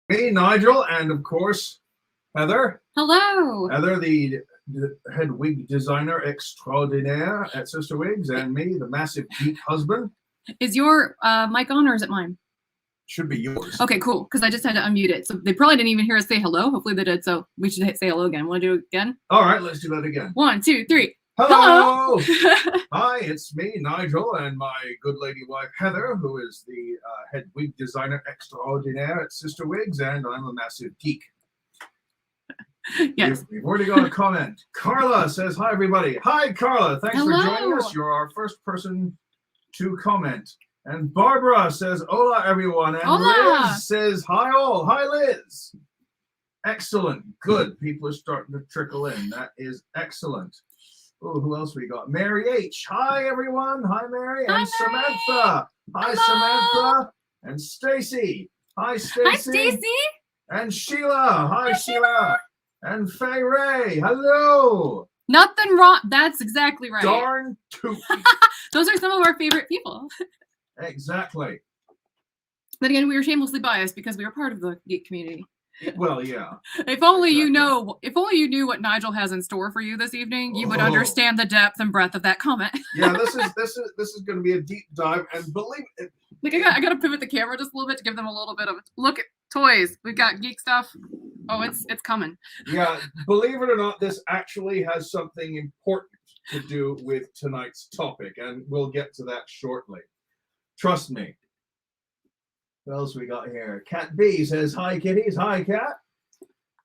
Me, Nigel, and of course, Heather. Hello. Heather, the head wig designer extraordinaire at Sister Wigs, and me, the massive geek husband. Is your mic on or is it mine? Should be yours. Okay, cool, because I just had to unmute it. So they probably didn't even hear us say hello. Hopefully they did, so we should say hello again. Want to do it again? All right, let's do that again. 1, 2, 3. Hello! Hi, it's me, Nigel, and my good lady wife, Heather, who is the head wig designer extraordinaire at Sister Wigs, and I'm a massive geek. Yes. We've already got a comment. Carla says, hi, everybody. Hi, Carla. Thanks for joining us. You're our first person to comment. And Barbara says, hola, everyone. And Hola. Liz says, hi, all. Hi, Liz. Excellent. Good. People are starting to trickle in. That is excellent. Oh, who else we got? Mary H. Hi, everyone. Hi, Mary. Hi, And Mary. Samantha. Hi, Hello. Samantha. And Stacy. Hi, Stacy. Hi, Stacy. And Sheila. Hi, Sheila. And Faye Ray. Hello. Nothing wrong. That's exactly right. Darn tootin'. Those are some of our favorite people. Exactly. But again, we were shamelessly biased because we were part of the geek community. Well, yeah. If only Exactly. if only you knew what Nigel has in store for you this evening, you would understand the depth and breadth of that comment. Yeah, this is going to be a deep dive, and believe it. Like I got to pivot the camera just a little bit to give them a little bit of look at toys. We've got geek stuff. Oh, it's coming. Yeah, believe it or not, this actually has something important to do with tonight's topic, and we'll get to that shortly. Trust me. What else we got here? Cat B says, hi, kitties. Hi, Cat.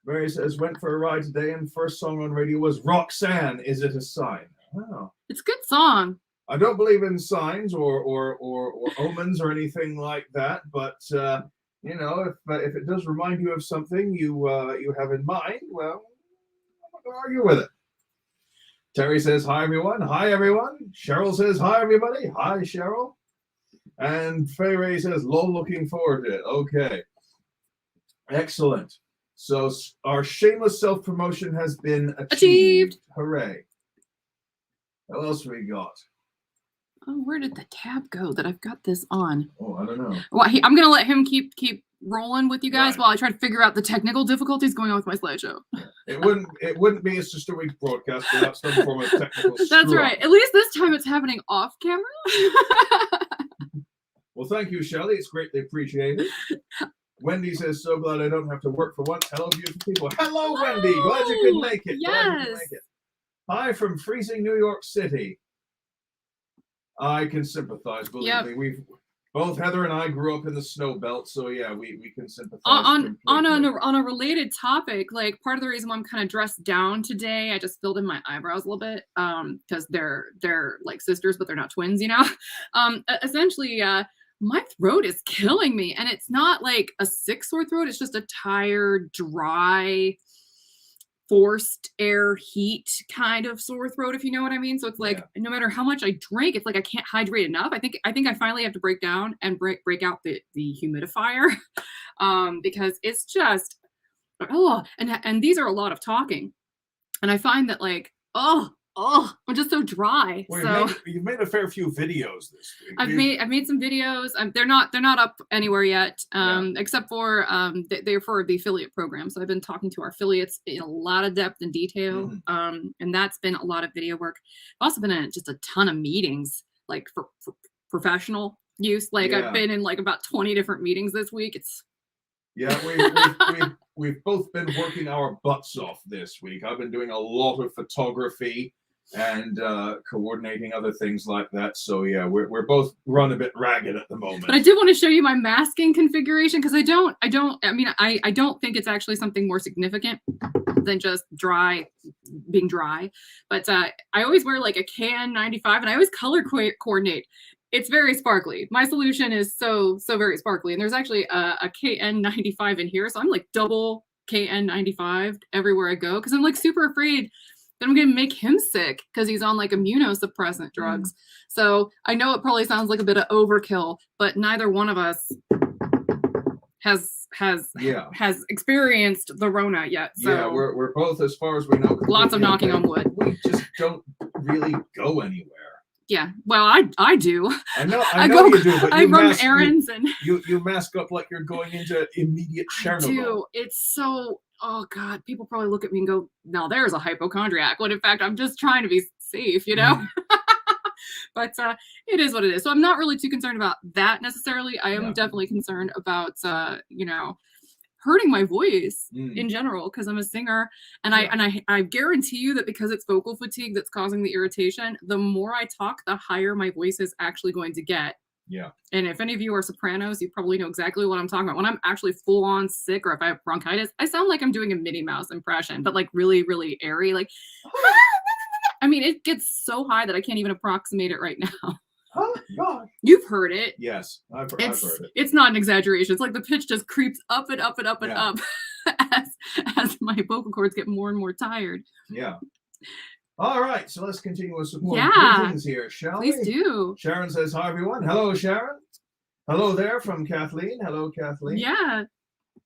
Mary says, went for a ride today, and first song on radio was Roxanne. Is it a sign? Oh. It's a good song. I don't believe in signs or omens or anything like that, but you know, if it does remind you of something you have in mind, well, I'm not going to argue with it. Terry says, hi, everyone. Hi, everyone. Cheryl says, hi, everybody. Hi, Cheryl. And Faye Ray says, lol, looking forward to it. Okay. Excellent. So our shameless self-promotion has been achieved. Hooray. What else we got? Oh, where did the tab go that I've got this on? Oh, I don't know. Well, I'm going to let him keep rolling with you guys Right. while I try to figure out the technical difficulties going on with my slideshow. It wouldn't be a Sister Wigs broadcast without some form of technical That's screw-up. right. At least this time it's happening off camera. Well, thank you, Shelley. It's greatly appreciated. Wendy says, so glad I don't have to work for once. Hello, beautiful people. Hello, Wendy. Glad you could make it. Yes. Glad you could make it. Hi from freezing New York City. I can sympathize, believe me. Both Heather and I grew up in the snow belt, so yeah, we can sympathize. On a related topic, like part of the reason why I'm kind of dressed down today, I just filled in my eyebrows a little bit, because they're like sisters, but they're not twins, you know. Essentially, my throat is killing me, and it's not like a sick sore throat. It's just a tired, dry, forced air heat kind of sore throat, if you know what I mean. So it's like no matter how much I drink, it's like I can't hydrate enough. I think I finally have to break down and break out the humidifier, because it's just and these are a lot of talking, and I find that like I'm just so dry. Well, you've made a fair few videos this week. I've made some videos. They're not up anywhere yet, except for they're for the affiliate program. So I've been talking to our affiliates in a lot of depth and detail, and that's been a lot of video work. I've also been in just a ton of meetings, like for professional use. Like I've been in like about 20 different meetings this week. It's we've both been working our butts off this week. I've been doing a lot of photography and coordinating other things like that. So yeah, we're both run a bit ragged at the moment. But I did want to show you my masking configuration, because I don't think it's actually something more significant than just being dry. But I always wear like a KN95, and I always color coordinate. It's very sparkly. My solution is so very sparkly, and there's actually a KN95 in here, so I'm like double KN95 everywhere I go, because I'm like super afraid that I'm gonna make him sick because he's on like immunosuppressant drugs. So I know it probably sounds like a bit of overkill, but neither one of us has experienced the Rona yet. So yeah, we're both, as far as we know, lots of knocking on wood. We just don't really go anywhere. Yeah. Well, I do. I know you do, but I run errands and you mask up like you're going into immediate Chernobyl. I do. It's so, oh God, people probably look at me and go, "Now there's a hypochondriac." When in fact, I'm just trying to be safe, you know. But it is what it is. So I'm not really too concerned about that necessarily. I am definitely concerned about you know, hurting my voice in general, because I'm a singer, and I guarantee you that because it's vocal fatigue that's causing the irritation, the more I talk, the higher my voice is actually going to get. Yeah. And if any of you are sopranos, you probably know exactly what I'm talking about. When I'm actually full on sick, or if I have bronchitis, I sound like I'm doing a Minnie Mouse impression, but like really, really airy. Like, I mean, it gets so high that I can't even approximate it right now. Oh God. You've heard it. Yes, I've heard it. It's not an exaggeration. It's like the pitch just creeps up and up and up and up as my vocal cords get more and more tired. Yeah. All right, so let's continue with some more greetings here, shall we? Please do. Sharon says, hi, everyone. Hello, Sharon. Hello there from Kathleen. Hello, Kathleen. Yeah.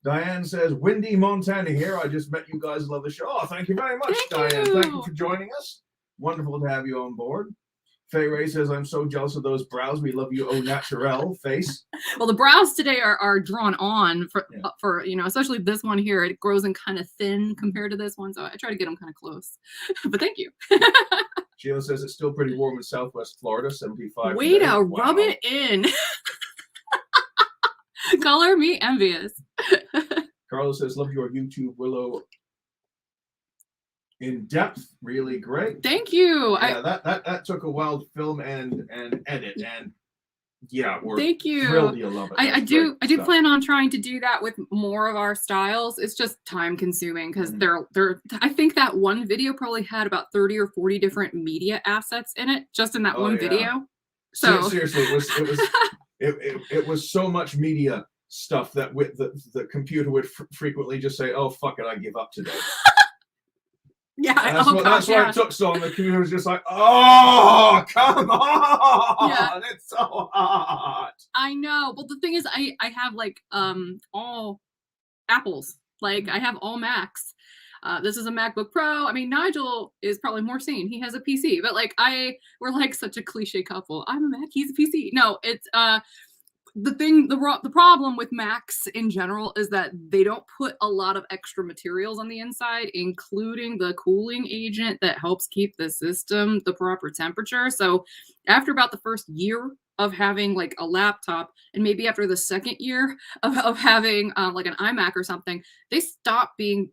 Diane says, windy Montana here. I just met you guys. Love the show. Oh, thank you very much, Diane. Thank you for joining us. Wonderful to have you on board. Faye Ray says, I'm so jealous of those brows. We love you, au naturel face. Well, the brows today are drawn on for you know, especially this one here. It grows in kind of thin compared to this one, so I try to get them kind of close. But thank you. Sheila says it's still pretty warm in Southwest Florida, 75. Way to rub it in. Color me envious. Carlos says, love your YouTube Willow in depth, really great. Thank you. Yeah, that took a while to film and edit, and yeah, we're thank you. Thrilled you love it. I do plan on trying to do that with more of our styles. It's just time consuming because they're I think that one video probably had about 30 or 40 different media assets in it, just in that one video. So seriously, it was so much media stuff that with the computer would frequently just say, oh fuck it, I give up today. Yeah, that's why it took so long. The computer was just like, oh, come on. Yeah. It's so hot. I know. But the thing is, I have like all Apples. Like I have all Macs. This is a MacBook Pro. I mean, Nigel is probably more sane. He has a PC. But like we're like such a cliche couple. I'm a Mac, he's a PC. No, it's the problem with Macs in general is that they don't put a lot of extra materials on the inside, including the cooling agent that helps keep the system the proper temperature. So after about the first year of having like a laptop, and maybe after the second year of having like an iMac or something, they stop being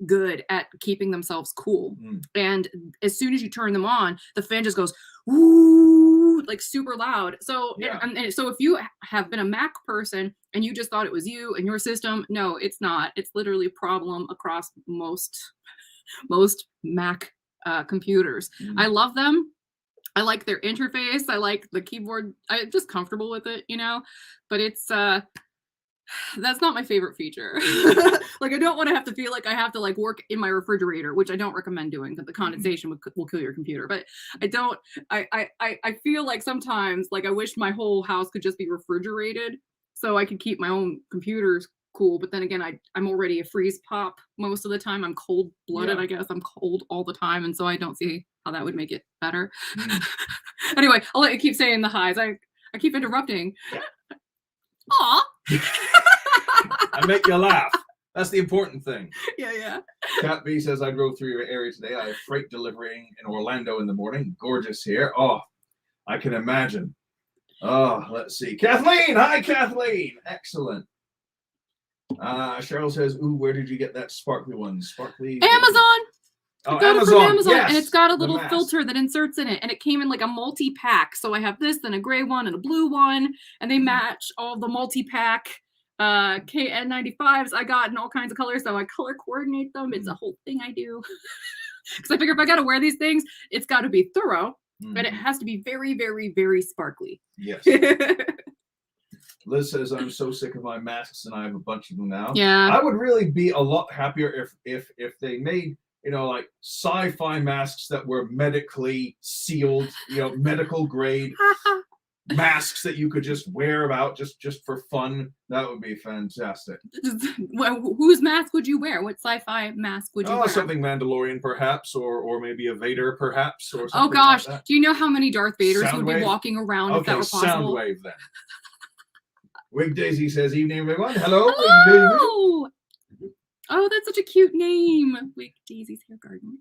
good at keeping themselves cool. And as soon as you turn them on, the fan just goes woo, like super loud. So and so if you have been a Mac person and you just thought it was you and your system, no, it's not. It's literally a problem across most Mac computers. I love them. I like their interface. I like the keyboard. I'm just comfortable with it, you know, but it's that's not my favorite feature. Like I don't want to have to feel like I have to like work in my refrigerator, which I don't recommend doing because the condensation will kill your computer. But I feel like sometimes like I wish my whole house could just be refrigerated so I could keep my own computers cool. But then again, I'm already a freeze pop most of the time. I'm cold blooded, I guess. I'm cold all the time, and so I don't see how that would make it better. Anyway, I'll let you keep saying the highs. I keep interrupting. Aw. I make you laugh. That's the important thing. Yeah. Cat B says, I drove through your area today. I have freight delivering in Orlando in the morning. Gorgeous here. Oh, I can imagine. Oh, let's see. Kathleen! Hi, Kathleen! Excellent. Cheryl says, ooh, where did you get that sparkly one? Sparkly? Amazon! Oh, I got it from Amazon, yes, and it's got a little filter that inserts in it, and it came in like a multi-pack. So I have this, then a gray one, and a blue one, and they match all the multi-pack KN95s I got in all kinds of colors. So I color coordinate them. It's a whole thing I do. Because I figure if I got to wear these things, it's got to be thorough, and it has to be very, very, very sparkly. Yes. Liz says, I'm so sick of my masks, and I have a bunch of them now. Yeah. I would really be a lot happier if they made, you know, like sci-fi masks that were medically sealed, you know, medical grade. masks that you could just wear about just for fun. That would be fantastic. Well, whose mask would you wear? What sci-fi mask would you wear? Something Mandalorian, perhaps, or maybe a Vader, perhaps, or something. Oh gosh, like that. do you know how many Darth Vaders Soundwave? would be walking around if that Okay, were possible? Soundwave then. Wig Daisy says, "Evening, everyone. Hello, Wig Hello! Oh, that's such a cute name. Wig Daisy's Hair Garden.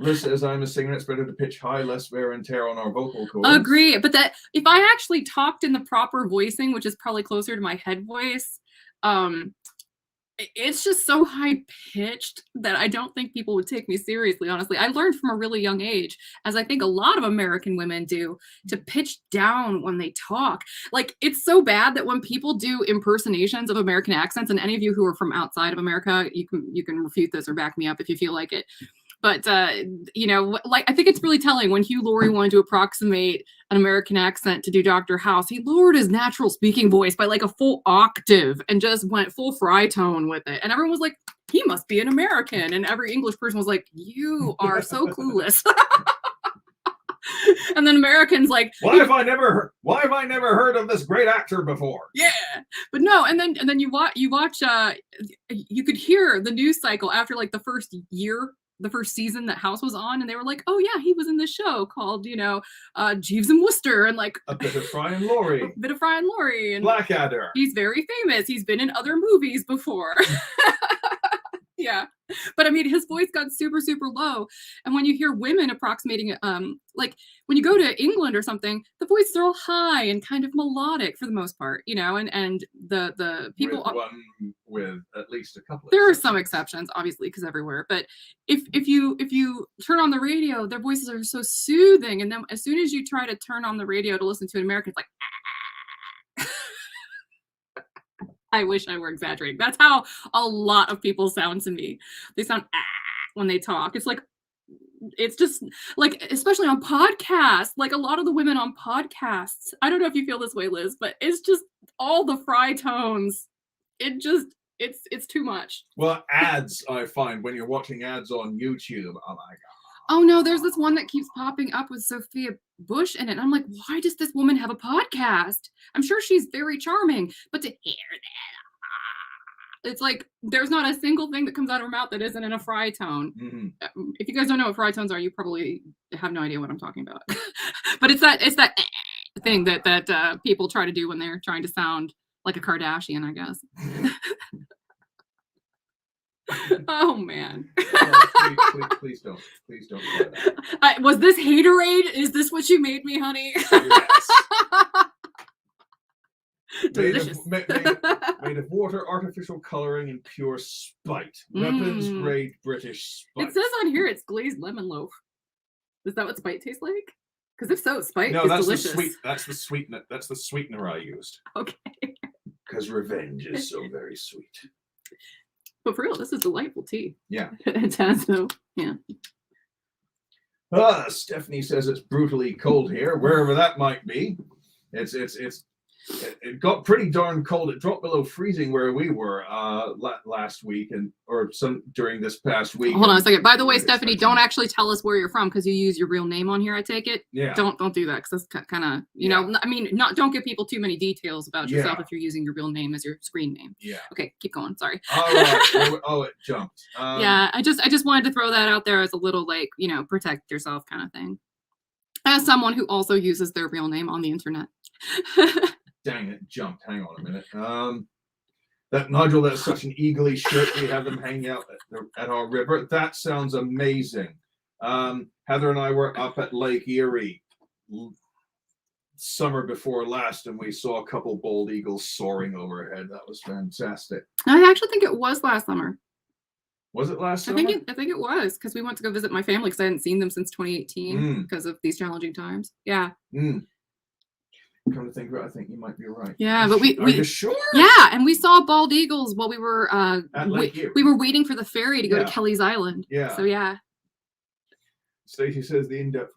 Liz says, I'm a singer. It's better to pitch high, less wear and tear on our vocal cords. Agree. But that if I actually talked in the proper voicing, which is probably closer to my head voice, it's just so high pitched that I don't think people would take me seriously, honestly. I learned from a really young age, as I think a lot of American women do, to pitch down when they talk. Like, it's so bad that when people do impersonations of American accents, and any of you who are from outside of America, you can refute this or back me up if you feel like it. But, you know, like, I think it's really telling when Hugh Laurie wanted to approximate an American accent to do Dr. House. He lowered his natural speaking voice by like a full octave and just went full fry tone with it. And everyone was like, he must be an American. And every English person was like, you are so clueless. And then Americans like, why have I never heard of this great actor before? Yeah, but no, and then you watch you could hear the news cycle after like the first season that House was on, and they were like, oh yeah, he was in this show called, you know, Jeeves and Wooster, and like a bit of Fry and Laurie. A bit of Fry and Laurie. And Blackadder. He's very famous. He's been in other movies before. Yeah. But I mean, his voice got super, super low. And when you hear women approximating, like when you go to England or something, the voices are all high and kind of melodic for the most part, you know, and the people. With at least a couple. There are some exceptions, obviously, because everywhere. But if you turn on the radio, their voices are so soothing. And then as soon as you try to turn on the radio to listen to an American, it's like, I wish I were exaggerating. That's how a lot of people sound to me. They sound when they talk. It's just like, especially on podcasts, like a lot of the women on podcasts. I don't know if you feel this way, Liz, but it's just all the fry tones. It's too much. Well, ads, I find when you're watching ads on YouTube, oh my God. Oh no, there's this one that keeps popping up with Sophia Bush in it. And I'm like, why does this woman have a podcast? I'm sure she's very charming, but to hear that, it's like there's not a single thing that comes out of her mouth that isn't in a fry tone. Mm-hmm. If you guys don't know what fry tones are, you probably have no idea what I'm talking about. But it's that thing that people try to do when they're trying to sound like a Kardashian, I guess. Oh man. Please don't. Was this haterade? Is this what you made me, honey? Yes. Delicious. Made of water, artificial coloring, and pure spite. Weapons grade British spite. It says on here it's glazed lemon loaf. Is that what spite tastes like? Because if so, spite no, is that's delicious. That's the sweetener I used. Okay. Because revenge is so very sweet. But for real, this is delightful tea. Yeah. It has no, yeah. Stephanie says it's brutally cold here, wherever that might be. It got pretty darn cold. It dropped below freezing where we were last week during this past week. Hold on a second. By the way, Stephanie, don't actually tell us where you're from because you use your real name on here. I take it. Yeah. Don't do that because that's kind of know. I mean, don't give people too many details about yourself if you're using your real name as your screen name. Yeah. Okay, keep going. Sorry. All right. Oh, it jumped. Yeah, I just wanted to throw that out there as a little protect yourself kind of thing. As someone who also uses their real name on the internet. Dang it, jumped. Hang on a minute. That Nigel, that's such an eagerly shirt. We have them hanging out at our river. That sounds amazing. Heather and I were up at Lake Erie summer before last, and we saw a couple bald eagles soaring overhead. That was fantastic. I actually think it was last summer. Was it last summer? I think it was because we went to go visit my family because I hadn't seen them since 2018 because of these challenging times. Yeah. Come to think about it, I think you might be right. Yeah, but Are you sure? Yeah, and we saw bald eagles while we were we were waiting for the ferry to go to Kelly's Island. Yeah. So yeah. Stacey says the in-depth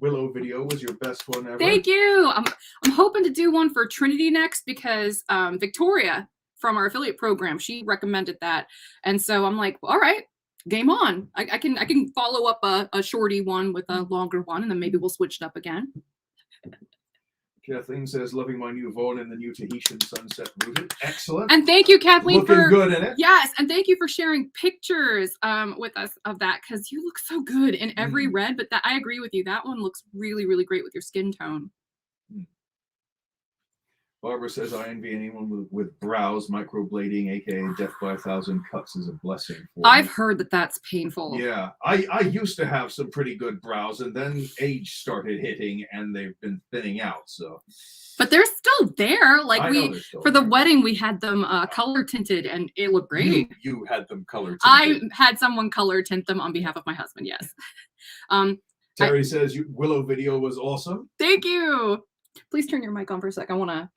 Willow video was your best one ever. Thank you. I'm hoping to do one for Trinity next because Victoria from our affiliate program, she recommended that, and so I'm like, all right, game on. I can follow up a shorty one with a longer one, and then maybe we'll switch it up again. Kathleen says, loving my new Vaughn in the new Tahitian sunset rooted. Excellent. And thank you, Kathleen, Looking for good in it. Yes, and thank you for sharing pictures with us of that, because you look so good in every red. But that I agree with you. That one looks really, really great with your skin tone. Barbara says, I envy anyone with brows. Microblading, aka death by 1,000 cuts, is a blessing. I've heard that that's painful. Yeah, I used to have some pretty good brows, and then age started hitting, and they've been thinning out. So, but they're still there. Like for the there. wedding, we had them color tinted, and it looked great. You had them color tinted. I had someone color tint them on behalf of my husband. Yes. Terry says Willow video was awesome. Thank you. Please turn your mic on for a sec. I wanna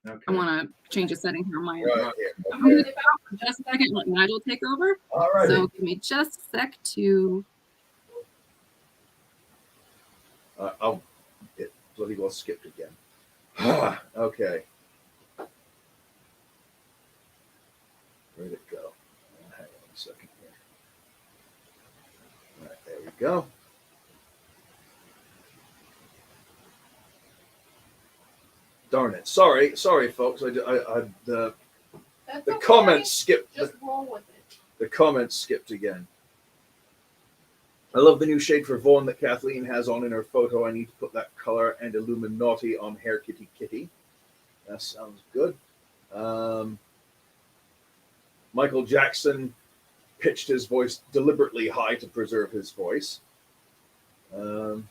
change a setting here on my end. Right, I'm gonna dip out for just a second and let Nigel take over. All right. So give me just a sec to. It bloody well skipped again. Okay. Where'd it go? Hang on a second here. All right, there we go. Darn it! Sorry, folks. The comments skipped. Just roll with it. The comments skipped again. I love the new shade for Vaughn that Kathleen has on in her photo. I need to put that color and Illuminati on Hair Kitty Kitty. That sounds good. Michael Jackson pitched his voice deliberately high to preserve his voice. Oh,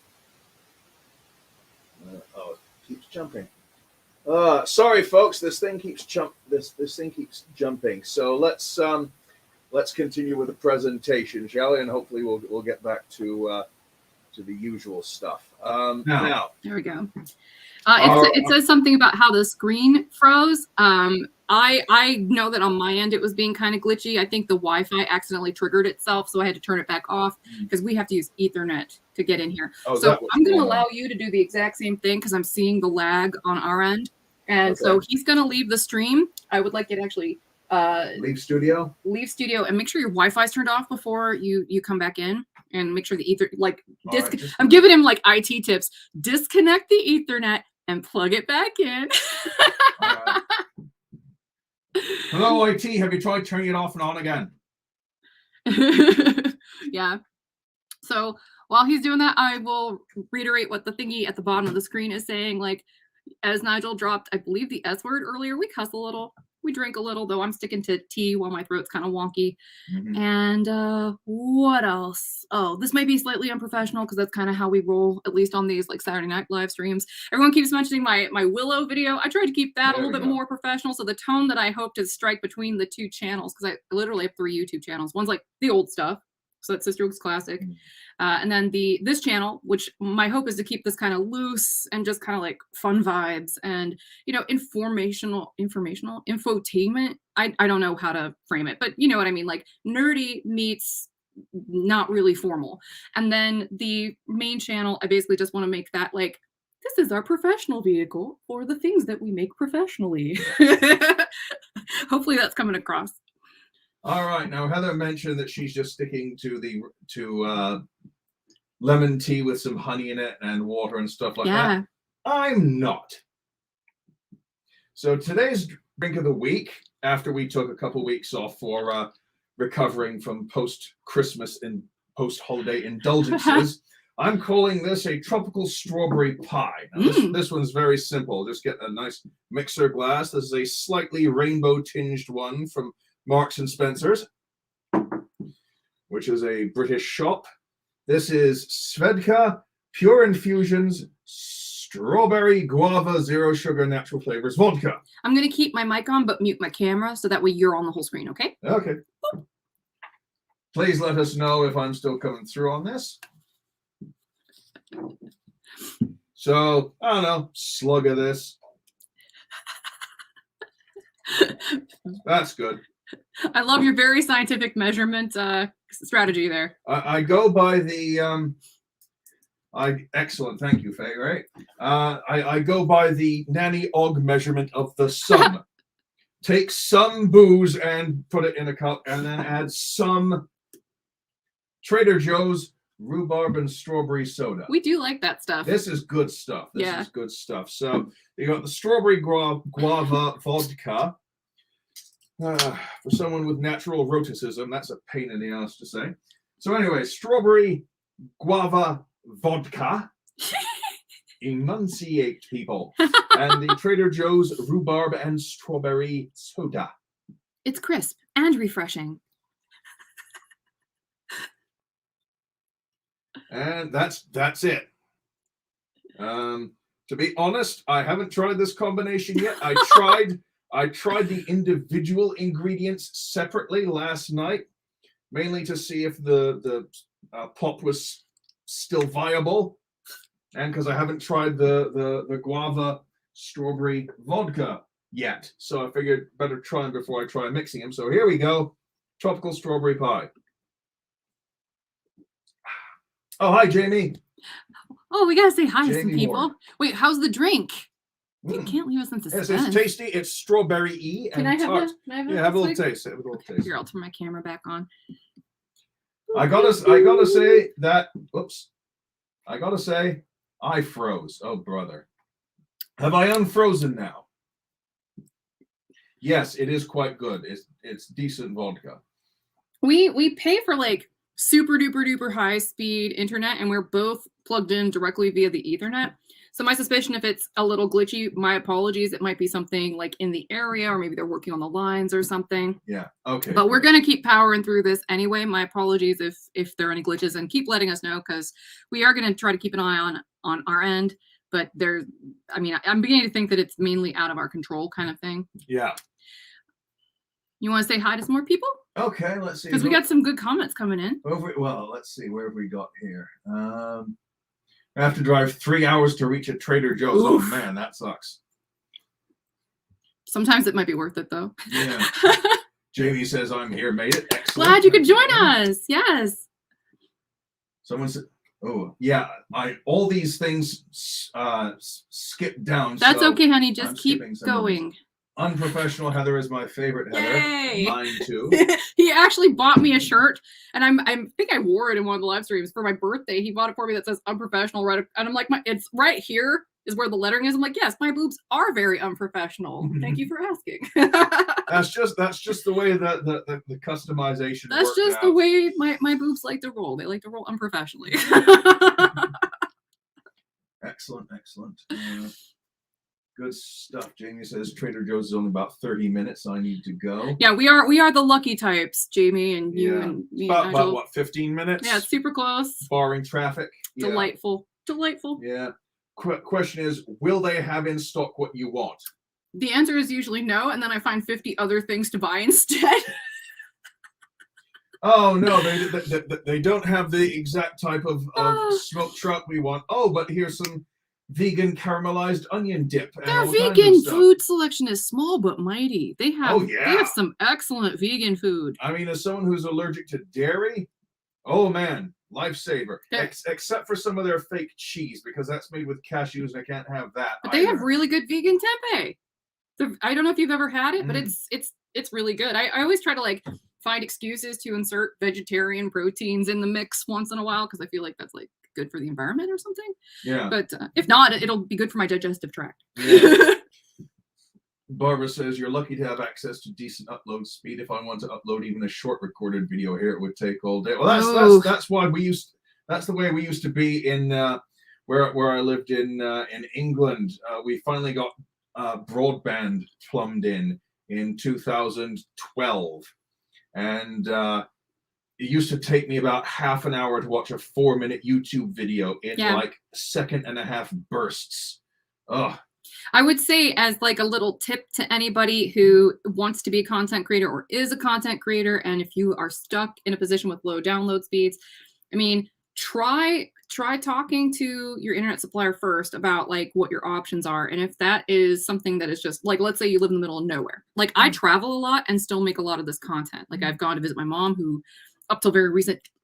it keeps jumping. Sorry, folks. This thing keeps jumping. So let's continue with the presentation, shall we? And hopefully we'll get back to the usual stuff. Now there we go. It says something about how the screen froze. I know that on my end it was being kind of glitchy. I think the Wi-Fi accidentally triggered itself, so I had to turn it back off because we have to use Ethernet to get in here. So I'm going to allow you to do the exact same thing because I'm seeing the lag on our end. And so he's going to leave the stream. I would like you to actually leave studio, and make sure your Wi-Fi is turned off before you come back in, and make sure the ether I'm giving him like IT tips. Disconnect the Ethernet and plug it back in. Right. Hello, IT. Have you tried turning it off and on again? Yeah. So while he's doing that, I will reiterate what the thingy at the bottom of the screen is saying. Like, as Nigel dropped, I believe, the S word earlier, we cuss a little, we drink a little, though I'm sticking to tea while my throat's kind of wonky. And what else? Oh, this might be slightly unprofessional because that's kind of how we roll, at least on these like Saturday night live streams. Everyone keeps mentioning my Willow video. I tried to keep that a little bit more professional. So the tone that I hope to strike between the two channels, because I literally have 3 YouTube channels. One's like the old stuff. So that's Sister Wigs Classic. And then this channel, which my hope is to keep this kind of loose and just kind of like fun vibes and, you know, informational, infotainment. I don't know how to frame it, but you know what I mean? Like nerdy meets not really formal. And then the main channel, I basically just want to make that like, this is our professional vehicle for the things that we make professionally. Hopefully that's coming across. All right, now Heather mentioned that she's just sticking to lemon tea with some honey in it and water and stuff like that. I'm not. So today's drink of the week, after we took a couple weeks off for recovering from post-Christmas and post-holiday indulgences, I'm calling this a tropical strawberry pie. Now, this one's very simple. Just get a nice mixer glass. This is a slightly rainbow-tinged one from Marks and Spencer's, which is a British shop. This is Svedka Pure Infusions Strawberry Guava Zero Sugar Natural Flavors Vodka. I'm going to keep my mic on, but mute my camera so that way you're on the whole screen, okay? Okay. Please let us know if I'm still coming through on this. So, I don't know, slug of this. That's good. I love your very scientific measurement strategy there. I go by the excellent, thank you, Faye. Right? I go by the Nanny Og measurement of the sun. Take some booze and put it in a cup, and then add some Trader Joe's rhubarb and strawberry soda. We do like that stuff. This is good stuff. This Yeah. is good stuff. So you got the strawberry guava vodka. For someone with natural roticism, that's a pain in the ass to say. So anyway, strawberry guava vodka. Enunciate, people. And the Trader Joe's rhubarb and strawberry soda. It's crisp and refreshing. And that's it. To be honest, I haven't tried this combination yet. I tried the individual ingredients separately last night, mainly to see if the pop was still viable, and because I haven't tried the guava strawberry vodka yet, so I figured better try them before I try mixing them. So here we go, tropical strawberry pie. Oh, hi, Jamie. Oh, we gotta say hi to some Jamie people. Ward. Wait, how's the drink? You Mm. can't leave us in suspense. Yes, it's tasty. It's strawberry-y and Can I have tart. Have a little quick? taste. Have a little taste. Here, I'll turn my camera back on. I gotta say that. Whoops. I gotta say, I froze. Oh, brother. Have I unfrozen now? Yes, it is quite good. It's decent vodka. We pay for like super duper duper high speed internet, and we're both plugged in directly via the Ethernet. So my suspicion, if it's a little glitchy, my apologies. It might be something like in the area, or maybe they're working on the lines or something. Yeah. Okay. But we're gonna keep powering through this anyway. My apologies if there are any glitches, and keep letting us know, because we are gonna try to keep an eye on our end. But I'm beginning to think that it's mainly out of our control kind of thing. Yeah. You want to say hi to some more people? Okay. Let's see. Because we got some good comments coming in. Well, let's see. Where have we got here? I have to drive 3 hours to reach a Trader Joe's. Oof. Oh man, that sucks. Sometimes it might be worth it though. Yeah. Jamie says I'm here. Made it. Excellent. Glad you could join us. Yes. Someone said, "Oh yeah, all these things skip down." That's so okay, honey. I'm Just keep skipping some of going. Unprofessional Heather is my favorite Heather. Yay. Mine too. He actually bought me a shirt, and I think I wore it in one of the live streams for my birthday. He bought it for me that says unprofessional, right? And I'm like, it's right here is where the lettering is. I'm like, yes, my boobs are very unprofessional. Thank you for asking. That's just the way that the customization. That's worked just out. the way my boobs like to roll. They like to roll unprofessionally. Excellent. Good stuff. Jamie says Trader Joe's is only about 30 minutes. I need to go. Yeah, we are the lucky types, Jamie and you Yeah. and me. About and Nigel. what, 15 minutes? Yeah, it's super close. Barring traffic. Yeah. Delightful. Yeah. Question is, will they have in stock what you want? The answer is usually no, and then I find 50 other things to buy instead. Oh no, they don't have the exact type of smoked truck we want. Oh, but here's some vegan caramelized onion dip. And Their all kinds of vegan stuff. food selection is small but mighty. They have yeah. they have some excellent vegan food. I mean, as someone who's allergic to dairy, oh man, lifesaver. Yeah. Except for some of their fake cheese, because that's made with cashews and I can't have that. But they have either. really good vegan tempeh. I don't know if you've ever had it, but it's really good. I always try to like find excuses to insert vegetarian proteins in the mix once in a while, because I feel like that's like good for the environment or something. Yeah. But if not, it'll be good for my digestive tract. Yeah. Barbara says you're lucky to have access to decent upload speed. If I want to upload even a short recorded video here, it would take all day. Well, that's why that's the way we used to be in where I lived in England. We finally got broadband plumbed in 2012, and it used to take me about half an hour to watch a 4-minute YouTube video in like 1.5-second bursts. Ugh. I would say, as like a little tip to anybody who wants to be a content creator or is a content creator, and if you are stuck in a position with low download speeds, I mean, try talking to your internet supplier first about like what your options are. And if that is something that is just like, let's say you live in the middle of nowhere. Like I travel a lot and still make a lot of this content. Like I've gone to visit my mom, who up till very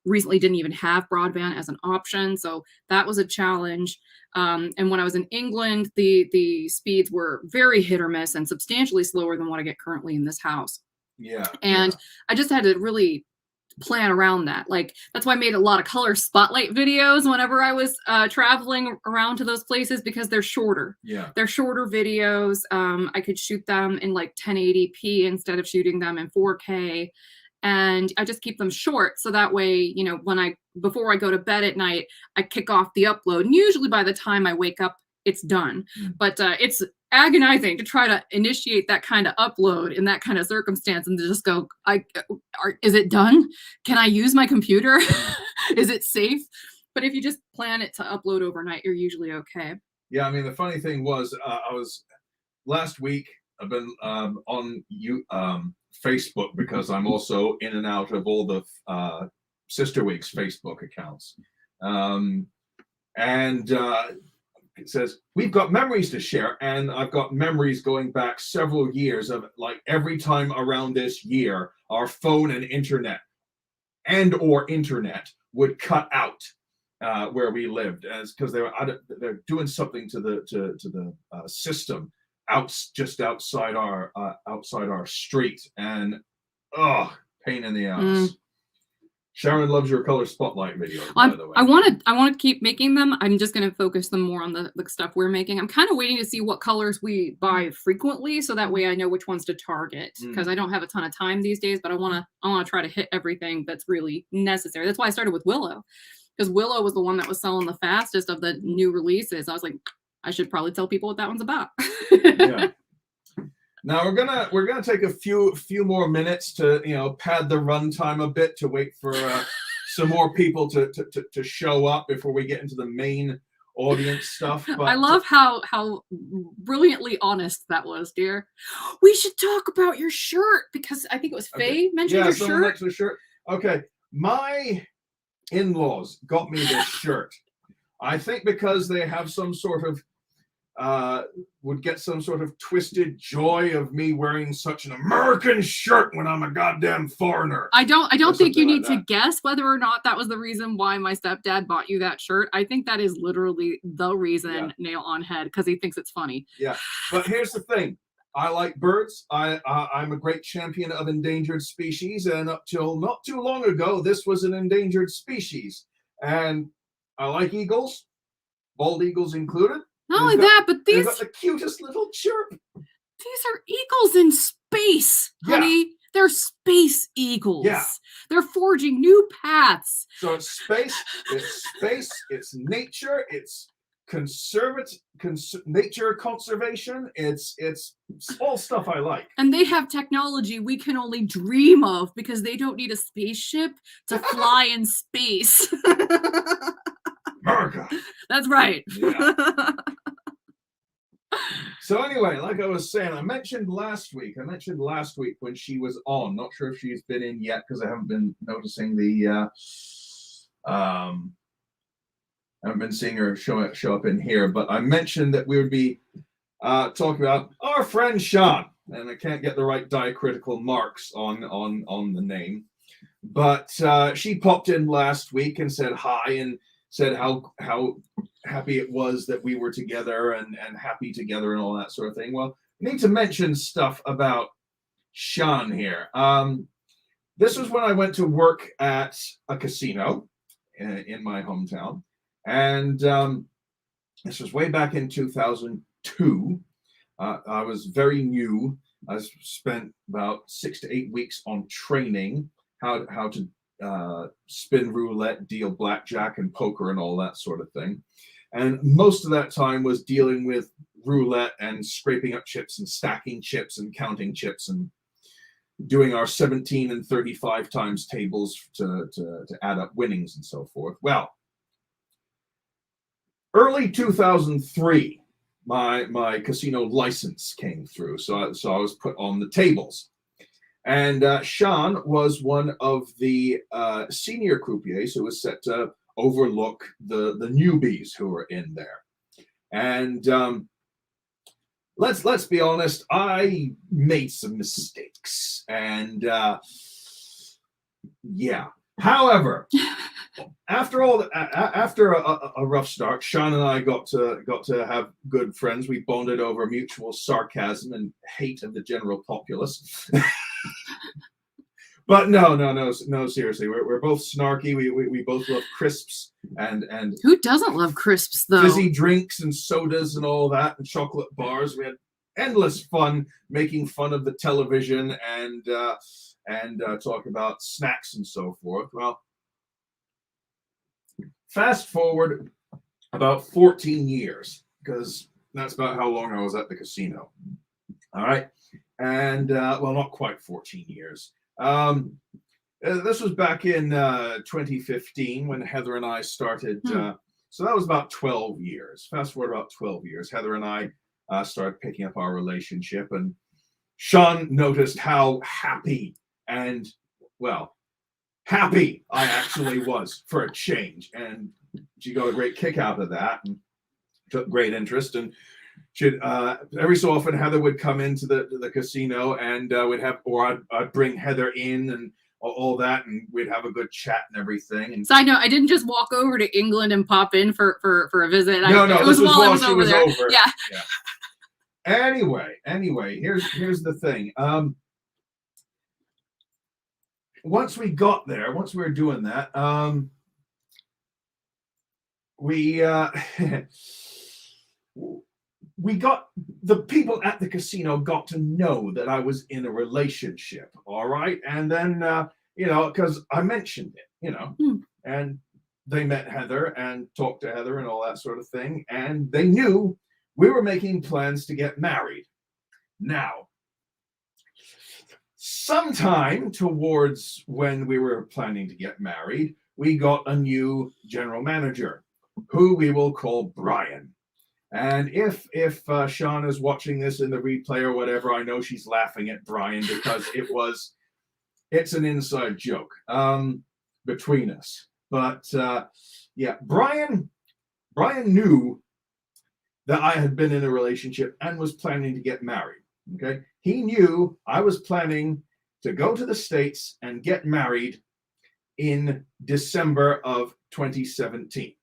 recently didn't even have broadband as an option. So that was a challenge. And when I was in England, the speeds were very hit or miss and substantially slower than what I get currently in this house. Yeah. And I just had to really plan around that. Like that's why I made a lot of color spotlight videos whenever I was traveling around to those places, because they're shorter. Yeah. They're shorter videos. I could shoot them in like 1080p instead of shooting them in 4K. And I just keep them short, so that way, you know, before I go to bed at night, I kick off the upload, and usually by the time I wake up, it's done. But it's agonizing to try to initiate that kind of upload in that kind of circumstance, and to just go, is it done? Can I use my computer? Is it safe? But if you just plan it to upload overnight, you're usually okay. Yeah, I mean, the funny thing was, last week, I've been on Facebook, because I'm also in and out of all the Sister Wigs Facebook accounts. It says, we've got memories to share, and I've got memories going back several years of like every time around this year, our phone and internet would cut out where we lived, as because they're doing something to the system just outside our street, and pain in the ass. Sharon loves your color spotlight videos, by the way. I want to keep making them. I'm just going to focus them more on the stuff we're making. I'm kind of waiting to see what colors we buy frequently, so that way I know which ones to target, because I don't have a ton of time these days, but I want to try to hit everything that's really necessary. That's why I started with Willow, because Willow was the one that was selling the fastest of the new releases. I was like, I should probably tell people what that one's about. Yeah. Now we're gonna take a few more minutes to, you know, pad the runtime a bit, to wait for some more people to show up before we get into the main audience stuff. But I love how brilliantly honest that was, dear. We should talk about your shirt, because I think it was Faye mentioned your shirt. Mentioned the shirt. Okay, my in-laws got me this shirt. I think because they have some sort of would get some sort of twisted joy of me wearing such an American shirt when I'm a goddamn foreigner. I don't think you need to guess whether or not that was the reason why my stepdad bought you that shirt. I think that is literally the reason, nail on head, because he thinks it's funny. Yeah, but here's the thing. I like birds. I'm a great champion of endangered species, and up till not too long ago, this was an endangered species. And I like eagles, bald eagles included. Not only that, but they've got the cutest little chirp. These are eagles in space, honey. Yeah. They're space eagles. Yeah. They're forging new paths. So it's space, it's nature, it's nature conservation, it's all stuff I like. And they have technology we can only dream of, because they don't need a spaceship to fly in space. America. That's right. Yeah. So anyway, like I was saying, I mentioned last week when she was on. Not sure if she's been in yet, because I haven't been noticing the I haven't been seeing her show up in here. But I mentioned that we would be talking about our friend Sean, and I can't get the right diacritical marks on the name. But she popped in last week and said hi, and said how happy it was that we were together and happy together and all that sort of thing. Well, I need to mention stuff about Sean here. This was when I went to work at a casino in my hometown. And this was way back in 2002. I was very new. I spent about 6 to 8 weeks on training how to spin roulette, deal blackjack and poker and all that sort of thing. And most of that time was dealing with roulette and scraping up chips and stacking chips and counting chips and doing our 17 and 35 times tables to add up winnings and so forth. Well, early 2003, my casino license came through, so I was put on the tables. And Sean was one of the senior croupiers who was set to overlook the newbies who were in there. And let's be honest, I made some mistakes. And yeah. However, after a rough start, Sean and I got to have good friends. We bonded over mutual sarcasm and hate of the general populace. But no. Seriously, we're both snarky. We both love crisps and Who doesn't love crisps though? fizzy drinks and sodas and all that, and chocolate bars. We had endless fun making fun of the television and talk about snacks and so forth. Well, fast forward about 14 years, because that's about how long I was at the casino. All right. And, well, not quite 14 years. This was back in 2015 when Heather and I started. So that was about 12 years. Fast forward about 12 years. Heather and I started picking up our relationship. And Sean noticed how happy and, well, happy I actually was for a change. And she got a great kick out of that and took great interest. And she'd every so often Heather would come into the casino and I'd bring Heather in and all that, and we'd have a good chat and everything. And side note, I didn't just walk over to England and pop in for a visit. No, it was while I was over there. Over. Yeah. Anyway, here's the thing. Once we got there, once we were doing that, we got the people at the casino got to know that I was in a relationship, all right? And then, because I mentioned it, and they met Heather and talked to Heather and all that sort of thing. And they knew we were making plans to get married. Now, sometime towards when we were planning to get married, we got a new general manager who we will call Brian. And if Sean is watching this in the replay or whatever, I know she's laughing at Brian because it's an inside joke between us. But yeah, Brian knew that I had been in a relationship and was planning to get married. Okay, he knew I was planning to go to the States and get married in December of 2017.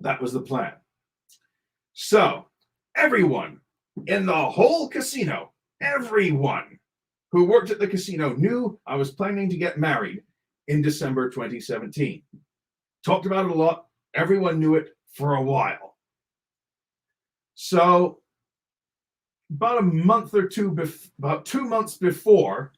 That was the plan. So everyone in the whole casino, everyone who worked at the casino knew I was planning to get married in December 2017. Talked about it a lot. Everyone knew it for a while. So about a month or two, about 2 months before,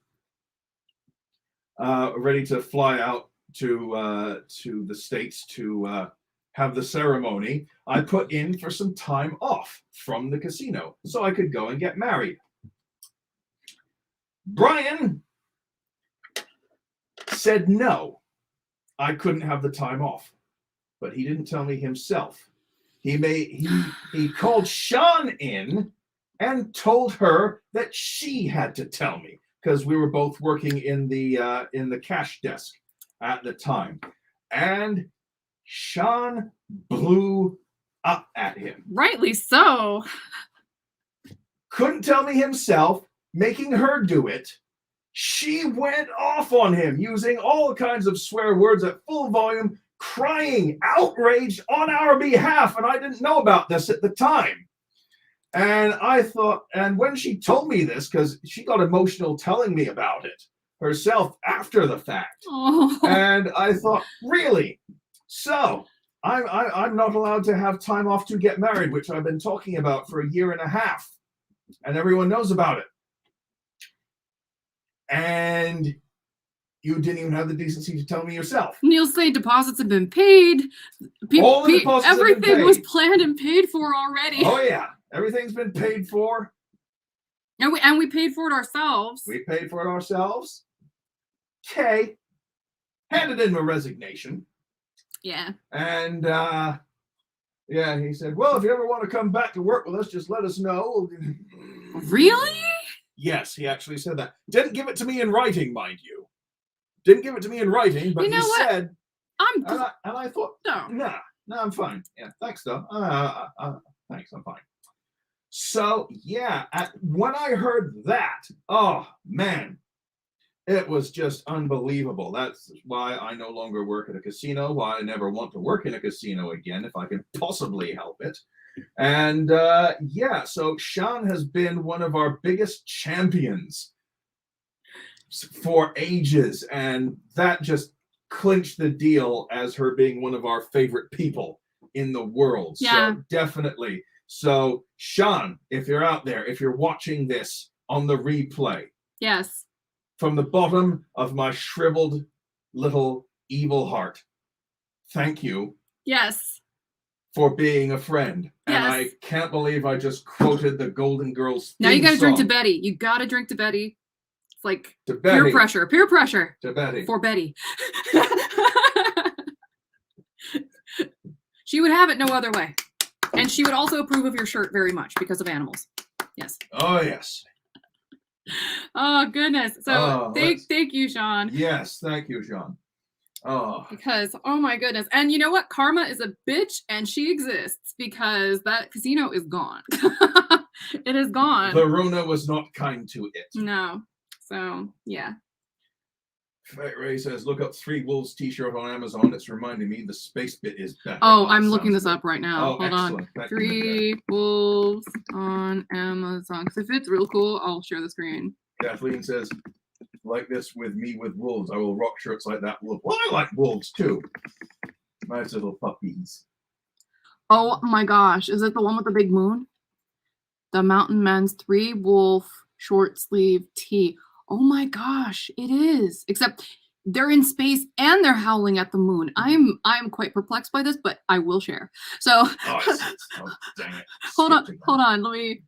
ready to fly out to the States to have the ceremony, I put in for some time off from the casino so I could go and get married. Brian said no, I couldn't have the time off, but he didn't tell me himself. He called Sean in and told her that she had to tell me because we were both working in the cash desk at the time, and Sean blew up at him. Rightly so. Couldn't tell me himself, making her do it. She went off on him, using all kinds of swear words at full volume, crying, outraged on our behalf, and I didn't know about this at the time. And I thought, and when she told me this, because she got emotional telling me about it herself after the fact, and I thought, really? So I'm not allowed to have time off to get married, which I've been talking about for 1.5 years, and everyone knows about it. And you didn't even have the decency to tell me yourself. Neil say deposits have been paid. All the deposits have been everything paid. was planned and paid for already. Oh yeah, everything's been paid for. And we paid for it ourselves. We paid for it ourselves. Okay, handed in my resignation. Yeah. And yeah, he said, well, if you ever want to come back to work with us, just let us know. Really? Yes, he actually said that. Didn't give it to me in writing, mind you. Didn't give it to me in writing, but he said, and I thought, no, I'm fine. Yeah, thanks, though. Thanks, I'm fine. So, yeah, when I heard that, oh, man, it was just unbelievable. That's why I no longer work at a casino, why I never want to work in a casino again if I can possibly help it. And yeah, so Sean has been one of our biggest champions for ages, and that just clinched the deal as her being one of our favorite people in the world. Yeah. So definitely. So Sean, if you're out there, if you're watching this on the replay, Yes. from the bottom of my shriveled little evil heart, thank you. Yes. For being a friend. And Yes. I can't believe I just quoted the Golden Girls. Now you gotta drink to song. Betty. You gotta drink to Betty. It's like To peer Betty. pressure. Peer pressure. To Betty. For Betty. She would have it no other way. And she would also approve of your shirt very much because of animals. Yes. Oh, yes. Oh, goodness. So thank you, Sean. Yes, thank you, Sean. Oh. Because, oh my goodness. And you know what? Karma is a bitch and she exists because that casino is gone. It is gone. The Rona was not kind to it. No. So, yeah. Fight Ray says, look up 3 Wolves t-shirt on Amazon. It's reminding me the space bit is better. Oh, That I'm looking sounds this good. up right now. Oh, Hold excellent. on. Thank you. 3 Wolves on Amazon. Because if it's real cool, I'll share the screen. Kathleen says, like this with me with wolves. I will rock shirts like that. Well, I like wolves too. Nice little puppies. Oh my gosh. Is it the one with the big moon? The Mountain Men's 3 Wolf short sleeve tee. Oh my gosh, it is. Except they're in space and they're howling at the moon. I'm quite perplexed by this, but I will share. So Oh, dang it. hold on. Let me.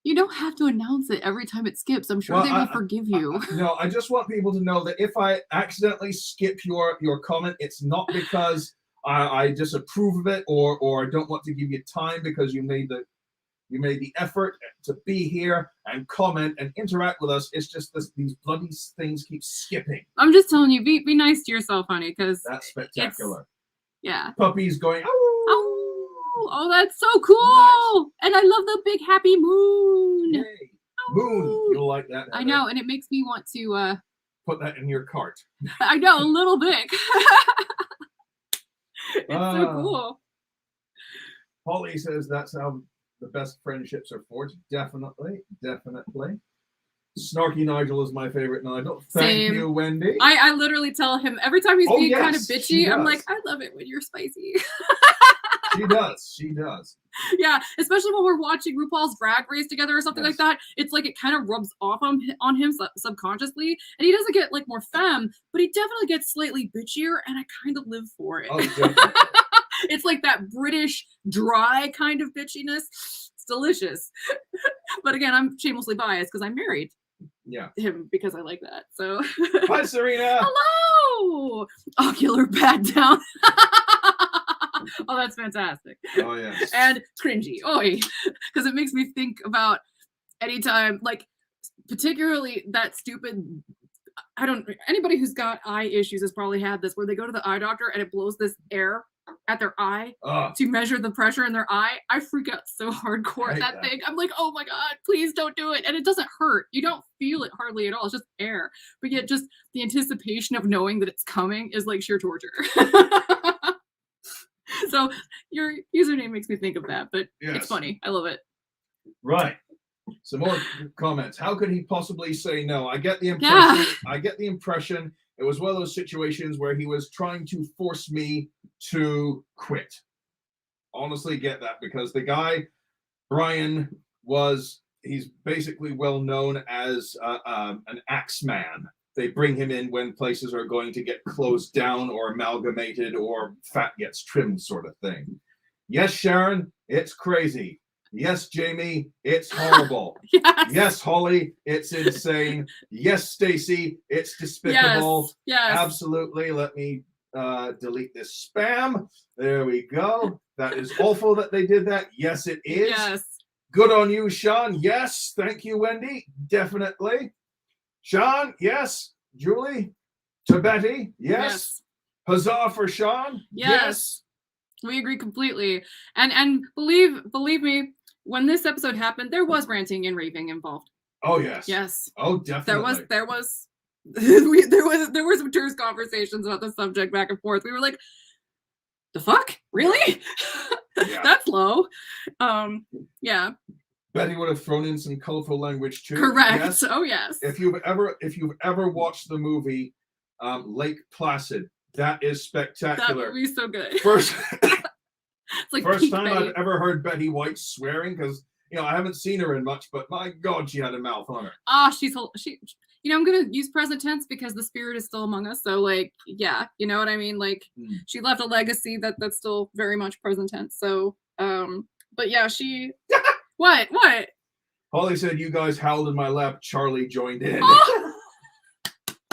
You don't have to announce it every time it skips. I'm sure they will forgive you. No, I just want people to know that if I accidentally skip your comment, it's not because I disapprove of it or I don't want to give you time because you made the effort to be here and comment and interact with us. It's just these bloody things keep skipping. I'm just telling you, be nice to yourself, honey, because That's spectacular. Yeah. Puppies going, Oh, that's so cool. Nice. And I love the big happy moon. Yay. Moon. You'll like that. I know, and it makes me want to put that in your cart. I know, a little bit. It's so cool. Holly says that's how the best friendships are forged. Definitely. Snarky Nigel is my favorite Nigel. Thank you, Wendy. I literally tell him every time he's being kind of bitchy, I'm like, I love it when you're spicy. She does. Yeah, especially when we're watching RuPaul's Drag Race together or something like that. It's like it kind of rubs off on him subconsciously, and he doesn't get like more femme, but he definitely gets slightly bitchier, and I kind of live for it. Oh, definitely. It's like that British dry kind of bitchiness. It's delicious. But again, I'm shamelessly biased because I'm married. Yeah. Him because I like that. So. Hi, Serena. Hello. Ocular pat down. Oh, that's fantastic. Oh, yes. And cringy. Because it makes me think about anytime, like, particularly that stupid, anybody who's got eye issues has probably had this, where they go to the eye doctor and it blows this air at their eye to measure the pressure in their eye. I freak out so hardcore at that thing. I'm like, oh my God, please don't do it. And it doesn't hurt. You don't feel it hardly at all. It's just air. But yet just the anticipation of knowing that it's coming is like sheer torture. So your username makes me think of that, but It's funny. I love it. Right. Some more comments. How could he possibly say no? I get the impression it was one of those situations where he was trying to force me to quit. Honestly, get that, because the guy, Brian, he's basically well known as an axe man. They bring him in when places are going to get closed down or amalgamated or fat gets trimmed, sort of thing. Yes, Sharon, it's crazy. Yes, Jamie, it's horrible. Yes, Holly, it's insane. Yes, Stacy, it's despicable. Yes. Absolutely. Let me delete this spam. There we go. That is awful that they did that. Yes, it is. Yes. Good on you, Sean. Yes. Thank you, Wendy. Definitely. Sean, yes. Julie, to Betty, yes. Huzzah for Sean. Yes. We agree completely. And believe me, when this episode happened, there was ranting and raving involved. Oh yes. Yes. Oh, definitely. There was there were some terse conversations about the subject back and forth. We were like, the fuck? Really? Yeah. That's low. Yeah. Betty would have thrown in some colorful language too. Correct. Yes. Oh yes. If you've ever watched the movie Lake Placid, that is That spectacular. would be so good. First, It's like first peak time Betty. I've ever heard Betty White swearing, because I haven't seen her in much, but my God, she had a mouth on her. She. I'm gonna use present tense because the spirit is still among us. So like, yeah, you know what I mean. Like, she left a legacy that's still very much present tense. So, but yeah, she. What? Holly said, "You guys howled in my lap." Charlie joined in. Oh!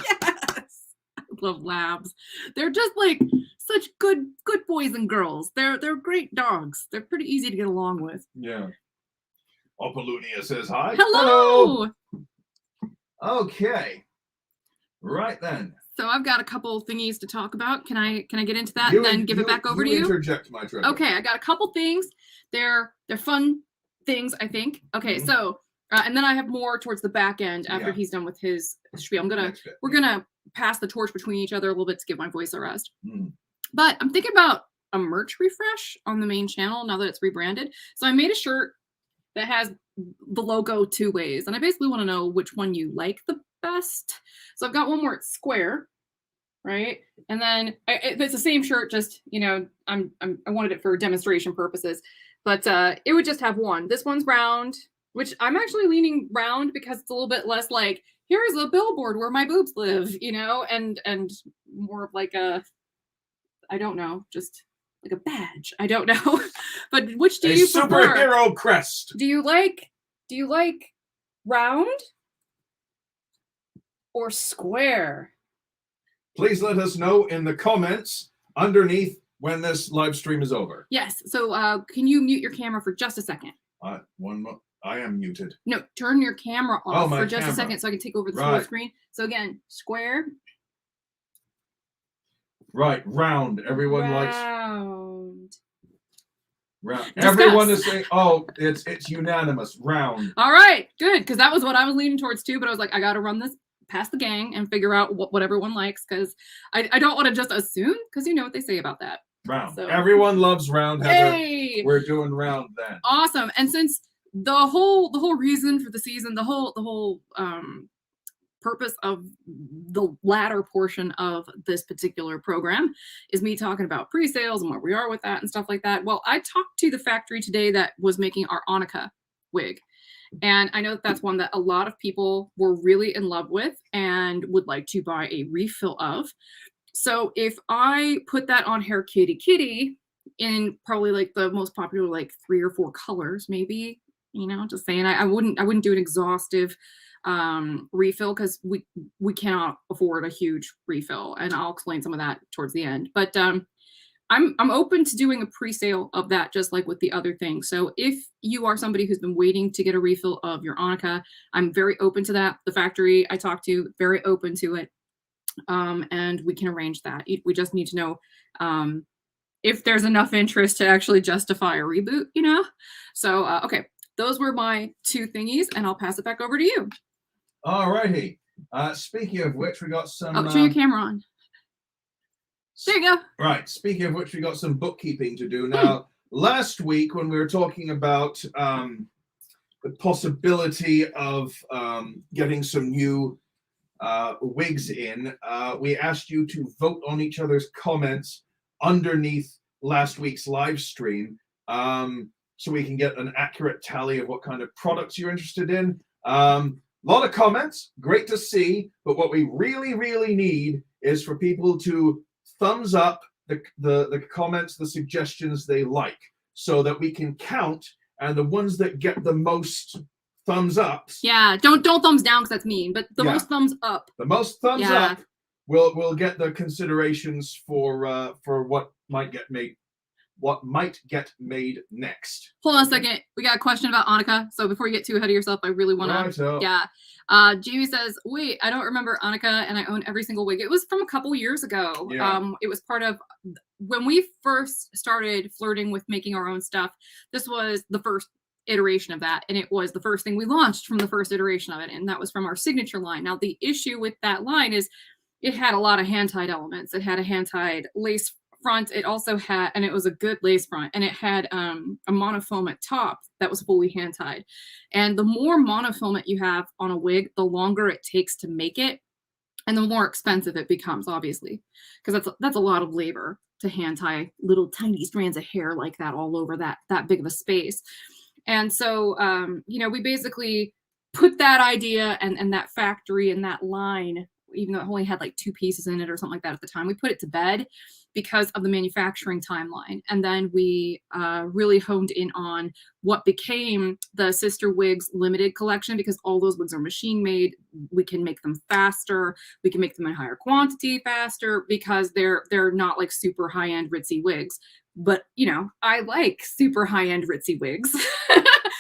Yes, I love labs. They're just like such good boys and girls. They're great dogs. They're pretty easy to get along with. Yeah. Apollonia says hi. Hello. Okay. Right then. So I've got a couple thingies to talk about. Can I get into that and then give it back over to you? Interject, my treasure. Okay, I got a couple things. They're fun things, I think. Okay, so and then I have more towards the back end after he's done with his spiel. We're gonna pass the torch between each other a little bit to give my voice a rest. But I'm thinking about a merch refresh on the main channel now that it's rebranded. So I made a shirt that has the logo two ways, and I basically want to know which one you like the best. So I've got one where it's square, right? And then it's the same shirt, just I wanted it for demonstration purposes, but it would just have one. This one's round, which I'm actually leaning round because it's a little bit less like, here's a billboard where my boobs live, and more of like a, I don't know, just like a badge. I don't know. But which do you prefer? Superhero crest. Do you like round or square? Please let us know in the comments underneath when this live stream is over. Yes. So can you mute your camera for just a second? I am muted. No, turn your camera off for just camera. a second so I can take over the full screen. So again, square. Right, round. Everyone likes round. Round. Discuss. Everyone is saying, "Oh, it's unanimous." Round. All right, good, because that was what I was leaning towards too. But I was like, I got to run this past the gang and figure out what everyone likes, because I don't want to just assume, because you know what they say about that. Round. So. Everyone loves round. Heather. Hey! We're doing round then. Awesome. And since the whole reason for the season, the whole purpose of the latter portion of this particular program is me talking about pre-sales and where we are with that and stuff like that. Well, I talked to the factory today that was making our Annika wig. And I know that that's one that a lot of people were really in love with and would like to buy a refill of. So if I put that on Hair Kitty in probably like the most popular, like 3 or 4 colors, maybe, just saying, I wouldn't do an exhaustive refill, because we cannot afford a huge refill, and I'll explain some of that towards the end. But I'm open to doing a pre-sale of that, just like with the other things. So if you are somebody who's been waiting to get a refill of your Annika, I'm very open to that. The factory I talked to, very open to it, and we can arrange that. We just need to know if there's enough interest to actually justify a reboot, So okay, those were my 2 thingies, and I'll pass it back over to you. All righty. Speaking of which, we got some. Oh, turn your camera on. There you go. Right. Speaking of which, we got some bookkeeping to do now. Last week, when we were talking about the possibility of getting some new wigs in, we asked you to vote on each other's comments underneath last week's live stream, so we can get an accurate tally of what kind of products you're interested in. A lot of comments, great to see, but what we really, really need is for people to thumbs up the comments, the suggestions they like, so that we can count, and the ones that get the most thumbs ups. Yeah, don't thumbs down, because that's mean, but the most thumbs up. The most thumbs up will get the considerations for what might get made next. Hold on a second. We got a question about Annika. So before you get too ahead of yourself, I really want to. Yeah. Jamie says, wait, I don't remember Annika, and I own every single wig. It was from a couple years ago. Yeah. It was part of when we first started flirting with making our own stuff. This was the first iteration of that, and it was the first thing we launched from the first iteration of it, and that was from our signature line. Now, the issue with that line is it had a lot of hand-tied elements. It had a hand-tied lace front, it also had, and it was a good lace front, and it had a monofilament top that was fully hand tied. And the more monofilament you have on a wig, the longer it takes to make it, and the more expensive it becomes, obviously, because that's a lot of labor to hand tie little tiny strands of hair like that all over that big of a space. And so, you know, we basically put that idea and that factory and that line, even though it only had like 2 pieces in it or something like that at the time, we put it to bed because of the manufacturing timeline. And then we really honed in on what became the Sister Wigs limited collection, because all those wigs are machine made. We can make them faster. We can make them in higher quantity faster because they're not like super high-end ritzy wigs. But, you know, I like super high-end ritzy wigs.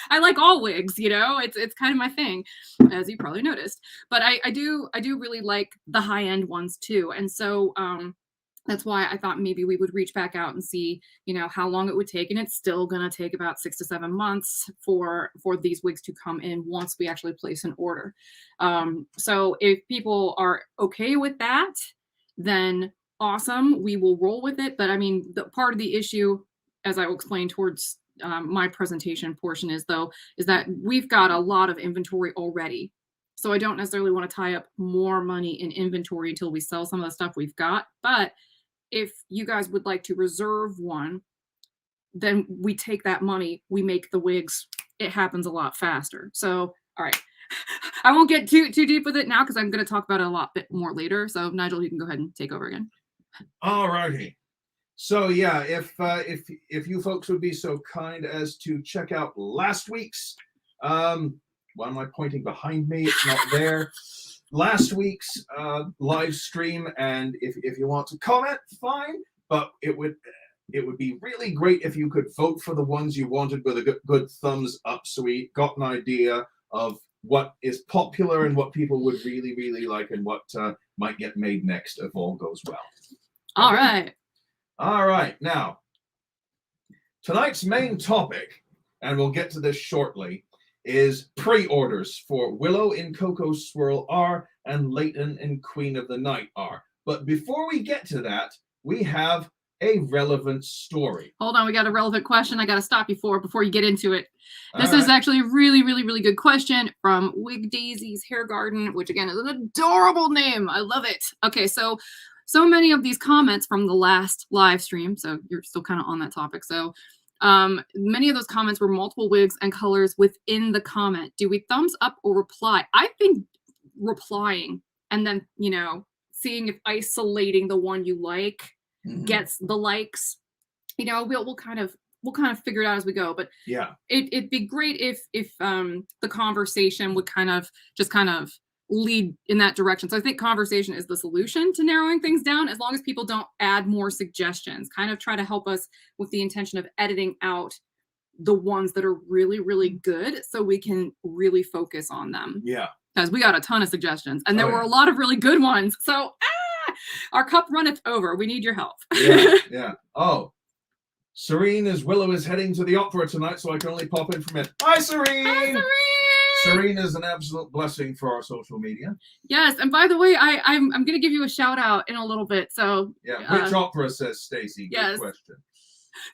I like all wigs, you know, it's kind of my thing, as you probably noticed. But I do really like the high-end ones too. And so that's why I thought maybe we would reach back out and see, you know, how long it would take. And it's still going to take about 6 to 7 months for these wigs to come in once we actually place an order. So if people are okay with that, then awesome, we will roll with it. But I mean, the part of the issue, as I will explain towards my presentation portion, is that we've got a lot of inventory already. So I don't necessarily want to tie up more money in inventory until we sell some of the stuff we've got. But if you guys would like to reserve one, then we take that money, we make the wigs, it happens a lot faster. So, all right. I won't get too deep with it now because I'm going to talk about it a lot bit more later. So Nigel, you can go ahead and take over again. All righty. So yeah, if you folks would be so kind as to check out last week's, why am I pointing behind me? It's not there. Last week's live stream, and if you want to comment, fine. But it would be really great if you could vote for the ones you wanted with a good thumbs up, so we got an idea of what is popular and what people would really, really like, and what might get made next if all goes well. All right. All right. Now, tonight's main topic, and we'll get to this shortly, is pre-orders for Willow in Cocoa Swirl-R and Leighton in Queen of the Night-R. But before we get to that, we have a relevant story. Hold on, we got a relevant question I got to stop you before you get into it. This is actually a really, really, really good question from Wig Daisy's Hair Garden, which again is an adorable name. I love it. Okay, so many of these comments from the last live stream, so you're still kind of on that topic. So many of those comments were multiple wigs and colors within the comment. Do we thumbs up or reply? I think replying and then, you know, seeing if isolating the one you like gets the likes. You know, we'll kind of figure it out as we go. But yeah, it'd be great if the conversation would kind of lead in that direction. So I think conversation is the solution to narrowing things down, as long as people don't add more suggestions. Kind of try to help us with the intention of editing out the ones that are really, really good so we can really focus on them. Yeah. Because we got a ton of suggestions and there were a lot of really good ones. So our cup runneth over. We need your help. Yeah. Oh, Serene is Willow is heading to the opera tonight, so I can only pop in from it. Hi, Serene. Hi, Serene. Serene is an absolute blessing for our social media. Yes, and by the way, I'm going to give you a shout out in a little bit. So yeah, which opera, says Stacy? Good question.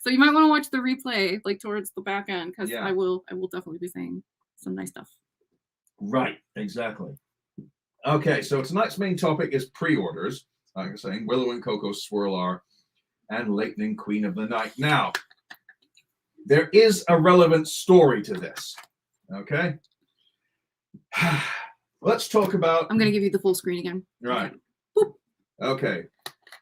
So you might want to watch the replay, like towards the back end, because yeah. I will definitely be saying some nice stuff. Right, exactly. Okay, so tonight's main topic is pre-orders. Like I'm saying, Willow and Cocoa Swirl-R and Leighton and Queen of the Night. Now, there is a relevant story to this. Okay. Let's talk about. I'm going to give you the full screen again. Right. Okay.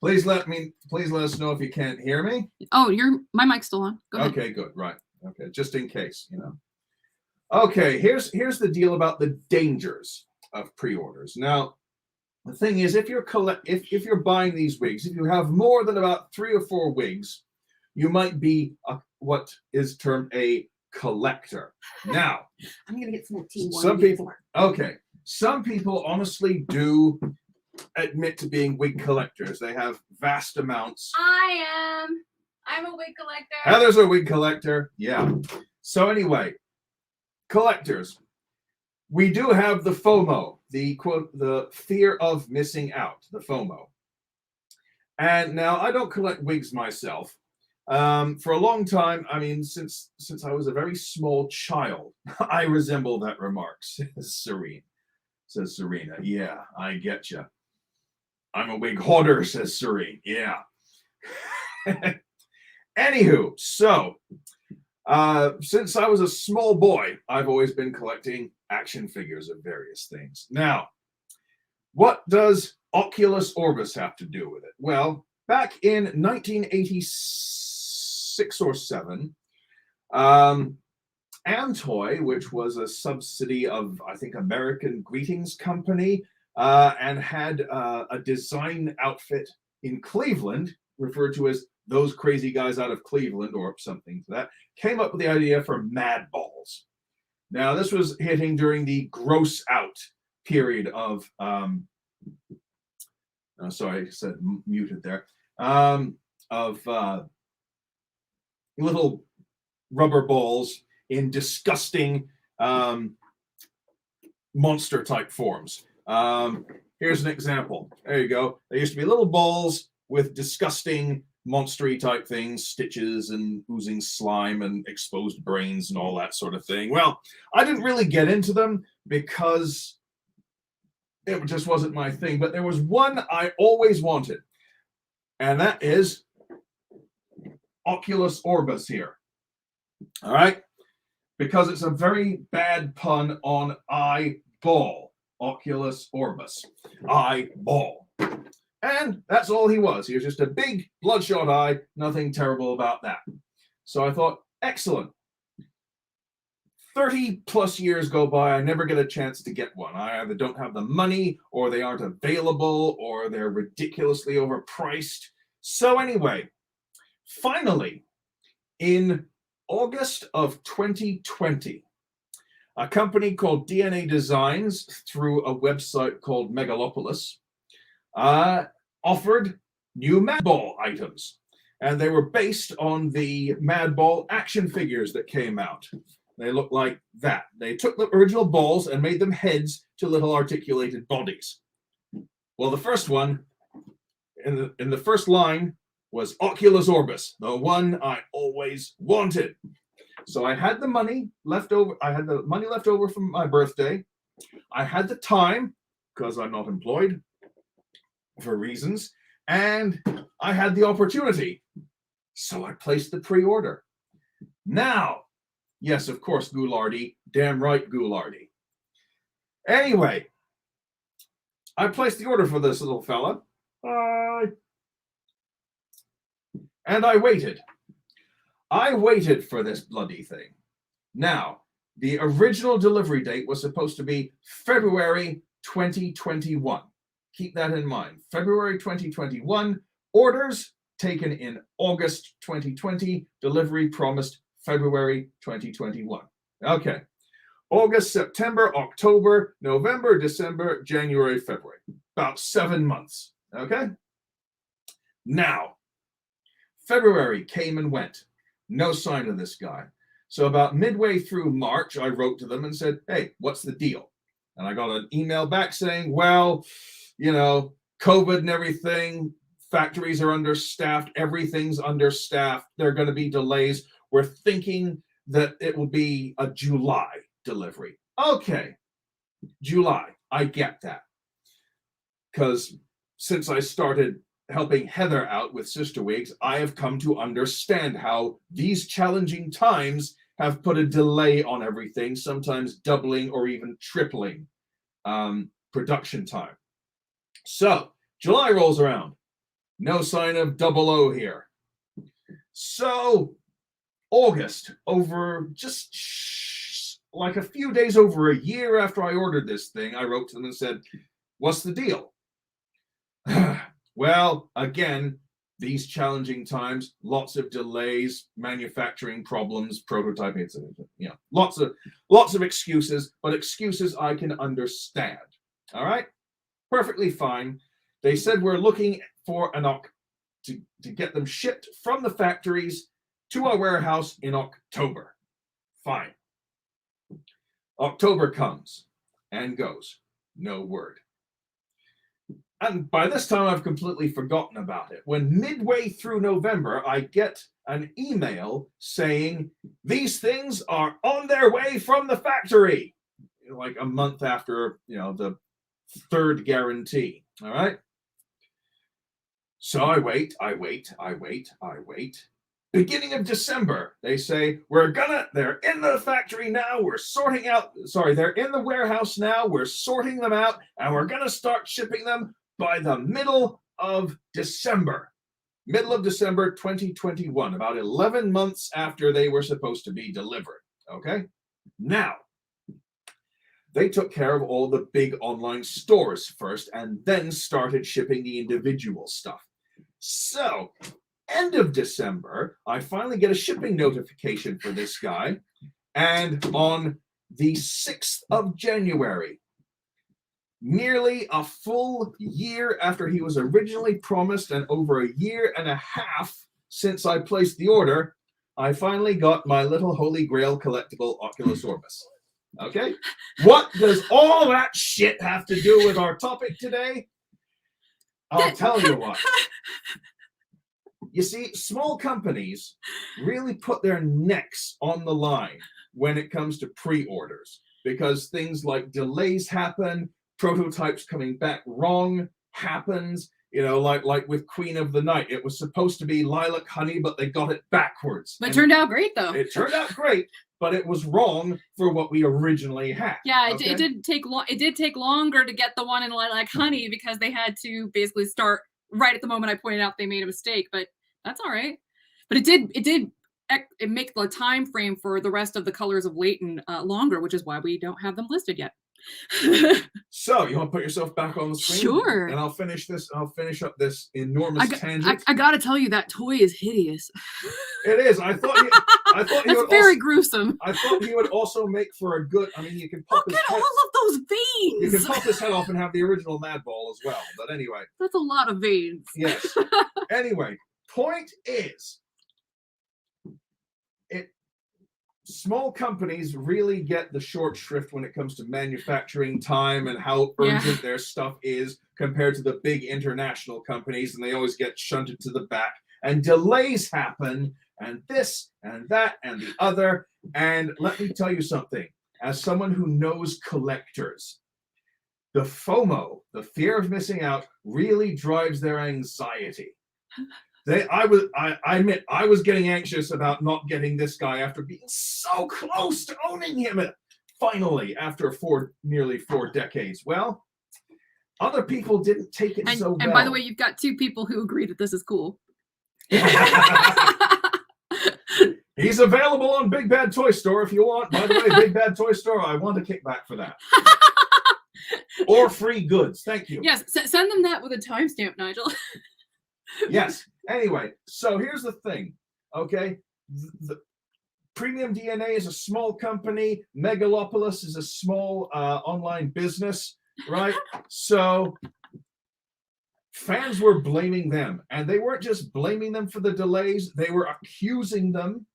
Please let us know if you can't hear me. Oh, my mic's still on. Go ahead. Okay, good. Right. Okay, just in case, you know. Okay, here's the deal about the dangers of pre-orders. Now, the thing is, if you're buying these wigs, if you have more than about 3 or 4 wigs, you might be what is termed a collector. Now, I'm gonna get some tea. Some people honestly do admit to being wig collectors. They have vast amounts. I'm a wig collector. Heather's a wig collector. Yeah. So anyway, collectors, we do have the FOMO, the quote, the fear of missing out, the FOMO. And now I don't collect wigs myself. For a long time, I mean, since I was a very small child, I resemble that remark, says Serena. Yeah, I get you. I'm a wig hoarder, says Serene. Yeah. Anywho, so since I was a small boy, I've always been collecting action figures of various things. Now, what does Oculus Orbis have to do with it? Well, back in 1986 or 7, Antoy, which was a subsidy of, I think, American Greetings Company, and had a design outfit in Cleveland, referred to as Those Crazy Guys Out of Cleveland, or something to that, came up with the idea for Mad Balls. Now, this was hitting during the gross out period of, sorry, I said muted there, of little rubber balls in disgusting monster type forms. Here's an example. There you go. There used to be little balls with disgusting monstery type things, stitches and oozing slime and exposed brains and all that sort of thing. Well, I didn't really get into them because it just wasn't my thing. But there was one I always wanted, and that is Oculus Orbis here. All right? Because it's a very bad pun on eyeball. Oculus Orbis. Eyeball. And that's all he was. He was just a big bloodshot eye. Nothing terrible about that. So I thought, excellent. 30 plus years go by. I never get a chance to get one. I either don't have the money, or they aren't available, or they're ridiculously overpriced. So anyway, finally, in August of 2020, a company called DNA Designs, through a website called Megalopolis, offered new Madball items. And they were based on the Madball action figures that came out. They look like that. They took the original balls and made them heads to little articulated bodies. Well, the first one, in the first line, was Oculus Orbis, the one I always wanted. So I had the money left over. I had the money left over from my birthday. I had the time, because I'm not employed for reasons, and I had the opportunity. So I placed the pre-order. Now, yes, of course, Goulardi. Damn right, Goulardi. Anyway, I placed the order for this little fella. And I waited. I waited for this bloody thing. Now, the original delivery date was supposed to be February 2021. Keep that in mind. February 2021. Orders taken in August 2020. Delivery promised February 2021. Okay. August, September, October, November, December, January, February. About 7 months. Okay? Now, February came and went. No sign of this guy. So about midway through March, I wrote to them and said, hey, what's the deal? And I got an email back saying, well, you know, COVID and everything, factories are understaffed, everything's understaffed, there are going to be delays. We're thinking that it will be a July delivery. Okay, July, I get that. Because since I started helping Heather out with Sister Wigs, I have come to understand how these challenging times have put a delay on everything, sometimes doubling or even tripling production time. So July rolls around. No sign of 00 here. So August, over just like a few days over a year after I ordered this thing, I wrote to them and said, what's the deal? Well, again, these challenging times, lots of delays, manufacturing problems, prototyping, etc. Yeah, lots of excuses, but excuses I can understand. All right, perfectly fine. They said we're looking for to get them shipped from the factories to our warehouse in October. Fine. October comes and goes. No word. And by this time, I've completely forgotten about it. When midway through November, I get an email saying, these things are on their way from the factory. Like a month after, the third guarantee. All right. So I wait. Beginning of December, they say, they're in the factory now. They're in the warehouse now. We're sorting them out, and we're going to start shipping them by the middle of December. Middle of December 2021, about 11 months after they were supposed to be delivered. Okay? Now, they took care of all the big online stores first and then started shipping the individual stuff. So, end of December, I finally get a shipping notification for this guy. And on the 6th of January, nearly a full year after he was originally promised and over a year and a half since I placed the order, I finally got my little Holy Grail collectible Oculus Orbis. Okay? What does all that shit have to do with our topic today? I'll tell you what. You see, small companies really put their necks on the line when it comes to pre-orders because things like delays happen, prototypes coming back wrong happens, like with Queen of the Night. It was supposed to be lilac honey, but they got it backwards. But it turned out great, though. It turned out great, but it was wrong for what we originally had. Yeah, okay? it did take longer to get the one in lilac honey because they had to basically start right at the moment I pointed out they made a mistake, but that's all right. But it make the time frame for the rest of the colors of Leighton longer, which is why we don't have them listed yet. So you want to put yourself back on the screen? Sure. And I'll finish up this enormous tangent. I gotta tell you, that toy is hideous. It is. I thought he would very gruesome. I thought he would also make for a good. I mean, you can pop Look at all of those veins. You can pop his head off and have the original Mad Ball as well. But anyway, that's a lot of veins. Yes. Anyway, point is, small companies really get the short shrift when it comes to manufacturing time and how urgent their stuff is compared to the big international companies, and they always get shunted to the back. And delays happen, and this and that and the other. And let me tell you something. As someone who knows collectors, the FOMO, the fear of missing out, really drives their anxiety. I admit I was getting anxious about not getting this guy after being so close to owning him finally after nearly 4 decades. Well, other people didn't take it so well. And by the way, you've got 2 people who agree that this is cool. He's available on Big Bad Toy Store if you want. By the way, Big Bad Toy Store, I want a kickback for that. Or free goods. Thank you. Yes, send them that with a timestamp, Nigel. Yes. Anyway, so here's the thing, okay? The Premium DNA is a small company. Megalopolis is a small online business, right? So fans were blaming them, and they weren't just blaming them for the delays. They were accusing them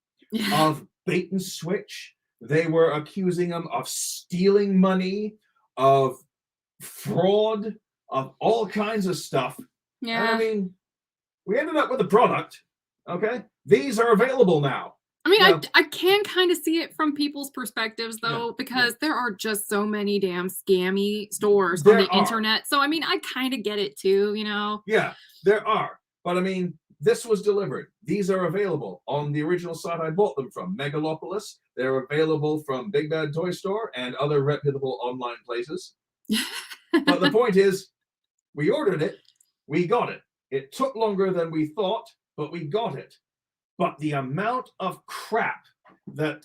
of bait and switch. They were accusing them of stealing money, of fraud, of all kinds of stuff. Yeah. And I mean, we ended up with a product, okay? These are available now. I mean, I can kind of see it from people's perspectives, though, because there are just so many damn scammy stores on the internet. So, I mean, I kind of get it, too, Yeah, there are. But, I mean, this was delivered. These are available on the original site I bought them from, Megalopolis. They're available from Big Bad Toy Store and other reputable online places. But the point is, we ordered it, we got it. It took longer than we thought, but we got it. But the amount of crap that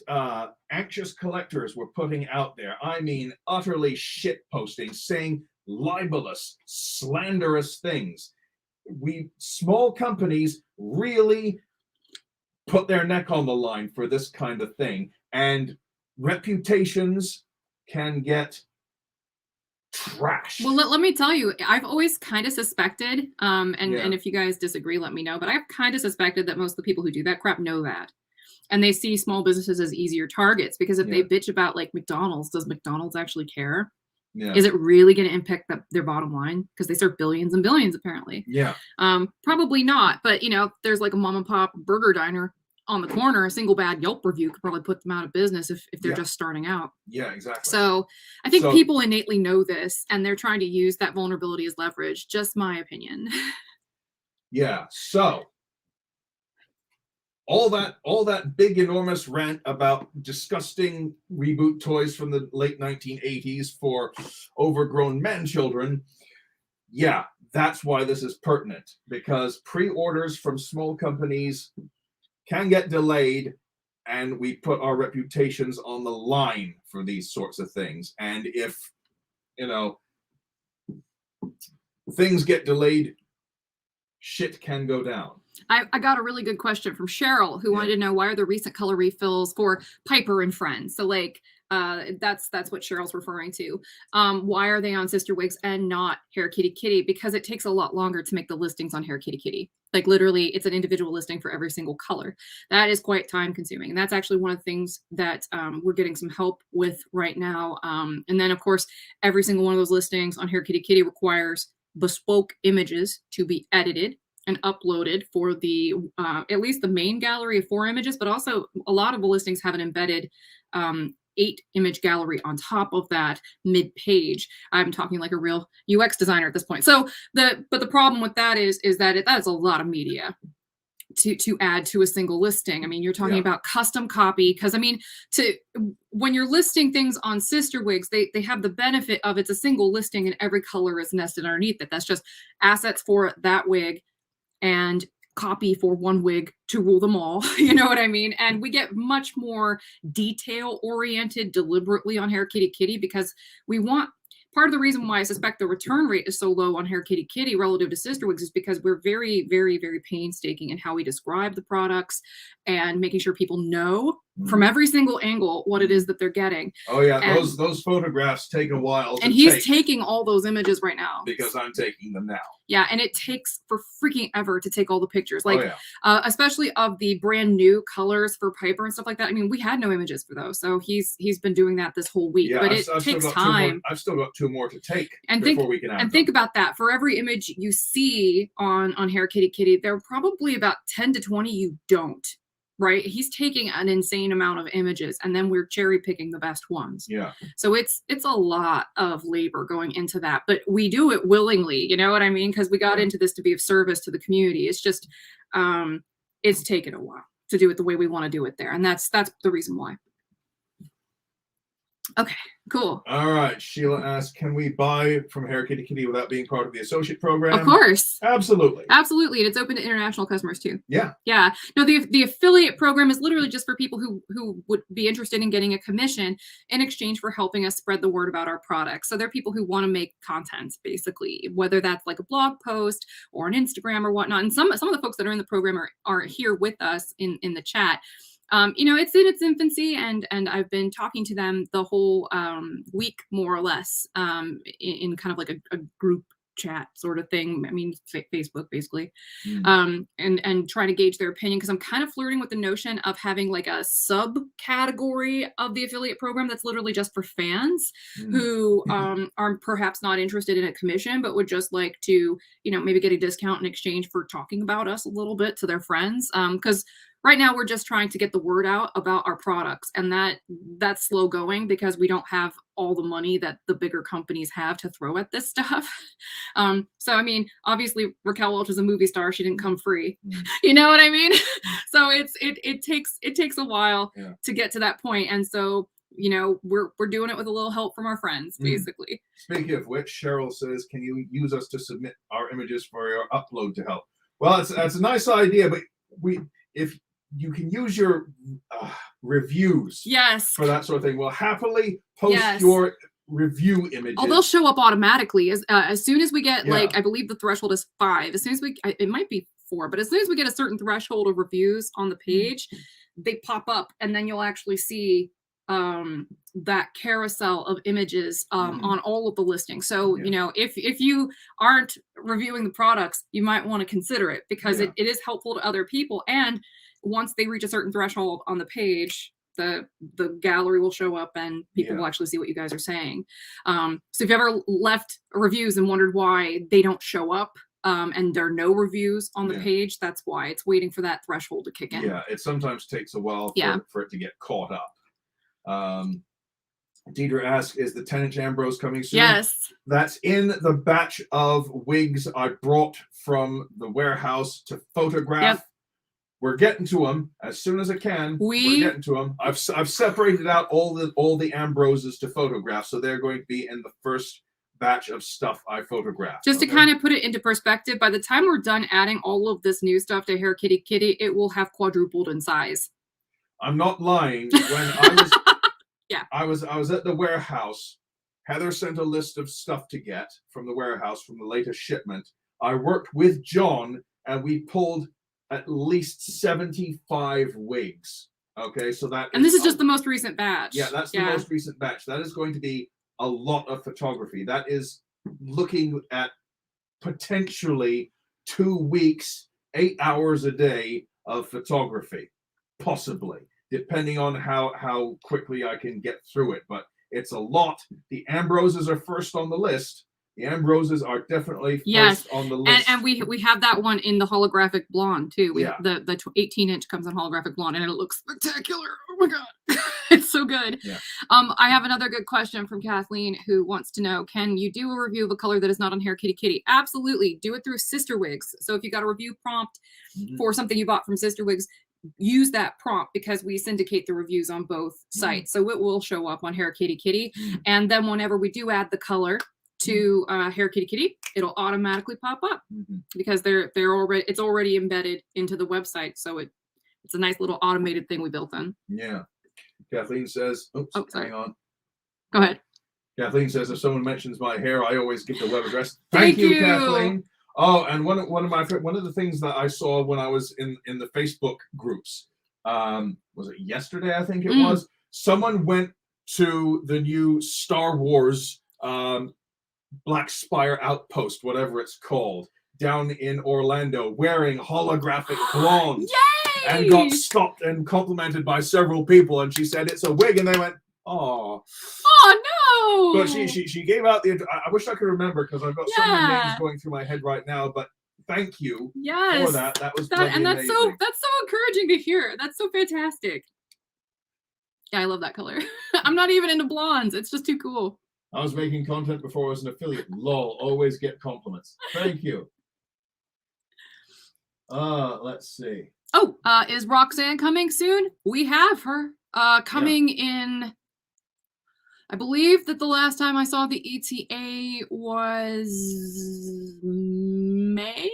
anxious collectors were putting out there, I mean, utterly shitposting, saying libelous, slanderous things. Small companies really put their neck on the line for this kind of thing. And reputations can get trash. Well, let me tell you, I've always kind of suspected, and if you guys disagree, let me know, but I've kind of suspected that most of the people who do that crap know that. And they see small businesses as easier targets, because if they bitch about like McDonald's, does McDonald's actually care? Yeah. Is it really going to impact their bottom line? Because they serve billions and billions, apparently. Yeah. Probably not. But, you know, if there's like a mom and pop burger diner on the corner, a single bad Yelp review could probably put them out of business if they're just starting out. Yeah, exactly. So I think people innately know this, and they're trying to use that vulnerability as leverage. Just my opinion. Yeah. So all that big enormous rant about disgusting reboot toys from the late 1980s for overgrown man children. Yeah, that's why this is pertinent, because pre-orders from small companies can get delayed, and we put our reputations on the line for these sorts of things. And if, you know, things get delayed, shit can go down. I got a really good question from Cheryl, who wanted to know, why are the recent color refills for Piper and Friends? So like, that's what Cheryl's referring to. Why are they on Sister Wigs and not Hair Kitty Kitty? Because it takes a lot longer to make the listings on Hair Kitty Kitty. Like literally, it's an individual listing for every single color. That is quite time consuming. And that's actually one of the things that we're getting some help with right now. And then of course, every single one of those listings on Hair Kitty Kitty requires bespoke images to be edited and uploaded for the at least the main gallery of 4 images, but also a lot of the listings have an embedded 8 image gallery on top of that mid page. I'm talking like a real UX designer at this point. So the problem with that is that that's a lot of media to add to a single listing. I mean, you're talking about custom copy, because I mean, when you're listing things on Sister Wigs, they have the benefit of it's a single listing and every color is nested underneath it. That's just assets for that wig and copy for one wig to rule them all. You know what I mean? And we get much more detail oriented deliberately on Hair Kitty Kitty, because we want, part of the reason why I suspect the return rate is so low on Hair Kitty Kitty relative to Sister Wigs is because we're very, very, very painstaking in how we describe the products and making sure people know from every single angle what it is that they're getting. Oh yeah, and those photographs take a while. And he's taking all those images right now. Because I'm taking them now. Yeah, and it takes for freaking ever to take all the pictures. Like, especially of the brand new colors for Piper and stuff like that. I mean, we had no images for those, so he's been doing that this whole week. Yeah, but it takes time. I've still got 2 more to take before we can add them. Think about that. For every image you see on Hair Kitty Kitty, there are probably about 10 to 20 you don't. Right? He's taking an insane amount of images, and then we're cherry picking the best ones. Yeah. So it's a lot of labor going into that, but we do it willingly. You know what I mean? Because we got into this to be of service to the community. It's just, it's taken a while to do it the way we want to do it there, and that's the reason why. Okay, cool. All right. Sheila asks, can we buy from Hair Kitty Kitty without being part of the associate program? Of course. Absolutely. Absolutely. And it's open to international customers too. Yeah. Yeah. No, the affiliate program is literally just for people who would be interested in getting a commission in exchange for helping us spread the word about our products. So they're people who want to make content, basically, whether that's like a blog post or an Instagram or whatnot. And some of the folks that are in the program are here with us in the chat. You know, it's in its infancy, and I've been talking to them the whole week, more or less, in kind of like a group chat sort of thing. I mean, Facebook, basically, and trying to gauge their opinion, because I'm kind of flirting with the notion of having like a subcategory of the affiliate program that's literally just for fans who are perhaps not interested in a commission, but would just like to, you know, maybe get a discount in exchange for talking about us a little bit to their friends, because right now we're just trying to get the word out about our products, and that's slow going because we don't have all the money that the bigger companies have to throw at this stuff. So I mean, obviously Raquel Welch is a movie star; she didn't come free. You know what I mean? So it takes a while to get to that point, and so, you know, we're doing it with a little help from our friends, basically. Speaking of which, Cheryl says, "Can you use us to submit our images for your upload to help?" Well, that's a nice idea, but if you can use your reviews for that sort of thing, we'll happily post your review images. Oh, they'll show up automatically as soon as we get, like, I believe the threshold is 5. As soon as it might be 4, but as soon as we get a certain threshold of reviews on the page, they pop up, and then you'll actually see that carousel of images on all of the listings. So, you know, if you aren't reviewing the products, you might want to consider it, because it is helpful to other people. And once they reach a certain threshold on the page, the gallery will show up and people will actually see what you guys are saying. So if you ever left reviews and wondered why they don't show up, and there are no reviews on the page, that's why. It's waiting for that threshold to kick in. Yeah, it sometimes takes a while for it to get caught up. Deidre asks, is the 10-inch Ambrose coming soon? Yes. That's in the batch of wigs I brought from the warehouse to photograph. Yep. We're getting to them as soon as I can. We're getting to them. I've separated out all the Ambroses to photograph, so they're going to be in the first batch of stuff I photographed. Just to kind of put it into perspective, by the time we're done adding all of this new stuff to Hair Kitty Kitty, it will have quadrupled in size. I'm not lying. When I was I was at the warehouse. Heather sent a list of stuff to get from the warehouse from the latest shipment. I worked with John and we pulled at least 75 wigs. Okay, so that and this is just the most recent batch. Yeah, that's the most recent batch. That is going to be a lot of photography. That is looking at potentially 2 weeks, 8 hours a day of photography, possibly, depending on how quickly I can get through it. But it's a lot. The Ambroses are first on the list. The Ambroses are definitely first on the list. And we have that one in the holographic blonde too. The 18-inch comes in holographic blonde and it looks spectacular. Oh my god. It's so good. Yeah. I have another good question from Kathleen who wants to know, can you do a review of a color that is not on Hair Kitty Kitty? Absolutely. Do it through Sister Wigs. So if you got a review prompt for something you bought from Sister Wigs, use that prompt because we syndicate the reviews on both sites. So it will show up on Hair Kitty Kitty. And then whenever we do add the color to Hair Kitty Kitty, it'll automatically pop up because it's already embedded into the website. So it's a nice little automated thing we built in. Yeah. Kathleen says, hang on. Go ahead. Kathleen says, if someone mentions my hair, I always give the web address. Thank you, Kathleen. Oh, and one of the things that I saw when I was in the Facebook groups, was it yesterday? I think it was. Someone went to the new Star Wars Black Spire Outpost, whatever it's called, down in Orlando, wearing holographic blonde. Yay! And got stopped and complimented by several people, and she said it's a wig, and they went, "Oh, no!" But she gave out the. I wish I could remember because I've got so many names going through my head right now. But thank you for that. That was and that's amazing. so encouraging to hear. That's so fantastic. Yeah, I love that color. I'm not even into blondes. It's just too cool. I was making content before I was an affiliate. Lol, always get compliments. Thank you. Let's see. Oh, is Roxanne coming soon? We have her coming in. I believe that the last time I saw the ETA was May.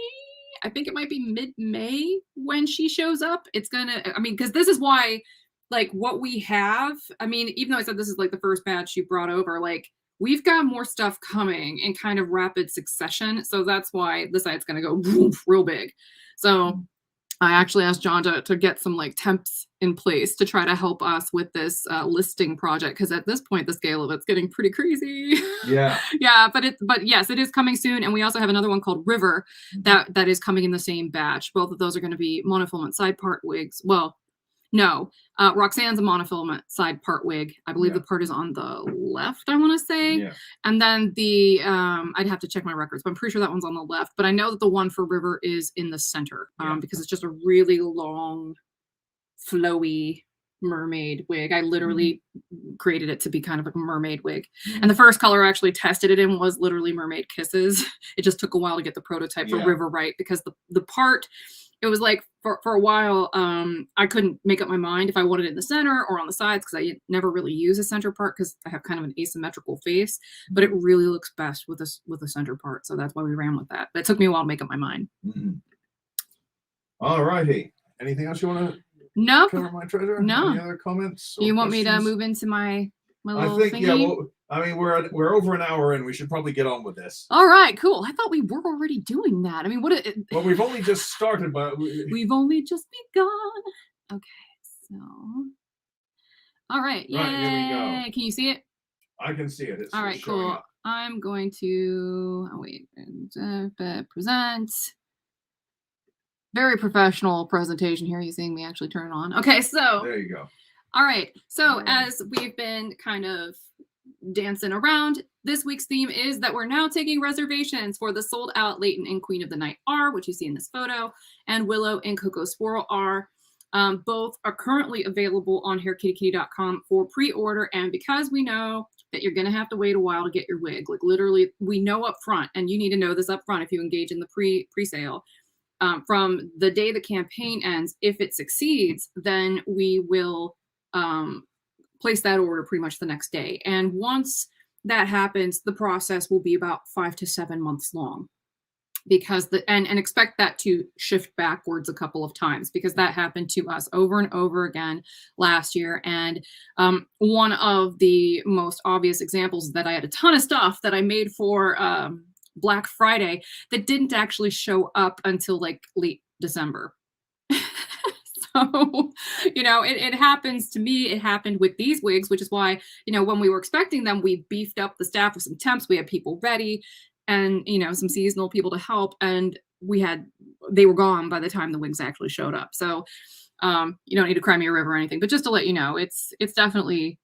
I think it might be mid-May when she shows up. It's gonna, I mean, because this is why, like, what we have, I mean, even though I said this is like the first batch she brought over, like, we've got more stuff coming in kind of rapid succession. So that's why the site's gonna go real big. So I actually asked John to get some like temps in place to try to help us with this listing project, because at this point the scale of it's getting pretty crazy. Yeah. Yeah, but yes, it is coming soon, and we also have another one called River that is coming in the same batch. Both of those are going to be monofilament side part wigs. Well, no, Roxanne's a monofilament side part wig. I believe the part is on the left, I want to say. Yeah. And then the, I'd have to check my records, but I'm pretty sure that one's on the left. But I know that the one for River is in the center because it's just a really long, flowy mermaid wig. I literally created it to be kind of like a mermaid wig. And the first color I actually tested it in was literally Mermaid Kisses. It just took a while to get the prototype for River right, because the part, it was like for a while, I couldn't make up my mind if I wanted it in the center or on the sides, because I never really use a center part because I have kind of an asymmetrical face, but it really looks best with a center part. So that's why we ran with that. But it took me a while to make up my mind. All righty. Anything else you want to cover, my treasure? No. Any other comments? You want me to move into my little I think, thingy? well, I mean, we're over an hour in. We should probably get on with this. All right, cool. I thought we were already doing that. I mean, well, we've only just started, but we've only just begun. Okay, so all right, yay. Right, here we go. Can you see it? I can see it. It's all right, showing cool. up. I'm going to present. Very professional presentation here. You seeing me actually turn it on? Okay, so there you go. All right. So as we've been kind of dancing around, this week's theme is that we're now taking reservations for the sold out Leighton and Queen of the Night-R, which you see in this photo, and Willow and Cocoa Swirl-R. Both are currently available on hairkittykitty.com for pre-order. And because we know that you're going to have to wait a while to get your wig, like literally we know up front, and you need to know this up front if you engage in the pre-sale, from the day the campaign ends, if it succeeds, then we will place that order pretty much the next day. And once that happens, the process will be about 5 to 7 months long, because and expect that to shift backwards a couple of times, because that happened to us over and over again last year. And one of the most obvious examples is that I had a ton of stuff that I made for Black Friday that didn't actually show up until like late December. So, you know, it happens to me. It happened with these wigs, which is why, you know, when we were expecting them, we beefed up the staff with some temps. We had people ready and, you know, some seasonal people to help. And they were gone by the time the wigs actually showed up. So you don't need to cry me a river or anything, but just to let you know, it's definitely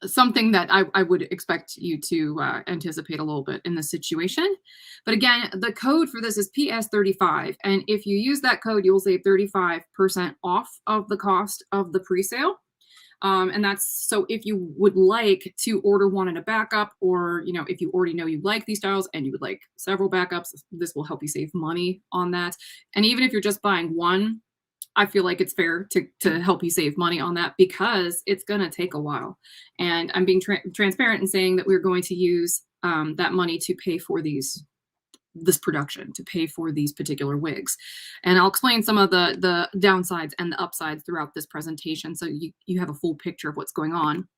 something that I would expect you to anticipate a little bit in this situation. But again, the code for this is PS35. And if you use that code, you'll save 35% off of the cost of the pre-sale. And that's so if you would like to order one in a backup, or, you know, if you already know you like these styles and you would like several backups, this will help you save money on that. And even if you're just buying one, I feel like it's fair to help you save money on that, because it's going to take a while. And I'm being transparent in saying that we're going to use that money to pay for this production, to pay for these particular wigs. And I'll explain some of the downsides and the upsides throughout this presentation, so you have a full picture of what's going on.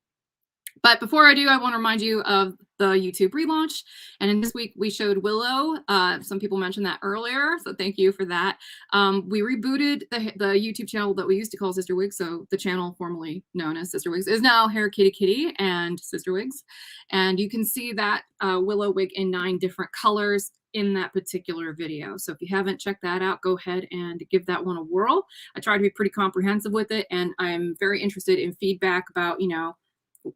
But before I do, I want to remind you of the YouTube relaunch. And in this week, we showed Willow. Some people mentioned that earlier, so thank you for that. We rebooted the YouTube channel that we used to call Sister Wigs. So the channel formerly known as Sister Wigs is now Hair Kitty Kitty and Sister Wigs. And you can see that Willow wig in 9 different colors in that particular video. So if you haven't checked that out, go ahead and give that one a whirl. I try to be pretty comprehensive with it, and I'm very interested in feedback about, you know,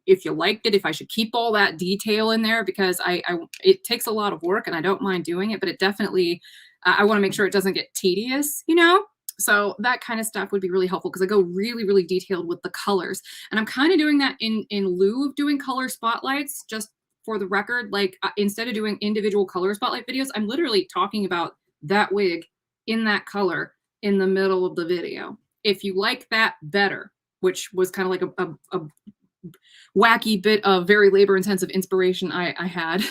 if you liked it, if I should keep all that detail in there, because it takes a lot of work and I don't mind doing it, but it definitely, I want to make sure it doesn't get tedious, you know? So that kind of stuff would be really helpful, because I go really, really detailed with the colors. And I'm kind of doing that in lieu of doing color spotlights, just for the record. Like instead of doing individual color spotlight videos, I'm literally talking about that wig in that color in the middle of the video. If you like that better, which was kind of like a wacky bit of very labor-intensive inspiration I had.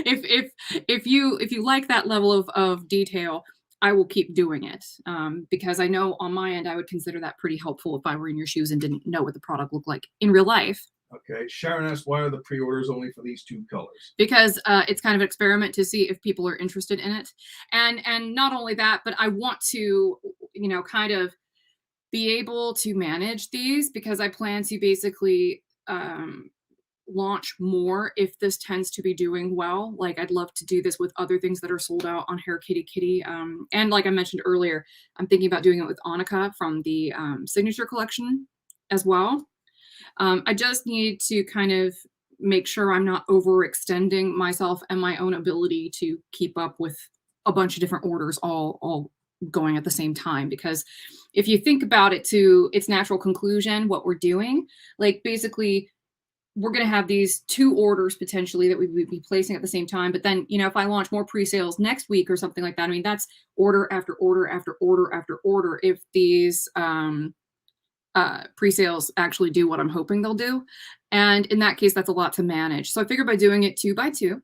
if you like that level of detail, I will keep doing it, because I know on my end I would consider that pretty helpful if I were in your shoes and didn't know what the product looked like in real life. Okay, Sharon asked, why are the pre-orders only for these 2 colors? Because it's kind of an experiment to see if people are interested in it, and not only that, but I want to, you know, kind of be able to manage these, because I plan to basically launch more if this tends to be doing well. Like I'd love to do this with other things that are sold out on Hair Kitty Kitty. And like I mentioned earlier, I'm thinking about doing it with Annika from the Signature Collection as well. I just need to kind of make sure I'm not overextending myself and my own ability to keep up with a bunch of different orders all going at the same time. Because if you think about it to its natural conclusion, what we're doing, like basically we're going to have these 2 orders potentially that we would be placing at the same time. But then, you know, if I launch more pre-sales next week or something like that, I mean, that's order after order after order after order if these pre-sales actually do what I'm hoping they'll do. And in that case, that's a lot to manage. So I figured by doing it 2 by 2,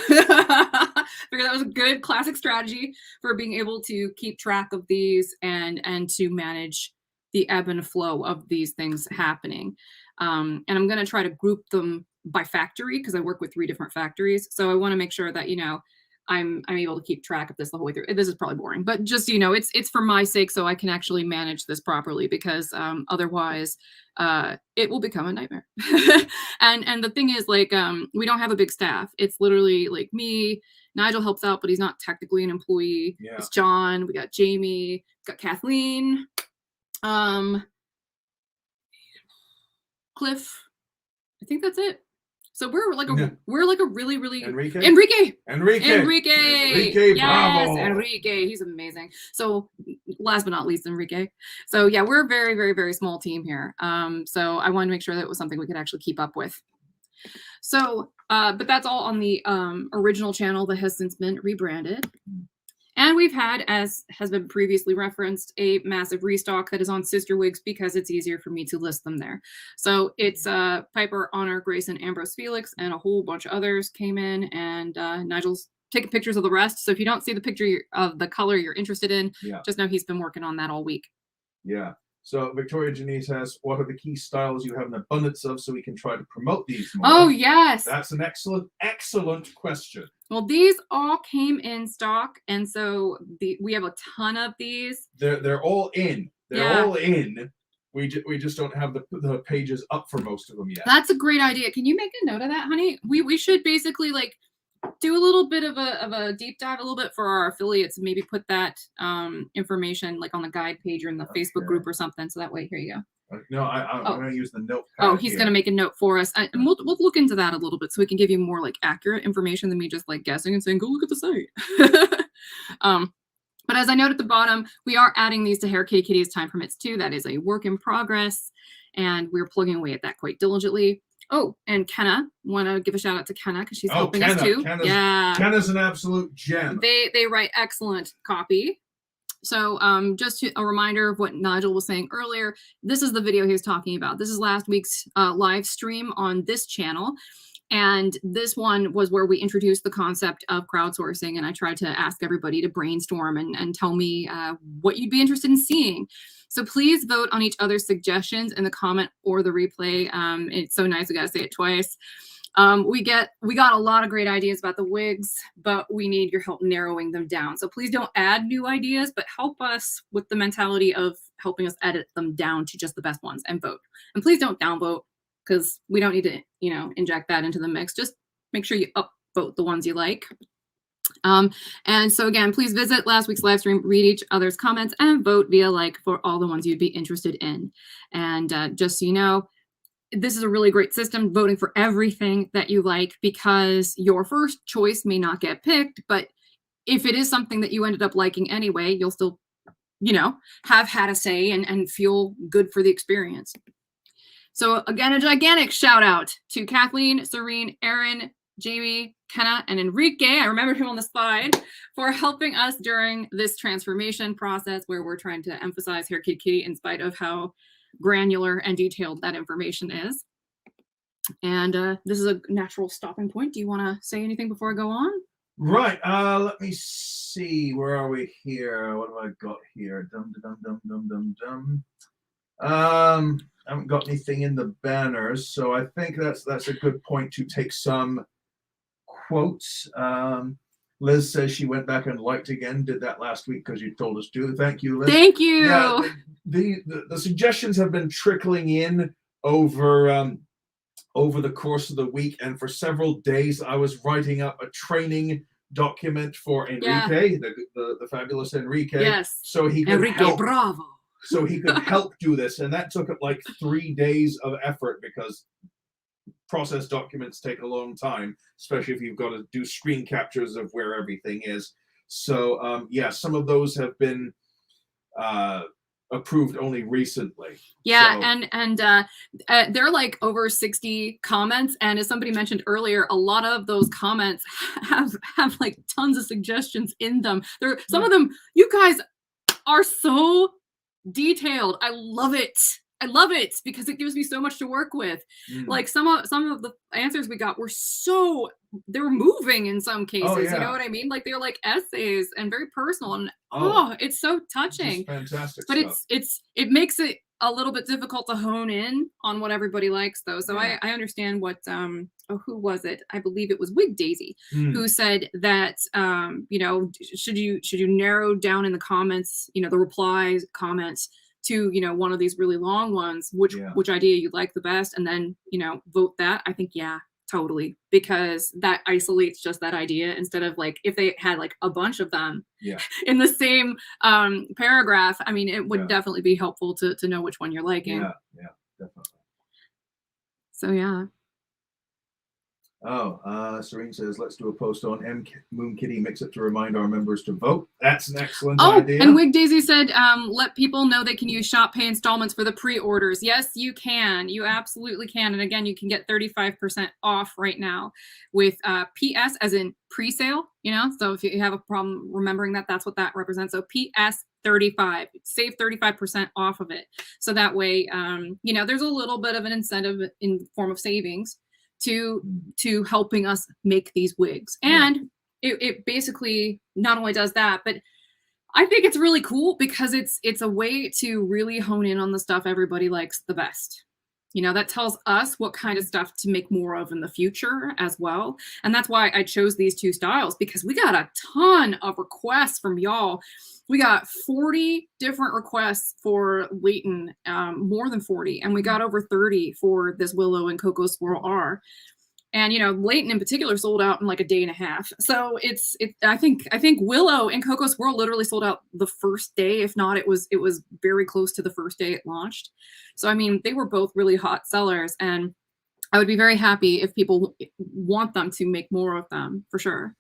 figured that was a good classic strategy for being able to keep track of these and to manage the ebb and flow of these things happening. And I'm going to try to group them by factory, because I work with 3 different factories. So I want to make sure that, you know, I'm able to keep track of this the whole way through. This is probably boring, but just, you know, it's for my sake, so I can actually manage this properly, because otherwise it will become a nightmare. and the thing is, like, we don't have a big staff. It's literally like me. Nigel helps out, but he's not technically an employee. Yeah. It's John. We got Jamie. Got Kathleen. Cliff. I think that's it. So we're like a Yeah. really Enrique. Enrique. Enrique, Yes, bravo. Enrique. He's amazing. So last but not least, Enrique. So yeah, we're a very small team here. So I wanted to make sure that it was something we could actually keep up with. So, but that's all on the original channel that has since been rebranded. And we've had, as has been previously referenced, a massive restock that is on Sister Wigs because it's easier for me to list them there. So it's Piper, Honor, Grayson, Ambrose, Felix, and a whole bunch of others came in, and Nigel's taking pictures of the rest. So if you don't see the picture of the color you're interested in, just know he's been working on that all week. Yeah. So Victoria Janice asks, what are the key styles you have an abundance of so we can try to promote these more? Oh, yes. That's an excellent question. Well, these all came in stock, and so we have a ton of these. They're all in. They're all in. We just don't have the pages up for most of them yet. That's a great idea. Can you make a note of that, honey? We should basically like do a little bit of a deep dive a little bit for our affiliates, and maybe put that information like on the guide page or in the Facebook group or something. So that way, here you go. No, I'm going to use the note. Oh, he's going to make a note for us. And we'll look into that a little bit so we can give you more like accurate information than me just like guessing and saying, go look at the site. But as I noted at the bottom, we are adding these to Hair Kitty Kitty as time permits too. That is a work in progress, and we're plugging away at that quite diligently. Oh, and Kenna, want to give a shout out to Kenna because she's helping us too. Kenna's an absolute gem. They write excellent copy. So just a reminder of what Nigel was saying earlier, this is the video he was talking about. This is last week's live stream on this channel. And this one was where we introduced the concept of crowdsourcing. And I tried to ask everybody to brainstorm and tell me what you'd be interested in seeing. So please vote on each other's suggestions in the comment or the replay. It's so nice, we gotta say it twice. We got a lot of great ideas about the wigs, but we need your help narrowing them down. So please don't add new ideas, but help us with the mentality of helping us edit them down to just the best ones and vote. And please don't downvote, because we don't need to, inject that into the mix. Just make sure you upvote the ones you like. And so again, please visit last week's live stream, read each other's comments, and vote via like for all the ones you'd be interested in. And just so you know, this is a really great system, voting for everything that you like, because your first choice may not get picked, but if it is something that you ended up liking anyway, you'll still, have had a say and feel good for the experience. So again, a gigantic shout out to Kathleen, Serene, Erin, Jamie, Kenna, and Enrique. I remembered him on the slide for helping us during this transformation process where we're trying to emphasize Hair Kitty Kitty in spite of how granular and detailed that information is. And this is a natural stopping point. Do you want to say anything before I go on? Right. Let me see. Where are we here? What have I got here? I haven't got anything in the banners, so I think that's a good point to take some quotes. Liz says she went back and liked again. Did that last week because you told us to. Thank you, Liz. Thank you. Yeah, the suggestions have been trickling in over the course of the week, and for several days I was writing up a training document for Enrique, the fabulous Enrique. Yes. So he could Enrique, help. bravo. So he could help do this, and that took up like 3 days of effort because process documents take a long time, especially if you've got to do screen captures of where everything is. So some of those have been approved only recently. Yeah, so. and there are like over 60 comments, and as somebody mentioned earlier, a lot of those comments have like tons of suggestions in them. Some of them, you guys are so detailed. I love it because it gives me so much to work with. Like some of the answers we got were they were moving in some cases. Oh, yeah. You know what I mean? Like they're like essays and very personal, and it's so touching. Fantastic. But stuff. it makes it a little bit difficult to hone in on what everybody likes, though. So I understand what who was it? I believe it was Wig Daisy who said that should you narrow down in the comments, the replies comments to one of these really long ones, which idea you like the best, and then vote that. I think totally, because that isolates just that idea instead of like if they had like a bunch of them in the same paragraph. I mean, it would definitely be helpful to know which one you're liking. Yeah, definitely. So yeah. Serene says, let's do a post on Moon Kitty Mix It to remind our members to vote. That's an excellent idea. And Wig Daisy said, let people know they can use Shop Pay installments for the pre-orders. Yes, you can. You absolutely can. And again, you can get 35% off right now with PS as in pre-sale, you know? So if you have a problem remembering that, that's what that represents. So PS 35, save 35% off of it. So that way, you know, there's a little bit of an incentive in form of savings to helping us make these wigs. And it basically not only does that, but I think it's really cool because it's a way to really hone in on the stuff everybody likes the best. You know, that tells us what kind of stuff to make more of in the future as well. And that's why I chose these two styles, because we got a ton of requests from y'all. We got 40 different requests for Leighton, more than 40. And we got over 30 for this Willow and Cocoa Swirl-R. And, you know, Leighton in particular sold out in like a day and a half. So I think Willow and Cocoa Swirl literally sold out the first day. If not, it was very close to the first day it launched. So, I mean, they were both really hot sellers, and I would be very happy if people want them to make more of them for sure.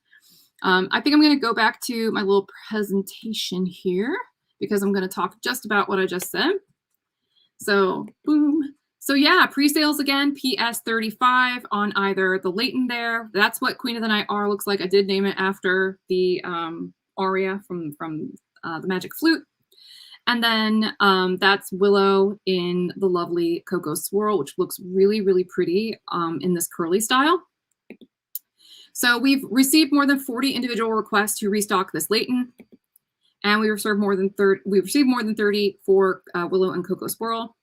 I think I'm going to go back to my little presentation here because I'm going to talk just about what I just said. So, boom. So yeah, pre-sales again, PS 35 on either the Leighton there. That's what Queen of the Night-R looks like. I did name it after the aria from the Magic Flute. And then that's Willow in the lovely Cocoa Swirl, which looks really, really pretty in this curly style. So we've received more than 40 individual requests to restock this Leighton. And we received more than 30 for Willow and Cocoa Swirl.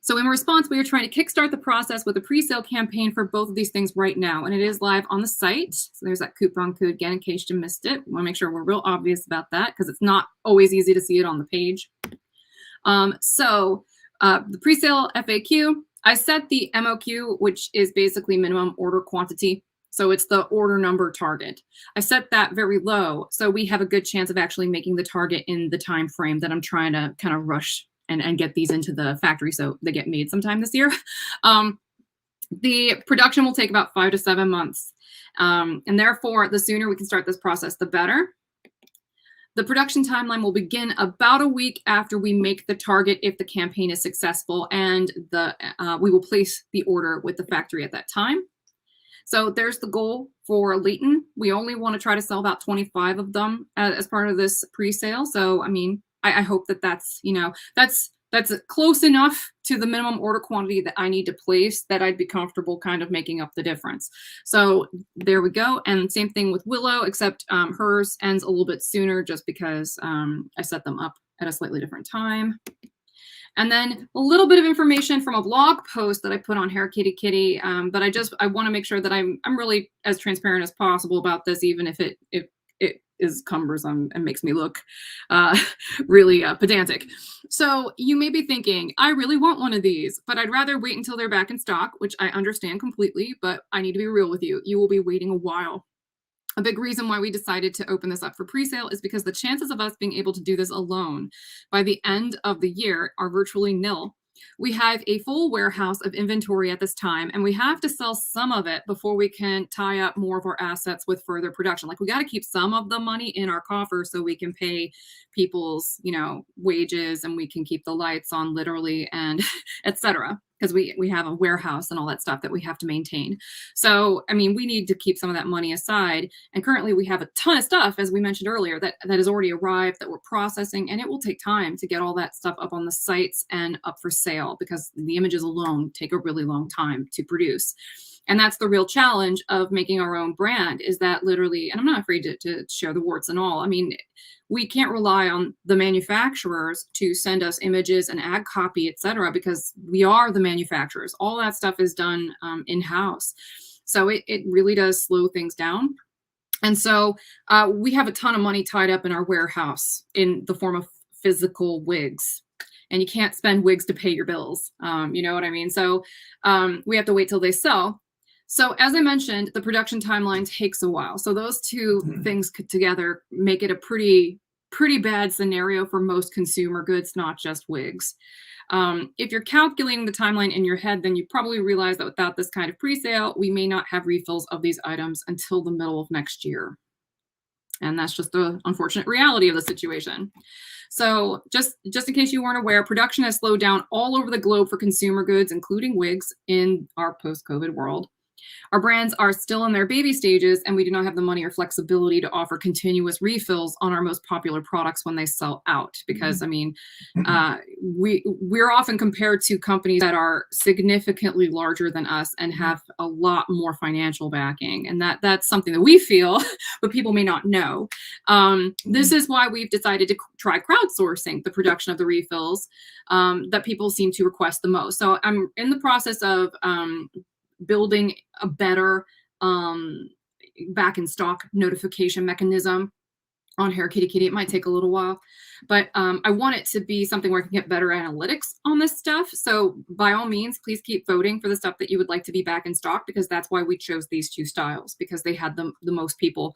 So in response, we are trying to kickstart the process with a pre-sale campaign for both of these things right now. And it is live on the site. So there's that coupon code again in case you missed it. We want to make sure we're real obvious about that because it's not always easy to see it on the page. The pre-sale FAQ, I set the MOQ, which is basically minimum order quantity. So it's the order number target. I set that very low. So we have a good chance of actually making the target in the time frame that I'm trying to kind of rush and get these into the factory so they get made sometime this year. The production will take about 5 to 7 months. And therefore, the sooner we can start this process, the better. The production timeline will begin about a week after we make the target if the campaign is successful, and we will place the order with the factory at that time. So there's the goal for Leighton. We only want to try to sell about 25 of them as part of this pre-sale. So, I mean, I hope that that's, you know, that's close enough to the minimum order quantity that I need to place that I'd be comfortable kind of making up the difference. So there we go. And same thing with Willow, except hers ends a little bit sooner just because I set them up at a slightly different time. And then a little bit of information from a blog post that I put on Hair Kitty Kitty. But I want to make sure that I'm really as transparent as possible about this, even if it is cumbersome and makes me look really pedantic. So you may be thinking, I really want one of these, but I'd rather wait until they're back in stock, which I understand completely, but I need to be real with you. You will be waiting a while. A big reason why we decided to open this up for pre-sale is because the chances of us being able to do this alone by the end of the year are virtually nil. We have a full warehouse of inventory at this time, and we have to sell some of it before we can tie up more of our assets with further production. Like, we got to keep some of the money in our coffer so we can pay people's, you know, wages, and we can keep the lights on literally, and etc. Because we have a warehouse and all that stuff that we have to maintain. So, I mean, we need to keep some of that money aside. And currently we have a ton of stuff, as we mentioned earlier, that has already arrived that we're processing, and it will take time to get all that stuff up on the sites and up for sale because the images alone take a really long time to produce. And that's the real challenge of making our own brand, is that literally, and I'm not afraid to share the warts and all. I mean, we can't rely on the manufacturers to send us images and ad copy, etc., because we are the manufacturers. All that stuff is done in-house. So it really does slow things down. And so we have a ton of money tied up in our warehouse in the form of physical wigs. And you can't spend wigs to pay your bills. You know what I mean? So we have to wait till they sell. So as I mentioned, the production timeline takes a while. So those two things together make it a pretty bad scenario for most consumer goods, not just wigs. If you're calculating the timeline in your head, then you probably realize that without this kind of pre-sale, we may not have refills of these items until the middle of next year. And that's just the unfortunate reality of the situation. So just in case you weren't aware, production has slowed down all over the globe for consumer goods, including wigs, in our post-COVID world. Our brands are still in their baby stages, and we do not have the money or flexibility to offer continuous refills on our most popular products when they sell out. Because, I mean, we're often compared to companies that are significantly larger than us and have a lot more financial backing. And that's something that we feel, but people may not know. This is why we've decided to try crowdsourcing the production of the refills that people seem to request the most. So I'm in the process of building a better back in stock notification mechanism on Hair Kitty Kitty. It might take a little while, but I want it to be something where I can get better analytics on this stuff. So by all means, please keep voting for the stuff that you would like to be back in stock, because that's why we chose these two styles, because they had the most people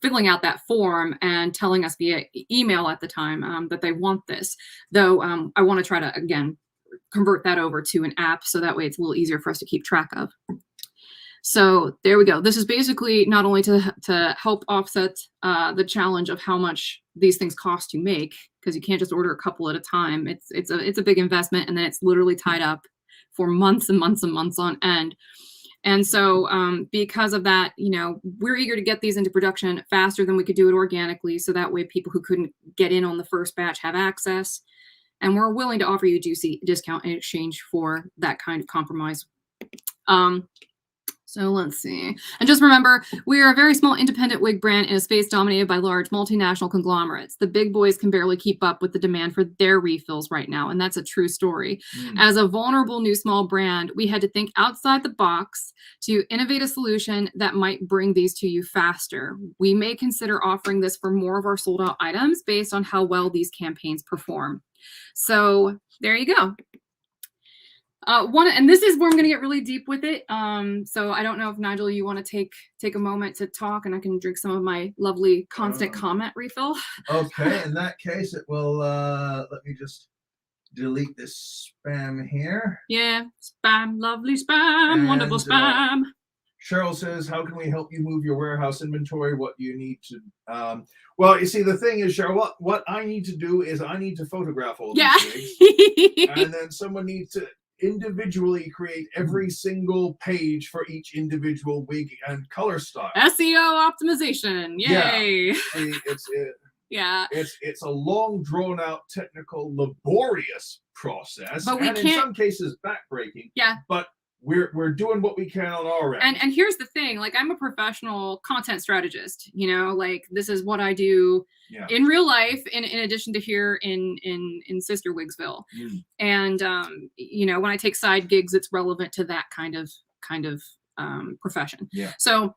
filling out that form and telling us via email at the time that they want this. Though I want to try to, again, convert that over to an app, so that way it's a little easier for us to keep track of. So there we go. This is basically not only to help offset the challenge of how much these things cost to make, because you can't just order a couple at a time. It's a big investment, and then it's literally tied up for months and months and months on end. And so because of that, you know, we're eager to get these into production faster than we could do it organically, so that way people who couldn't get in on the first batch have access. And we're willing to offer you a juicy discount in exchange for that kind of compromise. So let's see. And just remember, we are a very small independent wig brand in a space dominated by large multinational conglomerates. The big boys can barely keep up with the demand for their refills right now. And that's a true story. As a vulnerable new small brand, we had to think outside the box to innovate a solution that might bring these to you faster. We may consider offering this for more of our sold out items based on how well these campaigns perform. So there you go. And this is where I'm going to get really deep with it. So I don't know if Nigel, you want to take a moment to talk, and I can drink some of my lovely constant comment refill. Okay, in that case, it will. Let me just delete this spam here. Yeah, spam, lovely spam, wonderful spam. Cheryl says, how can we help you move your warehouse inventory? What do you need to... well, you see, the thing is, Cheryl, what I need to do is I need to photograph all these wigs, and then someone needs to individually create every single page for each individual wig and color style. SEO optimization, yay! Yeah, see, it's a long, drawn out, technical, laborious process, but and in some cases backbreaking. Yeah, but we're doing what we can on our end. And here's the thing, like, I'm a professional content strategist, you know, like, this is what I do in real life, in addition to here in Sister Wigsville. And you know, when I take side gigs, it's relevant to that kind of profession. So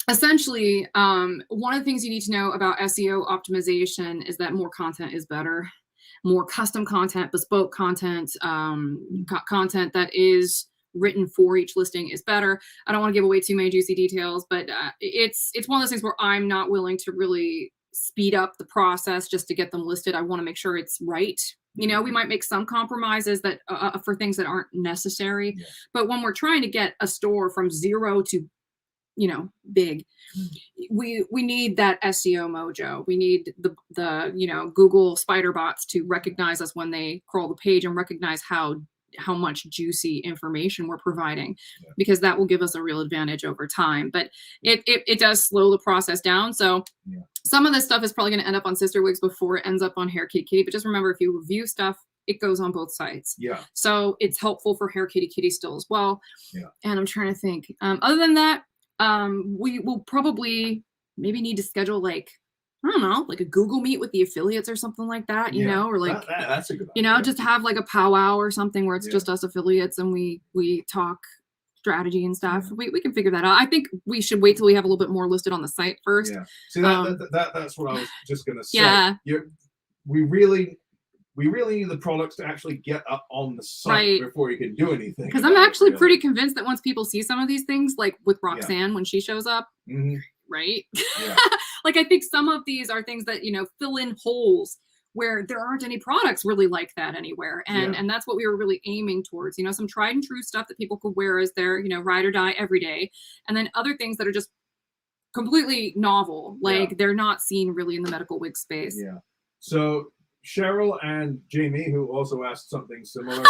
essentially, one of the things you need to know about SEO optimization is that more content is better. More custom content, bespoke content, content that is written for each listing is better. I don't want to give away too many juicy details, but it's one of those things where I'm not willing to really speed up the process just to get them listed. I want to make sure it's right. You know, we might make some compromises that for things that aren't necessary, but when we're trying to get a store from zero to, you know, big, we need that SEO mojo. We need the you know, Google spider bots to recognize us when they crawl the page and recognize how much juicy information we're providing, because that will give us a real advantage over time. But it does slow the process down. So some of this stuff is probably going to end up on Sister Wigs before it ends up on Hair Kitty Kitty. But just remember, if you review stuff, it goes on both sites. So it's helpful for Hair Kitty Kitty still as well. And I'm trying to think. Other than that, we will probably maybe need to schedule, like, I don't know, like a Google Meet with the affiliates or something like that, you know, or like, that's a good idea. You know, just have like a powwow or something where it's just us affiliates and we talk strategy and stuff. We can figure that out. I think we should wait till we have a little bit more listed on the site first. See, that's what I was just going to say. We really need the products to actually get up on the site before you can do anything. Because I'm actually pretty convinced that once people see some of these things, like with Roxanne when she shows up, right? Like, I think some of these are things that, you know, fill in holes where there aren't any products really like that anywhere. And that's what we were really aiming towards, you know, some tried and true stuff that people could wear as their, you know, ride or die every day. And then other things that are just completely novel, like they're not seen really in the medical wig space. Yeah. So Cheryl and Jamie, who also asked something similar,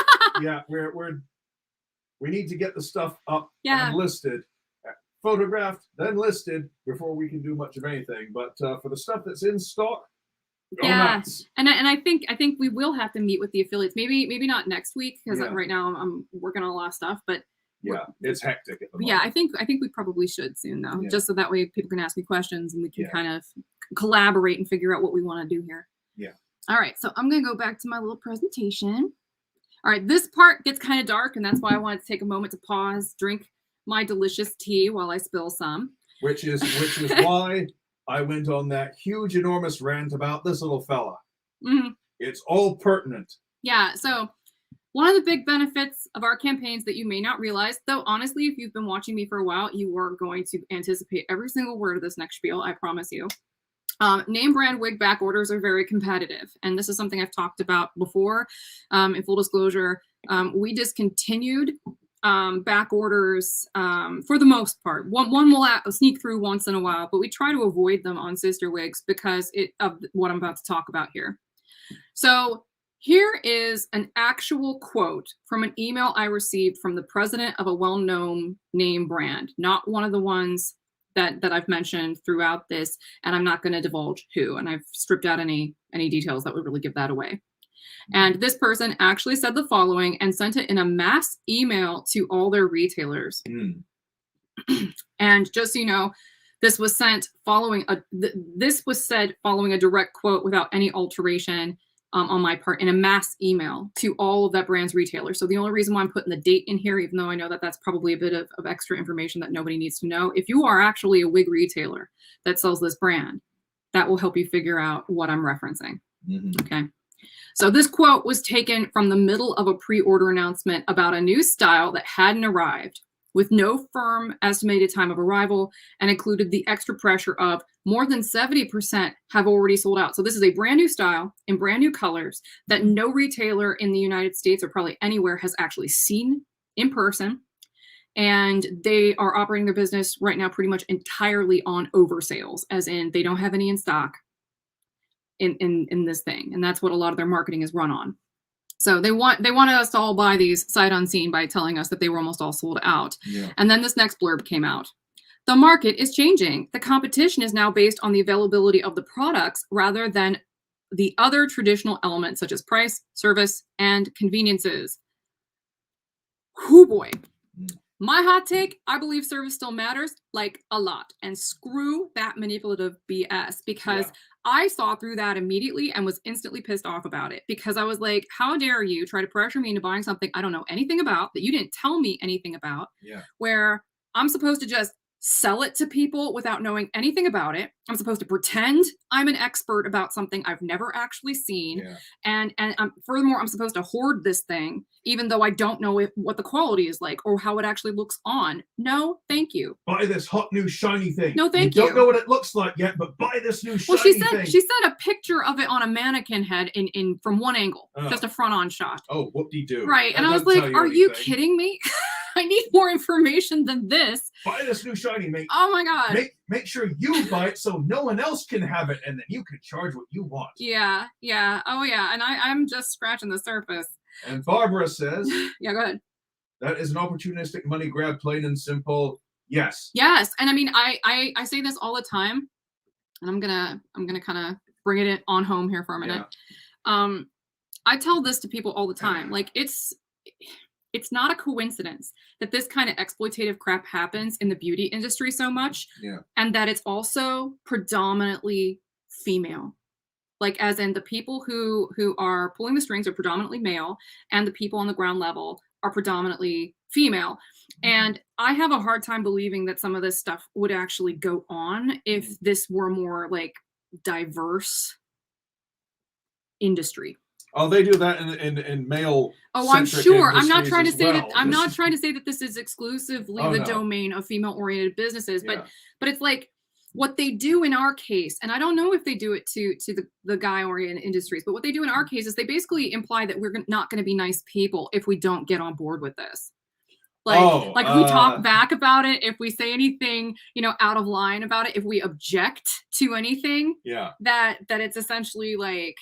we need to get the stuff up and listed, photographed, then listed before we can do much of anything. But for the stuff that's in stock, go nuts. And I think we will have to meet with the affiliates. Maybe not next week, because right now I'm working on a lot of stuff. But it's hectic at the moment. Yeah, I think we probably should soon though, just so that way people can ask me questions and we can kind of collaborate and figure out what we want to do here. Yeah. All right, so I'm gonna go back to my little presentation. All right, this part gets kind of dark, and that's why I wanted to take a moment to pause, drink my delicious tea while I spill some. Which is why I went on that huge, enormous rant about this little fella. Mm-hmm. It's all pertinent. Yeah, so one of the big benefits of our campaigns that you may not realize, though honestly, if you've been watching me for a while, you are going to anticipate every single word of this next spiel, I promise you. Name brand wig back orders are very competitive. And this is something I've talked about before. In full disclosure, we discontinued back orders for the most part. One will sneak through once in a while, but we try to avoid them on sister wigs because of what I'm about to talk about here. So here is an actual quote from an email I received from the president of a well-known name brand, not one of the ones that I've mentioned throughout this, and I'm not going to divulge who, and I've stripped out any details that would really give that away. And this person actually said the following and sent it in a mass email to all their retailers. And just so you know, this was sent following this was said following a direct quote without any alteration on my part in a mass email to all of that brand's retailers. So the only reason why I'm putting the date in here, even though I know that that's probably a bit of extra information that nobody needs to know, if you are actually a wig retailer that sells this brand, that will help you figure out what I'm referencing. Okay. So this quote was taken from the middle of a pre-order announcement about a new style that hadn't arrived, with no firm estimated time of arrival, and included the extra pressure of more than 70% have already sold out. So this is a brand new style in brand new colors that no retailer in the United States or probably anywhere has actually seen in person. And they are operating their business right now pretty much entirely on oversales, as in they don't have any in stock in this thing. And that's what a lot of their marketing is run on. So they wanted us to all buy these sight unseen by telling us that they were almost all sold out. And then this next blurb came out. The market is changing. The competition is now based on the availability of the products rather than the other traditional elements such as price, service, and conveniences. Whoo boy. My hot take, I believe service still matters, like a lot. And screw that manipulative BS, because I saw through that immediately and was instantly pissed off about it, because I was like, how dare you try to pressure me into buying something I don't know anything about, that you didn't tell me anything about, where I'm supposed to just sell it to people without knowing anything about it. I'm supposed to pretend I'm an expert about something I've never actually seen. And furthermore, I'm supposed to hoard this thing, even though I don't know what the quality is like or how it actually looks on. No, thank you. Buy this hot new shiny thing. No, thank you. Don't know what it looks like yet, but buy this new shiny thing. She sent a picture of it on a mannequin head in from one angle, just a front-on shot. Oh, whoop-de-doo. Right, and I was like, are you kidding me? I need more information than this. Buy this new shiny, mate. Oh my god. Make sure you buy it so no one else can have it, and then you can charge what you want. Yeah. Oh yeah, and I'm just scratching the surface. And Barbara says, yeah, go ahead. That is an opportunistic money grab, plain and simple. Yes. Yes, and I mean, I say this all the time, and I'm gonna kind of bring it on home here for a minute. I tell this to people all the time. Like it's not a coincidence that this kind of exploitative crap happens in the beauty industry so much, and that it's also predominantly female. Like, as in the people who are pulling the strings are predominantly male, and the people on the ground level are predominantly female. And I have a hard time believing that some of this stuff would actually go on if this were more like diverse industry. Oh, they do that in male. Oh, I'm sure. I'm not trying to say that. I'm not trying to say that this is exclusively the domain of female-oriented businesses, but it's like what they do in our case, and I don't know if they do it to the guy-oriented industries, but what they do in our case is they basically imply that we're not going to be nice people if we don't get on board with this. Like if we talk back about it, if we say anything, you know, out of line about it, if we object to anything, that it's essentially like,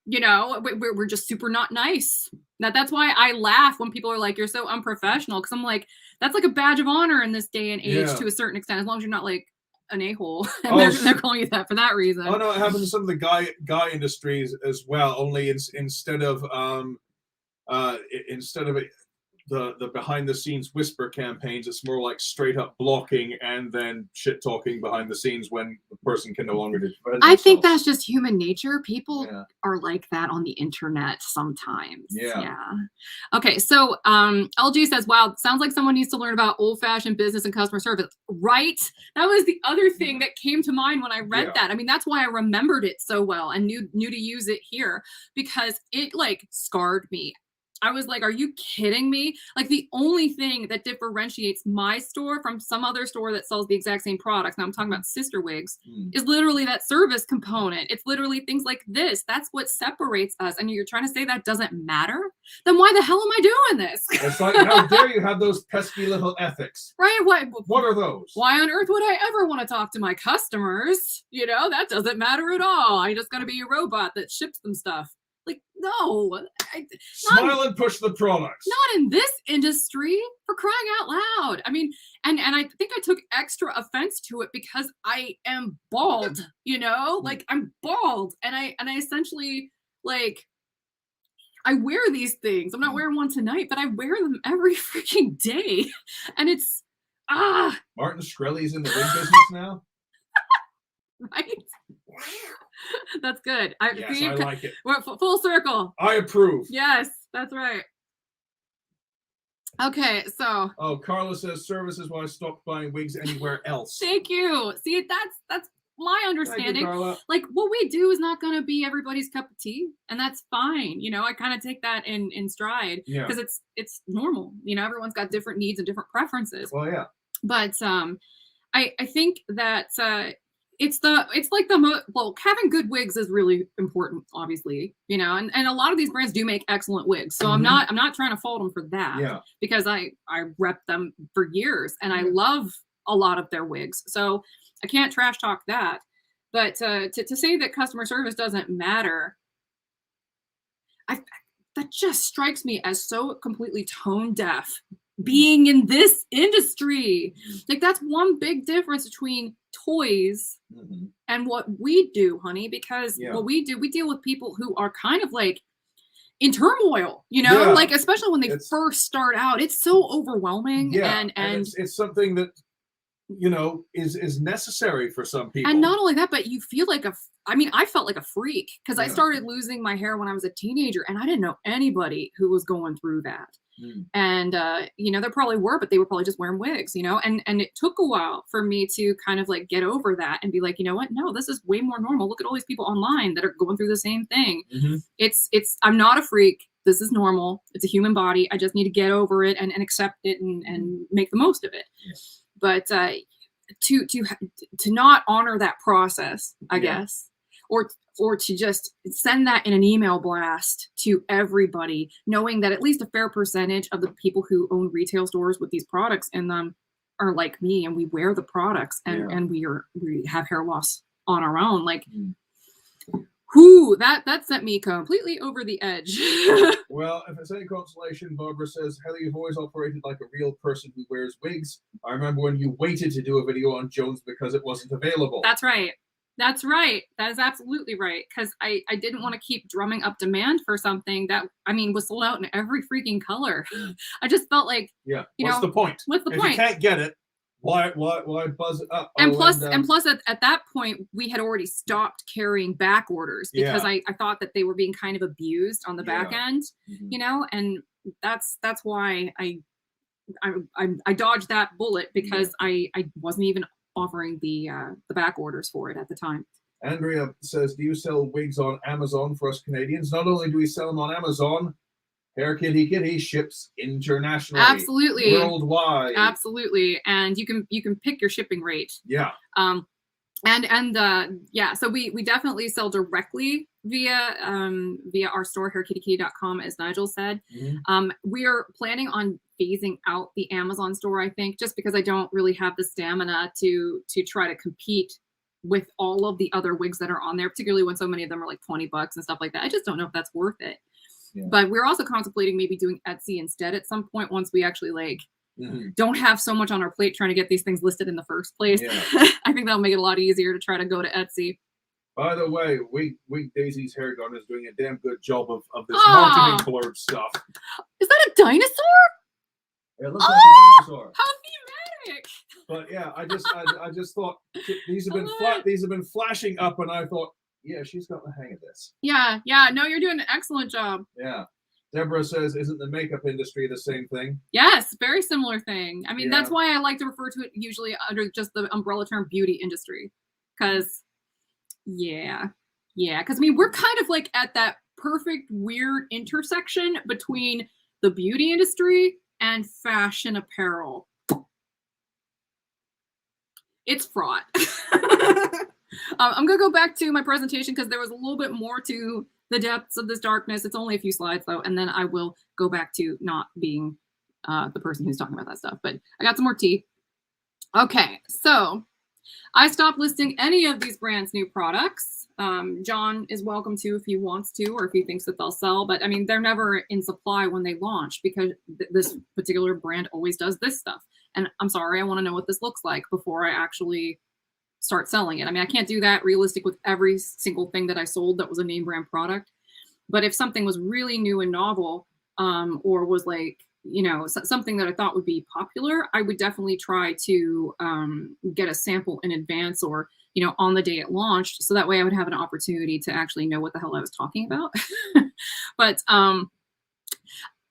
you know, we're just super not nice. That's why I laugh when people are like, you're so unprofessional, because I'm like, that's like a badge of honor in this day and age to a certain extent, as long as you're not like an a-hole and they're calling you that for that reason. Oh no, it happens in some of the guy industries as well, only instead of the behind the scenes whisper campaigns, it's more like straight up blocking and then shit talking behind the scenes when the person can no longer defend themselves. I think that's just human nature. People are like that on the internet sometimes. Okay, so LG says, wow, sounds like someone needs to learn about old-fashioned business and customer service. Right? That was the other thing that came to mind when I read that. I mean, that's why I remembered it so well and knew to use it here, because it like scarred me. I was like, are you kidding me? Like, the only thing that differentiates my store from some other store that sells the exact same products, now I'm talking about sister wigs, is literally that service component. It's literally things like this. That's what separates us. And you're trying to say that doesn't matter? Then why the hell am I doing this? It's like, how dare you have those pesky little ethics? Right? What are those? Why on earth would I ever want to talk to my customers? You know, that doesn't matter at all. I'm just going to be a robot that ships them stuff. Like, no. Smile and push the products. Not in this industry, for crying out loud. I mean, and I think I took extra offense to it because I am bald, you know? Like, I'm bald. And I essentially, like, I wear these things. I'm not wearing one tonight, but I wear them every freaking day. And it's, Martin Shkreli's in the wig business now? Right? That's good. Yes, I like it. We're full circle. I approve. Yes, that's right. Okay, so. Oh, Carla says services why I stopped buying wigs anywhere else. Thank you. See, that's my understanding. Thank you, Carla. Like, what we do is not going to be everybody's cup of tea, and that's fine. You know, I kind of take that in stride because it's normal. You know, everyone's got different needs and different preferences. Well, yeah. But I think that it's like having good wigs is really important, obviously, you know, and a lot of these brands do make excellent wigs. So I'm not trying to fault them for that, because I rep them for years and I love a lot of their wigs. So I can't trash talk that. But to say that customer service doesn't matter, that just strikes me as so completely tone deaf. Being in this industry, like, that's one big difference between toys and what we do, honey, because what we do, we deal with people who are kind of like in turmoil, you know, like, especially when they first start out, it's so overwhelming. And it's something that, you know, is necessary for some people. And not only that, but you feel like I felt like a freak because I started losing my hair when I was a teenager and I didn't know anybody who was going through that. And, you know, there probably were, but they were probably just wearing wigs, you know, and it took a while for me to kind of like get over that and be like, you know what? No, this is way more normal. Look at all these people online that are going through the same thing. I'm not a freak. This is normal. It's a human body. I just need to get over it and accept it and make the most of it. But to not honor that process, I guess, or to just send that in an email blast to everybody, knowing that at least a fair percentage of the people who own retail stores with these products in them are like me, and we wear the products and we have hair loss on our own. Like, that sent me completely over the edge. Well, if it's any consolation, Barbara says, Heather, you've always operated like a real person who wears wigs. I remember when you waited to do a video on Jones because it wasn't available. That's right. That's right. That is absolutely right. Because I didn't want to keep drumming up demand for something that, I mean, was sold out in every freaking color. I just felt like, what's the point? What's the point? If you can't get it, why buzz it up? And plus at that point, we had already stopped carrying back orders because I thought that they were being kind of abused on the back end, you know, and that's why I dodged that bullet because I wasn't even offering the back orders for it at the time. Andrea says, do you sell wigs on Amazon for us Canadians? Not only do we sell them on Amazon, Hair Kitty Kitty ships internationally, Absolutely, worldwide. absolutely, and you can pick your shipping rate. Yeah. Yeah, so we definitely sell directly via our store, hairkittykitty.com, as Nigel said. We are planning on phasing out the Amazon store, I think, just because I don't really have the stamina to try to compete with all of the other wigs that are on there, particularly when so many of them are like $20 and stuff like that. I just don't know if that's worth it. Yeah. But we're also contemplating maybe doing Etsy instead at some point once we actually like don't have so much on our plate trying to get these things listed in the first place. Yeah. I think that'll make it a lot easier to try to go to Etsy. By the way, Wig Daisy's hair garden is doing a damn good job of this marketing blurb stuff. Is that a dinosaur? It looks like a dinosaur. How thematic! But yeah, I just thought these have been flashing up, and I thought, yeah, she's got the hang of this. Yeah. No, you're doing an excellent job. Yeah. Deborah says, isn't the makeup industry the same thing? Yes, very similar thing. I mean, Yeah. that's why I like to refer to it usually under just the umbrella term beauty industry. Because, because I mean, we're kind of like at that perfect weird intersection between the beauty industry and fashion apparel. It's fraught. I'm going to go back to my presentation because there was a little bit more to the depths of this darkness. It's only a few slides though, and then I will go back to not being the person who's talking about that stuff. But I got some more tea. Okay, so I stopped listing any of these brands' new products. John is welcome to if he wants to, or if he thinks that they'll sell. But I mean, they're never in supply when they launch because this particular brand always does this stuff. And I'm sorry, I want to know what this looks like before I actually start selling it. I mean, I can't do that realistic with every single thing that I sold that was a name brand product. But if something was really new and novel, or was like, you know, something that I thought would be popular, I would definitely try to get a sample in advance or, you know, on the day it launched. So that way I would have an opportunity to actually know what the hell I was talking about. But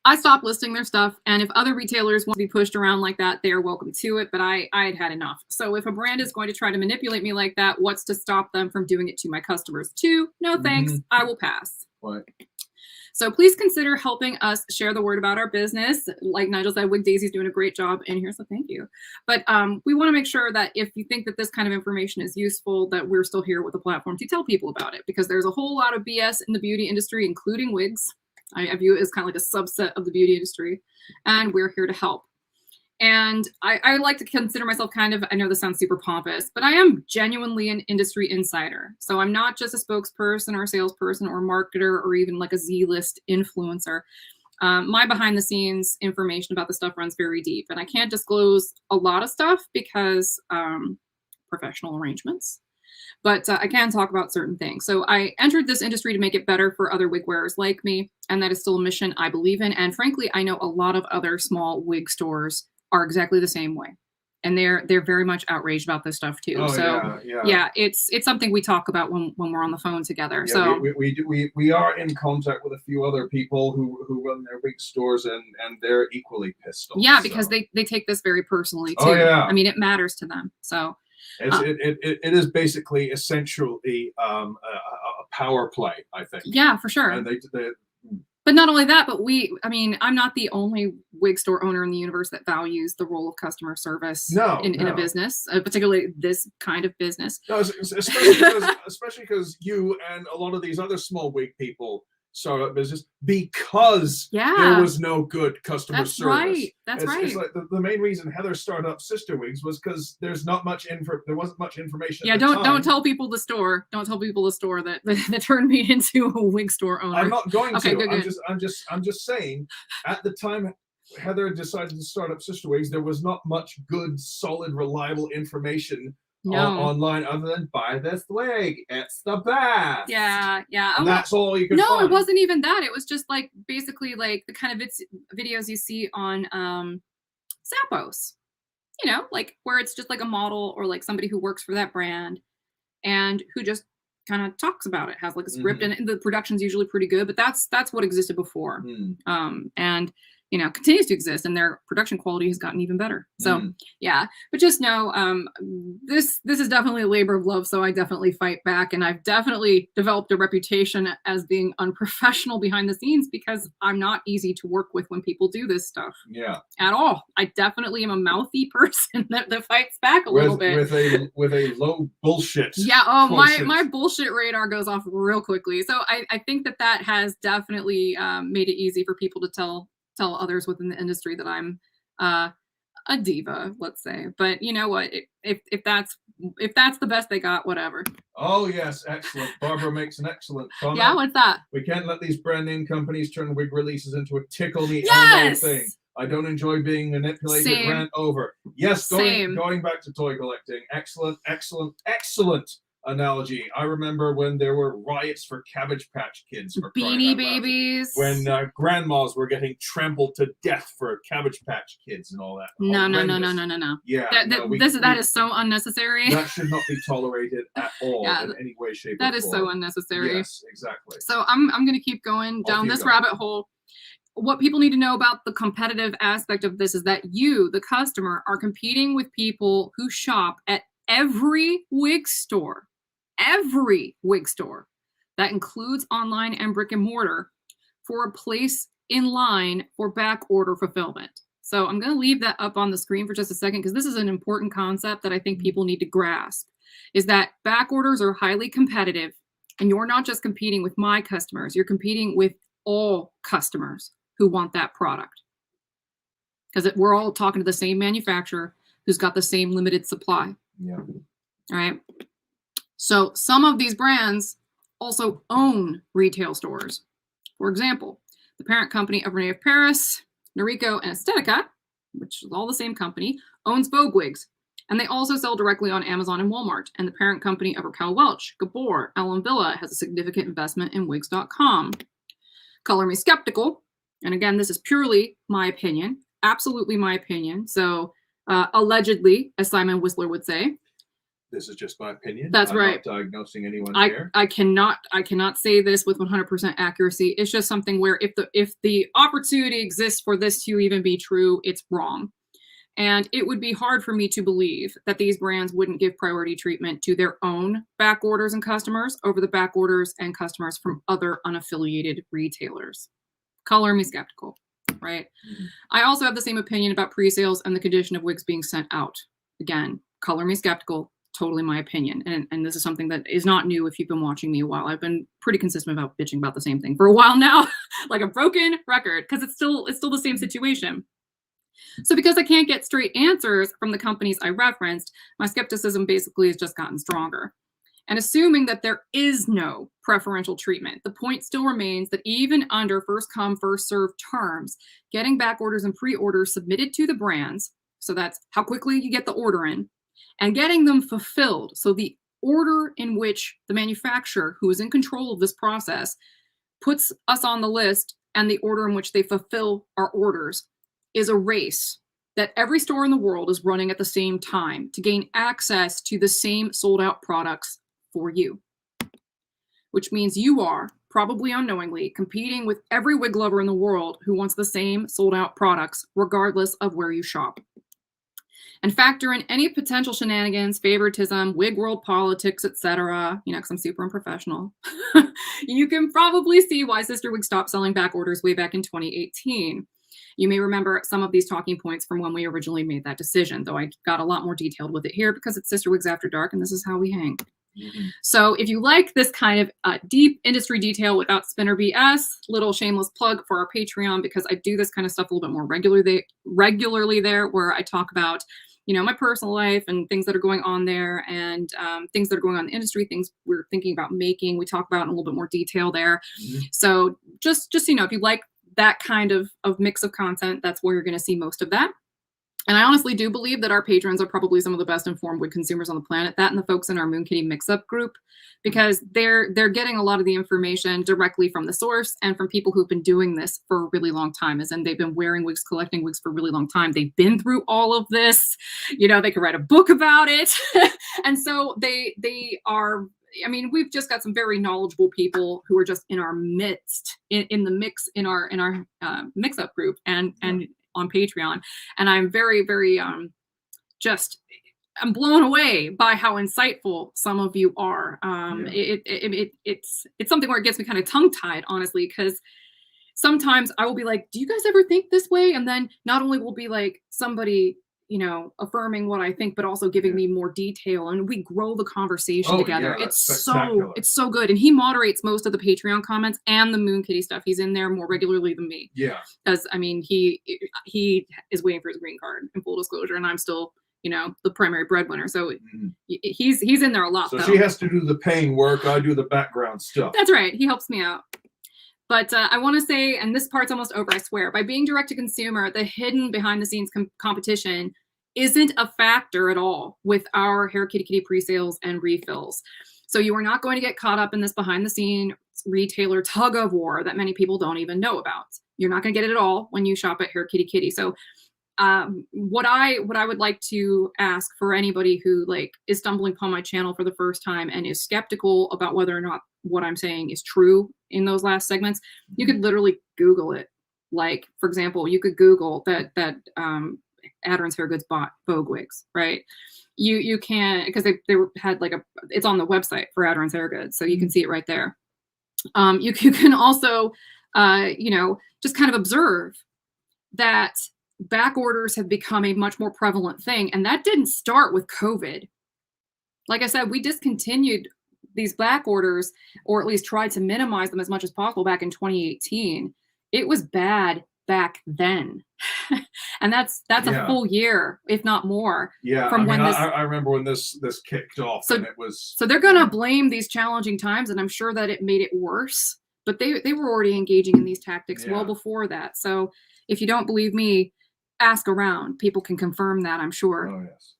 I stopped listing their stuff, and if other retailers want to be pushed around like that, they are welcome to it, but I had had enough. So if a brand is going to try to manipulate me like that, what's to stop them from doing it to my customers too? No thanks, I will pass. What? So please consider helping us share the word about our business. Like Nigel said, Wig Daisy's doing a great job in here, so thank you. But we want to make sure that if you think that this kind of information is useful, that we're still here with a platform to tell people about it, because there's a whole lot of BS in the beauty industry, including wigs. I view it as kind of like a subset of the beauty industry, and we're here to help. And I like to consider myself kind of, I know this sounds super pompous, but I am genuinely an industry insider. So I'm not just a spokesperson or a salesperson or a marketer or even like a Z-list influencer. My behind the scenes information about the stuff runs very deep, and I can't disclose a lot of stuff because professional arrangements. But I can talk about certain things. So I entered this industry to make it better for other wig wearers like me, and that is still a mission I believe in. And frankly, I know a lot of other small wig stores are exactly the same way, and they're very much outraged about this stuff too. Oh, so yeah, it's something we talk about when we're on the phone together. Yeah, so we are in contact with a few other people who run their wig stores, and they're equally pissed off. Yeah, because they take this very personally too. Oh, yeah. I mean, it matters to them. So. It is basically essentially a power play, I think. Yeah, for sure. And they But not only that, but I'm not the only wig store owner in the universe that values the role of customer service in a business, particularly this kind of business. No, especially because you and a lot of these other small wig people started up business because there was no good customer service. That's right. It's like the main reason Heather started up Sister Wigs was because there wasn't much information. Yeah, don't tell people the store. Don't tell people the store that turned me into a wig store owner. I'm not going to. Good. I'm just saying. At the time Heather decided to start up Sister Wigs, there was not much good, solid, reliable information online other than buy this wig. It's the best. Yeah. And that's all you could No, find. it wasn't even that. It was just like basically like the kind of videos you see on Zappos. You know, like where it's just like a model or like somebody who works for that brand and who just kind of talks about it, has like a script, and the production's usually pretty good, but that's what existed before. And continues to exist, and their production quality has gotten even better. So yeah, but just know, this is definitely a labor of love. So I definitely fight back, and I've definitely developed a reputation as being unprofessional behind the scenes because I'm not easy to work with when people do this stuff. Yeah. At all. I definitely am a mouthy person that fights back a little bit. With a low bullshit. Yeah. Oh, quotient. my bullshit radar goes off real quickly. So I think that has definitely made it easy for people to tell others within the industry that I'm a diva, let's say. But you know what? If that's the best they got, whatever. Oh yes, excellent. Barbara makes an excellent comment. Yeah, what's that? We can't let these brand name companies turn wig releases into a tickle me Yes! elmo thing. I don't enjoy being manipulated. Same. Rant over. Yes, Same. going back to toy collecting. Excellent analogy. I remember when there were riots for Cabbage Patch Kids, for Beanie Babies. when grandmas were getting trampled to death for Cabbage Patch Kids and all that. No. Yeah, that is so unnecessary. That should not be tolerated at all in any way, shape, or form. That is so unnecessary. Yes, exactly. So I'm going to keep going down this rabbit hole. What people need to know about the competitive aspect of this is that you, the customer, are competing with people who shop at every wig store. Every wig store. That includes online and brick and mortar for a place in line for back order fulfillment. So I'm going to leave that up on the screen for just a second because this is an important concept that I think people need to grasp, is that back orders are highly competitive, and you're not just competing with my customers, you're competing with all customers who want that product. Because we're all talking to the same manufacturer who's got the same limited supply. Yeah. All right. So some of these brands also own retail stores. For example, the parent company of Rene of Paris, Noriko, and Estetica, which is all the same company, owns Vogue Wigs. And they also sell directly on Amazon and Walmart. And the parent company of Raquel Welch, Gabor, Ellen Villa has a significant investment in Wigs.com. Color me skeptical. And again, this is purely my opinion, absolutely my opinion. So allegedly, as Simon Whistler would say. This is just my opinion. That's I'm right. Not diagnosing anyone here. I cannot say this with 100% accuracy. It's just something where if the opportunity exists for this to even be true, it's wrong. And it would be hard for me to believe that these brands wouldn't give priority treatment to their own back orders and customers over the back orders and customers from other unaffiliated retailers. Color me skeptical, right? Mm-hmm. I also have the same opinion about pre-sales and the condition of wigs being sent out. Again, color me skeptical. Totally my opinion. And this is something that is not new if you've been watching me a while. I've been pretty consistent about bitching about the same thing for a while now, like a broken record, because it's still the same situation. So because I can't get straight answers from the companies I referenced, my skepticism basically has just gotten stronger. And assuming that there is no preferential treatment, the point still remains that even under first come, first served terms, getting back orders and pre-orders submitted to the brands, so that's how quickly you get the order in, and getting them fulfilled. So the order in which the manufacturer, who is in control of this process, puts us on the list and the order in which they fulfill our orders is a race that every store in the world is running at the same time to gain access to the same sold out products for you. Which means you are, probably unknowingly, competing with every wig lover in the world who wants the same sold out products, regardless of where you shop. And factor in any potential shenanigans, favoritism, wig world politics, etc. Because I'm super unprofessional. You can probably see why Sister Wig stopped selling back orders way back in 2018. You may remember some of these talking points from when we originally made that decision, though I got a lot more detailed with it here because it's Sister Wigs After Dark, and this is how we hang. Mm-hmm. So if you like this kind of deep industry detail without spinner BS, little shameless plug for our Patreon, because I do this kind of stuff a little bit more regularly there, where I talk about my personal life and things that are going on there, and things that are going on in the industry, things we're thinking about making. We talk about in a little bit more detail there. Mm-hmm. So just if you like that kind of mix of content, that's where you're going to see most of that. And I honestly do believe that our patrons are probably some of the best informed wig consumers on the planet, that and the folks in our Moon Kitty mix-up group, because they're getting a lot of the information directly from the source and from people who've been doing this for a really long time, as in they've been wearing wigs, collecting wigs for a really long time. They've been through all of this, they could write a book about it. And so they are I mean, we've just got some very knowledgeable people who are just in our midst, in the mix, in our mix-up group and on Patreon. And I'm very, very I'm blown away by how insightful some of you are. It's something where it gets me kind of tongue-tied, honestly, because sometimes I will be like, do you guys ever think this way? And then not only will be like somebody, you know, affirming what I think, but also giving me more detail, and we grow the conversation together. Yeah, it's so good. And he moderates most of the Patreon comments and the Moon Kitty stuff. He's in there more regularly than me. Yeah. Because I mean, he is waiting for his green card, in full disclosure, and I'm still, you know, the primary breadwinner. So he's in there a lot. So though. she has to do the paying work. I do the background stuff. That's right. He helps me out. But I want to say, and this part's almost over, I swear, by being direct to consumer, the hidden behind the scenes competition isn't a factor at all with our Hair Kitty Kitty pre-sales and refills. So you are not going to get caught up in this behind the scene retailer tug of war that many people don't even know about. You're not going to get it at all when you shop at Hair Kitty Kitty. So what I would like to ask for anybody who like is stumbling upon my channel for the first time and is skeptical about whether or not what I'm saying is true in those last segments, you could literally Google it. Like, for example, you could Google that Adron's Hair Goods bought Vogue wigs, right? You can, because they had like it's on the website for Adron's Hair Goods, so you can see it right there. You can also, you know, just kind of observe that back orders have become a much more prevalent thing, and that didn't start with COVID. Like I said, we discontinued these back orders, or at least tried to minimize them as much as possible back in 2018. It was bad back then. And that's a full year, if not more. Yeah, from when I remember when this kicked off, so, and it was. So they're gonna blame these challenging times, and I'm sure that it made it worse. But they were already engaging in these tactics well before that. So if you don't believe me, ask around. People can confirm that, I'm sure. Oh yes.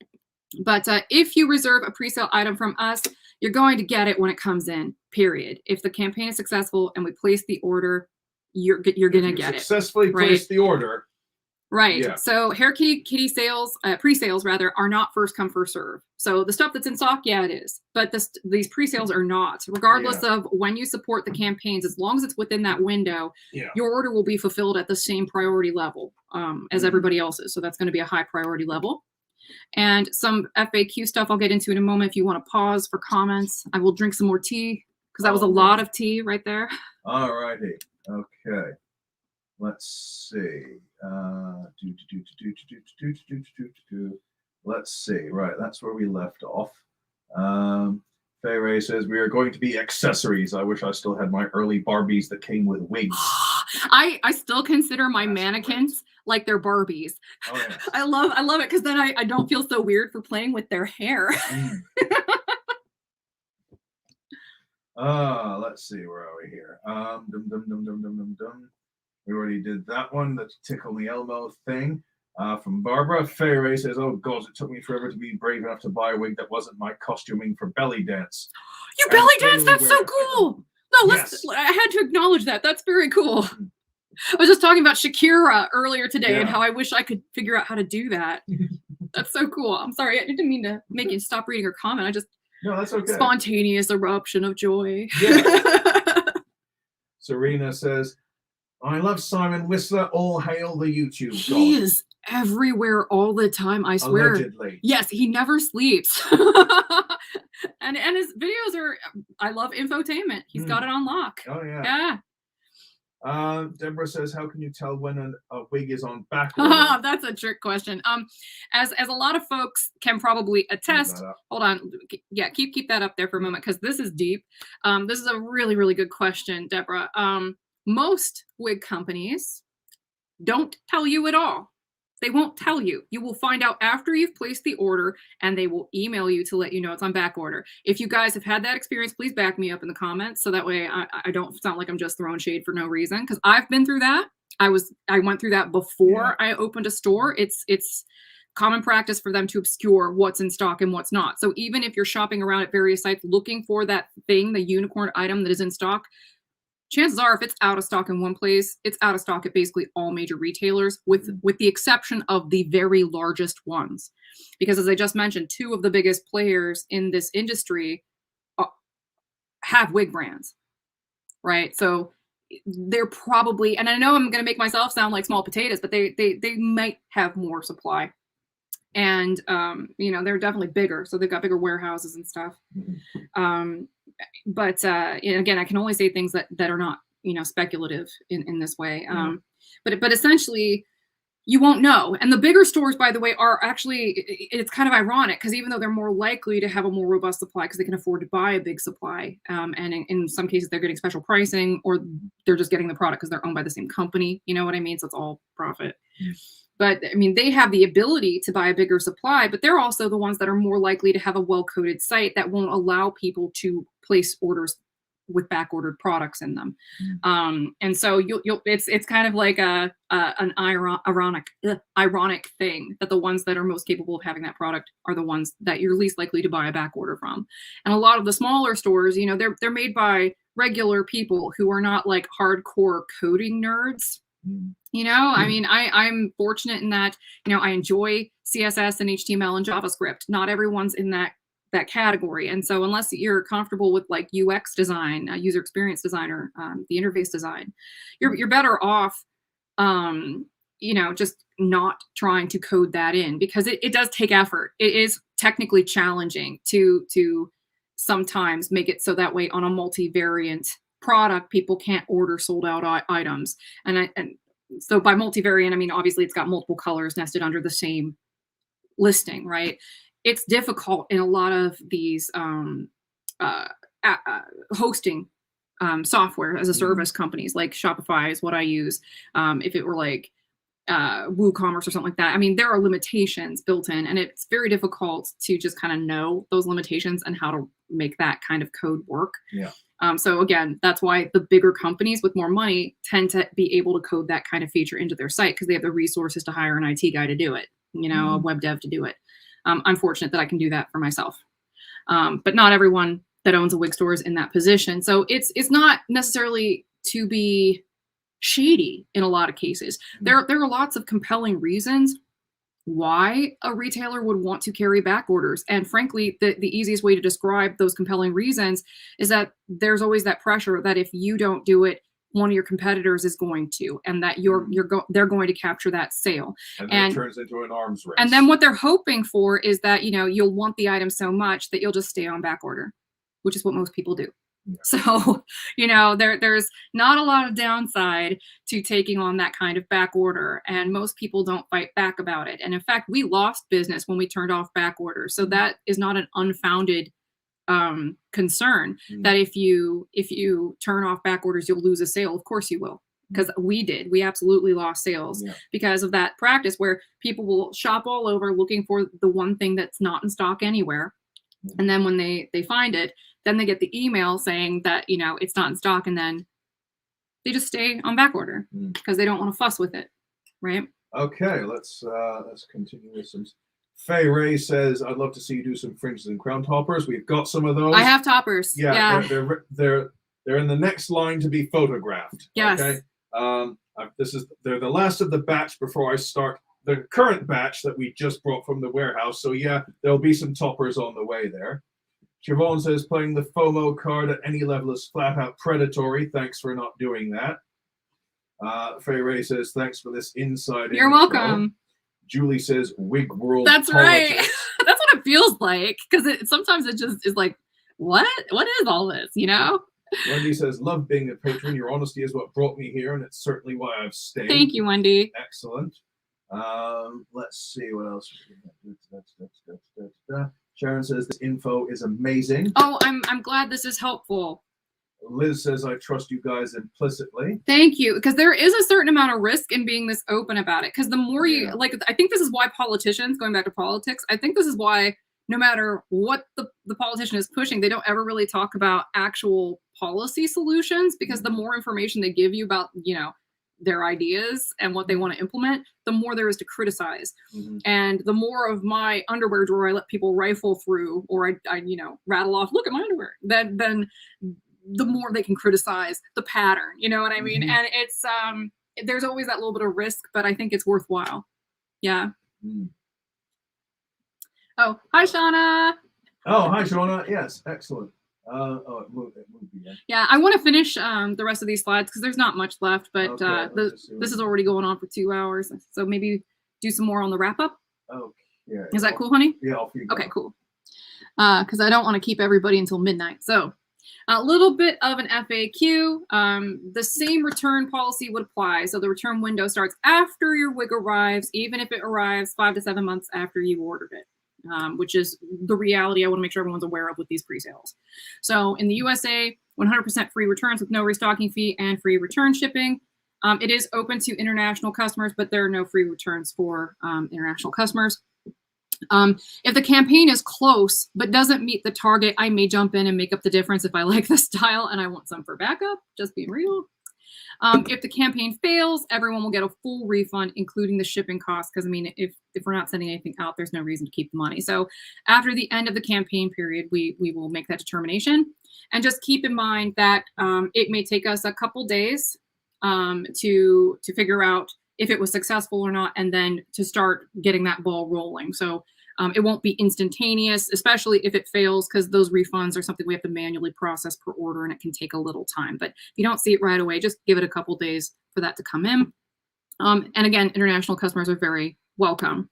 But if you reserve a pre-sale item from us, you're going to get it when it comes in. Period. If the campaign is successful and we place the order, you're gonna get it. Successfully place the order. Right. Yeah. So Hair Kitty sales, pre-sales rather, are not first come first serve. So the stuff that's in stock, yeah, it is. But these pre-sales are not. Regardless of when you support the campaigns, as long as it's within that window, your order will be fulfilled at the same priority level as everybody else's. So that's going to be a high priority level. And some FAQ stuff I'll get into in a moment. If you want to pause for comments, I will drink some more tea, because that was a lot of tea right there. All righty. Okay. Let's see. Let's see. Right, that's where we left off. Fay Ray says we are going to be accessories. I wish I still had my early Barbies that came with wigs. I still consider my mannequins like they're Barbies. Oh, yes. I love it, because then I don't feel so weird for playing with their hair. Let's see, where are we here? We already did that one, the Tickle Me Elmo thing. From Barbara, Fay Ray says, "Oh God, it took me forever to be brave enough to buy a wig that wasn't my costuming for belly dance." You belly dance? That's so cool. No, I had to acknowledge that. That's very cool. I was just talking about Shakira earlier today and how I wish I could figure out how to do that. That's so cool. I'm sorry, I didn't mean to make you stop reading her comment. No, that's okay. Spontaneous eruption of joy. Yeah. Serena says, "I love Simon Whistler. All hail the YouTube god." He is everywhere all the time, I swear. Allegedly. Yes, he never sleeps. and his videos are, I love infotainment. He's got it on lock. Oh yeah. Yeah. Deborah says, "How can you tell when a wig is on back order?" That's a trick question. As a lot of folks can probably attest. Hold on. Yeah, keep that up there for a moment, because this is deep. This is a really, really good question, Deborah. Most wig companies don't tell you at all. They won't tell you. You will find out after you've placed the order, and they will email you to let you know it's on back order. If you guys have had that experience, please back me up in the comments, so that way I don't sound like I'm just throwing shade for no reason, because I've been through that. I went through that before I opened a store. It's common practice for them to obscure what's in stock and what's not. So even if you're shopping around at various sites looking for that thing, the unicorn item that is in stock, chances are, if it's out of stock in one place, it's out of stock at basically all major retailers, with the exception of the very largest ones. Because as I just mentioned, two of the biggest players in this industry have wig brands, right? So they're probably, and I know I'm going to make myself sound like small potatoes, but they might have more supply. And, you know, they're definitely bigger. So they've got bigger warehouses and stuff. But again, I can only say things that are not, you know, speculative in this way. But essentially, you won't know. And the bigger stores, by the way, are actually, it's kind of ironic because even though they're more likely to have a more robust supply because they can afford to buy a big supply, and in some cases they're getting special pricing, or they're just getting the product because they're owned by the same company. You know what I mean? So it's all profit. But I mean, they have the ability to buy a bigger supply, but they're also the ones that are more likely to have a well-coded site that won't allow people to place orders with back-ordered products in them. And so it's kind of like an ironic thing that the ones that are most capable of having that product are the ones that you're least likely to buy a back order from. And a lot of the smaller stores, you know, they're made by regular people who are not like hardcore coding nerds. You know, I mean, I'm fortunate in that, you know, I enjoy CSS and HTML and JavaScript. Not everyone's in that category. And so unless you're comfortable with like UX design, user experience design, or the interface design, you're better off, you know, just not trying to code that in, because it does take effort. It is technically challenging to sometimes make it so that way on a multivariant product, people can't order sold out items. And so by multivariant, I mean, obviously it's got multiple colors nested under the same listing, right? It's difficult in a lot of these hosting software as a service companies, like Shopify is what I use. If it were like WooCommerce or something like that, I mean, there are limitations built in, and it's very difficult to just kind of know those limitations and how to make that kind of code work. Yeah. So again, that's why the bigger companies with more money tend to be able to code that kind of feature into their site, because they have the resources to hire an IT guy to do it, you know, a web dev to do it. I'm fortunate that I can do that for myself. But not everyone that owns a wig store is in that position. So it's not necessarily to be shady in a lot of cases. There are lots of compelling reasons why a retailer would want to carry back orders. And frankly, the easiest way to describe those compelling reasons is that there's always that pressure that if you don't do it, one of your competitors is going to, and that they're going to capture that sale. And it turns into an arms race. And then what they're hoping for is that, you know, you'll want the item so much that you'll just stay on back order, which is what most people do. Yeah. So, you know, there's not a lot of downside to taking on that kind of back order, and most people don't fight back about it. And in fact, we lost business when we turned off back orders. So that is not an unfounded concern that if you turn off back orders, you'll lose a sale. Of course you will, because we absolutely lost sales because of that practice where people will shop all over looking for the one thing that's not in stock anywhere. And then when they find it, then they get the email saying that, you know, it's not in stock, and then they just stay on back order because they don't want to fuss with it, right? Okay, let's continue with some. Faye Ray says, "I'd love to see you do some fringes and crown toppers." We've got some of those. I have toppers. Yeah. They're in the next line to be photographed. Yes. Okay. They're the last of the batch before I start the current batch that we just brought from the warehouse. So yeah, there'll be some toppers on the way there. Siobhan says, "Playing the FOMO card at any level is flat out predatory. Thanks for not doing that." Faye Ray says, "Thanks for this insight." You're welcome. Julie says, "Wig world." That's politics. right. That's what it feels like, because sometimes it just is like, what is all this, you know? Wendy says, "Love being a patron. Your honesty is what brought me here, and it's certainly why I've stayed." Thank you, Wendy. Excellent. Let's see what else. Sharon says, "This info is amazing." Oh, I'm glad this is helpful. Liz says, "I trust you guys implicitly." Thank you, because there is a certain amount of risk in being this open about it. Because the more you I think this is why politicians, going back to politics, I think this is why no matter what the politician is pushing, they don't ever really talk about actual policy solutions, because the more information they give you about, you know, their ideas and what they want to implement, the more there is to criticize. And the more of my underwear drawer I let people rifle through, or I you know, rattle off, look at my underwear, then the more they can criticize the pattern, you know what I mean? And it's there's always that little bit of risk, but I think it's worthwhile. Yeah. Oh, hi, Shauna. Oh, hi, Shauna. Yes, excellent. Oh, it moved again. Yeah, I want to finish the rest of these slides because there's not much left, but Okay, this is already going on for 2 hours. So maybe do some more on the wrap up. Okay. Yeah. Is that cool, honey? Yeah, I'll feed you. Okay, cool. Because I don't want to keep everybody until midnight. So a little bit of an FAQ. The same return policy would apply. So the return window starts after your wig arrives, even if it arrives 5 to 7 months after you ordered it, which is the reality I want to make sure everyone's aware of with these pre-sales. So in the USA, 100% free returns with no restocking fee and free return shipping. It is open to international customers, but there are no free returns for international customers. If the campaign is close but doesn't meet the target, I may jump in and make up the difference if I like the style and I want some for backup, just being real. If the campaign fails, everyone will get a full refund, including the shipping costs, because I mean, if we're not sending anything out, there's no reason to keep the money. So after the end of the campaign period, we will make that determination. And just keep in mind that it may take us a couple days to figure out if it was successful or not, and then to start getting that ball rolling. So it won't be instantaneous, especially if it fails, because those refunds are something we have to manually process per order, and it can take a little time. But if you don't see it right away, just give it a couple days for that to come in. And again, international customers are very welcome.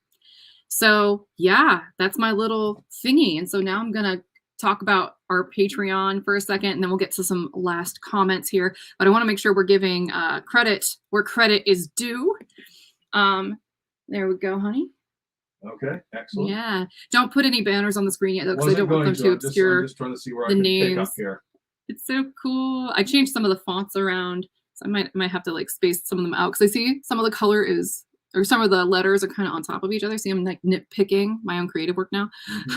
So yeah, that's my little thingy. And so now I'm going to talk about our Patreon for a second, and then we'll get to some last comments here. But I want to make sure we're giving credit where credit is due. There we go, honey. Okay, excellent. Yeah, don't put any banners on the screen yet, because I don't want them to obscure I'm just trying to see where the I can names. pick up here. It's so cool. I changed some of the fonts around, so I might have to like space some of them out, because I see some of the color is, or some of the letters are kind of on top of each other. See, I'm like nitpicking my own creative work now. Mm-hmm.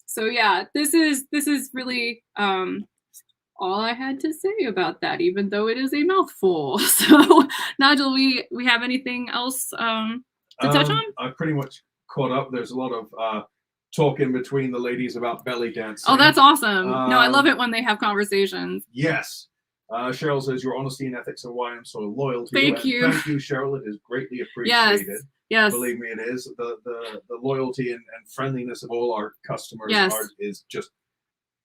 So yeah, this is really all I had to say about that, even though it is a mouthful. So Nigel, we have anything else to touch on? I pretty much caught up. There's a lot of talk in between the ladies about belly dancing. Oh, that's awesome. No, I love it when they have conversations. Yes. Cheryl says your honesty and ethics are why I'm so loyal to you. Thank you. Thank you, Cheryl. It is greatly appreciated. Yes. Yes. Believe me, it is. The loyalty and friendliness of all our customers is just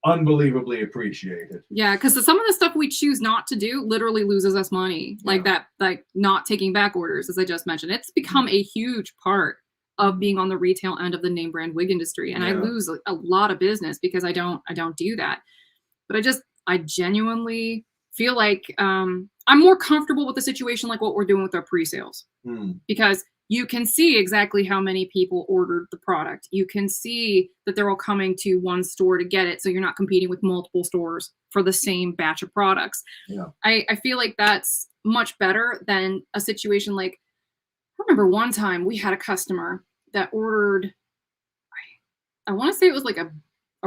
unbelievably appreciated. Yeah, because some of the stuff we choose not to do literally loses us money. Like that, like not taking back orders, as I just mentioned. It's become a huge part of being on the retail end of the name brand wig industry. And I lose a lot of business because I don't do that. But I genuinely feel like I'm more comfortable with the situation like what we're doing with our pre-sales. Because you can see exactly how many people ordered the product. You can see that they're all coming to one store to get it, so you're not competing with multiple stores for the same batch of products. Yeah. I feel like that's much better than a situation like, I remember one time we had a customer that ordered, I want to say it was like a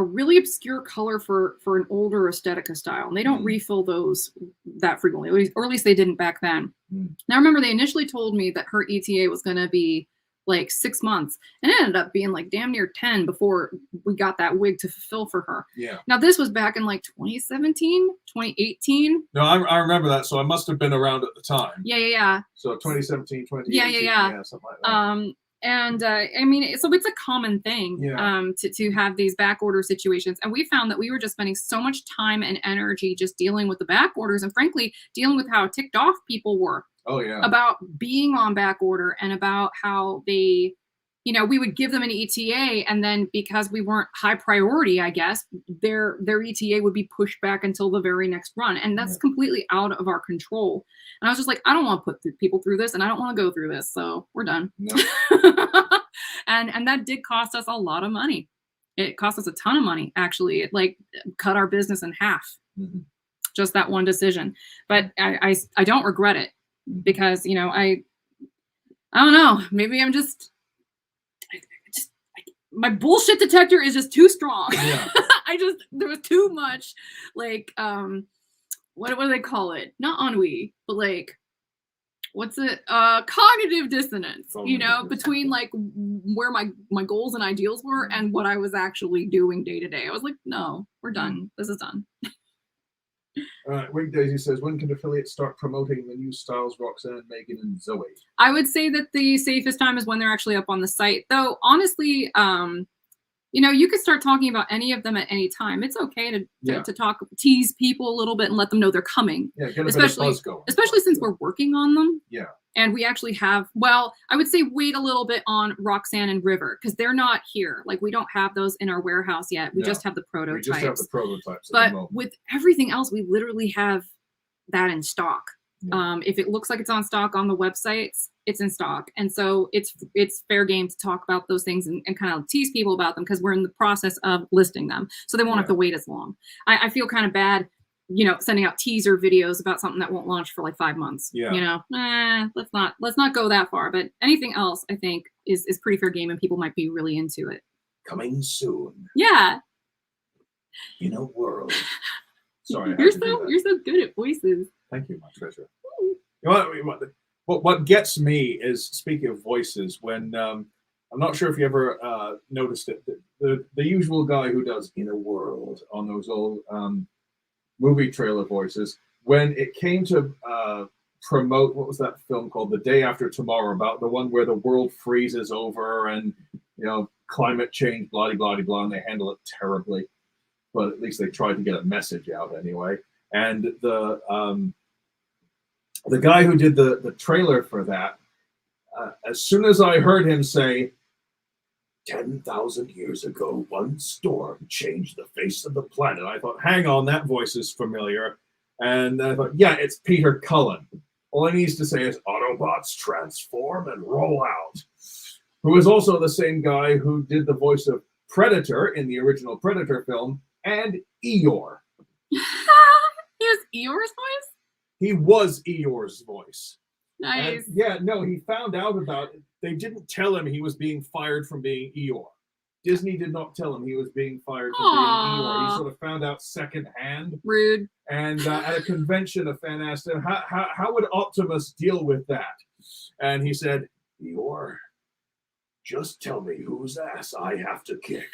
really obscure color for an older Aesthetica style. And they don't refill those that frequently, or at least they didn't back then. Now, remember, they initially told me that her ETA was going to be like 6 months, and it ended up being like damn near 10 before we got that wig to fulfill for her. Yeah. Now, this was back in like 2017, 2018. No, I remember that. So I must have been around at the time. Yeah. So 2017, 2018. Yeah, something like that. And I mean, so it's a common thing to have these back order situations. And we found that we were just spending so much time and energy just dealing with the back orders, and frankly, dealing with how ticked off people were about being on back order, and about how they, we would give them an ETA, and then because we weren't high priority, I guess, their ETA would be pushed back until the very next run. And that's completely out of our control. And I was just like, I don't want to put people through this, and I don't want to go through this. So we're done. No. And that did cost us a lot of money. It cost us a ton of money, actually. It like cut our business in half. Just that one decision. But I don't regret it, because, I don't know, maybe I'm just, my bullshit detector is just too strong. Yeah. There was too much, like, what do they call it? Not ennui, but like, what's it? Cognitive dissonance, between like where my goals and ideals were and what I was actually doing day to day. I was like, no, we're done. This is done. Wig Daisy says, when can affiliates start promoting the new styles, Roxanne, Megan, and Zoe? I would say that the safest time is when they're actually up on the site. Though, honestly, You know, you could start talking about any of them at any time. It's okay to talk, tease people a little bit and let them know they're coming. Yeah, get a especially, bit of buzz going. Especially since we're working on them. Yeah. And we actually have, well, I would say wait a little bit on Roxanne and River because they're not here. Like we don't have those in our warehouse yet. We just have the prototypes. We just have the prototypes. But with everything else, we literally have that in stock. Yeah. If it looks like it's on stock on the websites, it's in stock. And so it's fair game to talk about those things and kind of tease people about them because we're in the process of listing them. So they won't have to wait as long. I feel kind of bad, you know, sending out teaser videos about something that won't launch for like 5 months. Yeah. You know, let's not go that far. But anything else, I think, is pretty fair game and people might be really into it. Coming soon. Yeah. In a world. Sorry. You're so good at voices. Thank you, my treasure. You know what gets me is, speaking of voices, when I'm not sure if you ever noticed it, the usual guy who does "In a World" on those old movie trailer voices, when it came to promote, what was that film called, The Day After Tomorrow, about the one where the world freezes over and, you know, climate change, blah, blah, blah, blah, and they handle it terribly. But at least they tried to get a message out anyway. And the guy who did the trailer for that, as soon as I heard him say, 10,000 years ago, one storm changed the face of the planet, I thought, hang on, that voice is familiar. And I thought, yeah, it's Peter Cullen. All he needs to say is, Autobots transform and roll out. Who is also the same guy who did the voice of Predator in the original Predator film, and Eeyore. He was Eeyore's voice? He was Eeyore's voice. Nice. And yeah, no, he found out about it. They didn't tell him he was being fired from being Eeyore. Disney did not tell him he was being fired from being Eeyore. He sort of found out secondhand. Rude. And at a convention, a fan asked him, how would Optimus deal with that? And he said, Eeyore, just tell me whose ass I have to kick.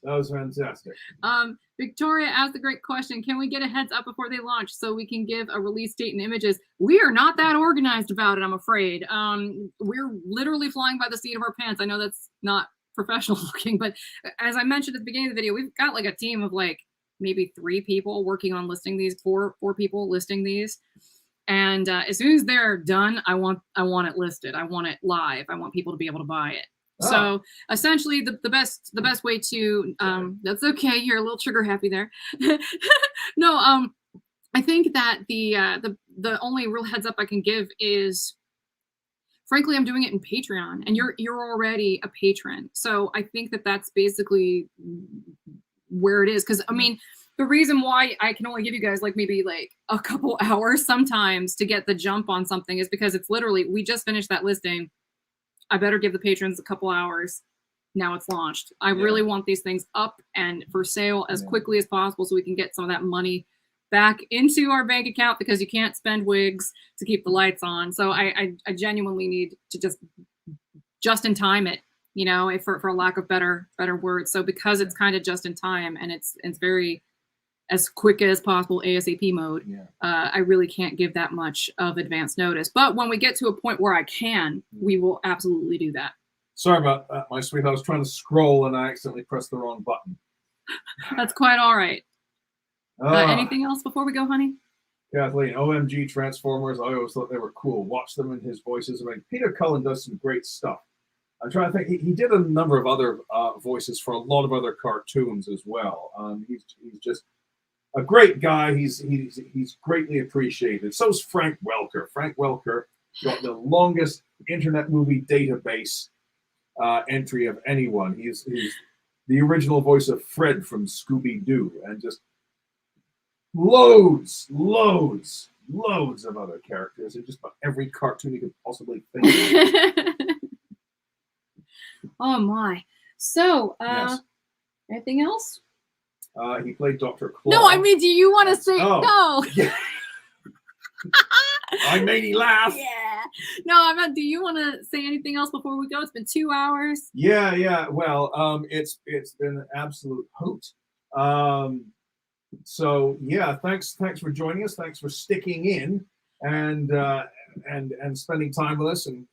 That was fantastic. Victoria asked a great question. Can we get a heads up before they launch so we can give a release date and images? We are not that organized about it, I'm afraid. We're literally flying by the seat of our pants. I know that's not professional looking, but as I mentioned at the beginning of the video, we've got like a team of like maybe 3 people working on listing these, four people listing these. And as soon as they're done, I want it listed. I want it live. I want people to be able to buy it. So essentially the best way to that's okay, you're a little trigger happy there. No, I think that the only real heads up I can give is, frankly, I'm doing it in Patreon, and you're already a patron. So I think that that's basically where it is, because I mean, the reason why I can only give you guys like maybe like a couple hours sometimes to get the jump on something is because it's literally, we just finished that listing. I better give the patrons a couple hours. Now it's launched. I really want these things up and for sale as quickly as possible so we can get some of that money back into our bank account, because you can't spend wigs to keep the lights on. So I genuinely need to just in time it, you know, for lack of better words. So because it's kind of just in time and it's very as quick as possible ASAP mode, I really can't give that much of advance notice. But when we get to a point where I can, we will absolutely do that. Sorry about that, my sweet. I was trying to scroll and I accidentally pressed the wrong button. That's quite all right. Anything else before we go, honey? Kathleen, OMG Transformers. I always thought they were cool. Watch them in his voices. I mean, Peter Cullen does some great stuff. I'm trying to think. He did a number of other voices for a lot of other cartoons as well. He's just a great guy. He's greatly appreciated. So's Frank Welker. Frank Welker got the longest Internet Movie Database entry of anyone. He's the original voice of Fred from Scooby-Doo, and just loads of other characters in just about every cartoon you could possibly think of. Oh my. So, Yes. anything else? He played Dr. Claw. No, I mean, do you want to say no? Yeah. I made you laugh. Yeah. No, I meant, do you want to say anything else before we go? It's been 2 hours. Yeah. Well, it's been an absolute hoot. So yeah, thanks for joining us. Thanks for sticking in. And and spending time with us and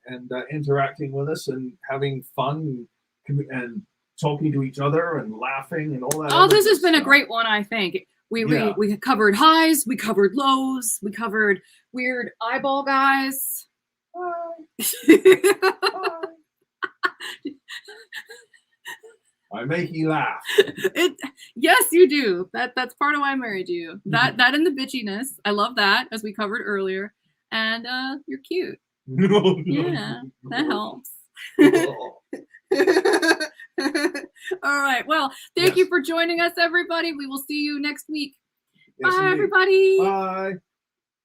interacting with us and having fun and talking to each other and laughing and all that. Oh, this has been a great one, I think. We covered highs, we covered lows, we covered weird eyeball guys. I make you laugh. Yes, you do. That's part of why I married you. That and the bitchiness. I love that, as we covered earlier. And you're cute. Yeah, that helps. All right. Well, thank you for joining us, everybody. We will see you next week. Yes, Bye, indeed. everybody. Bye.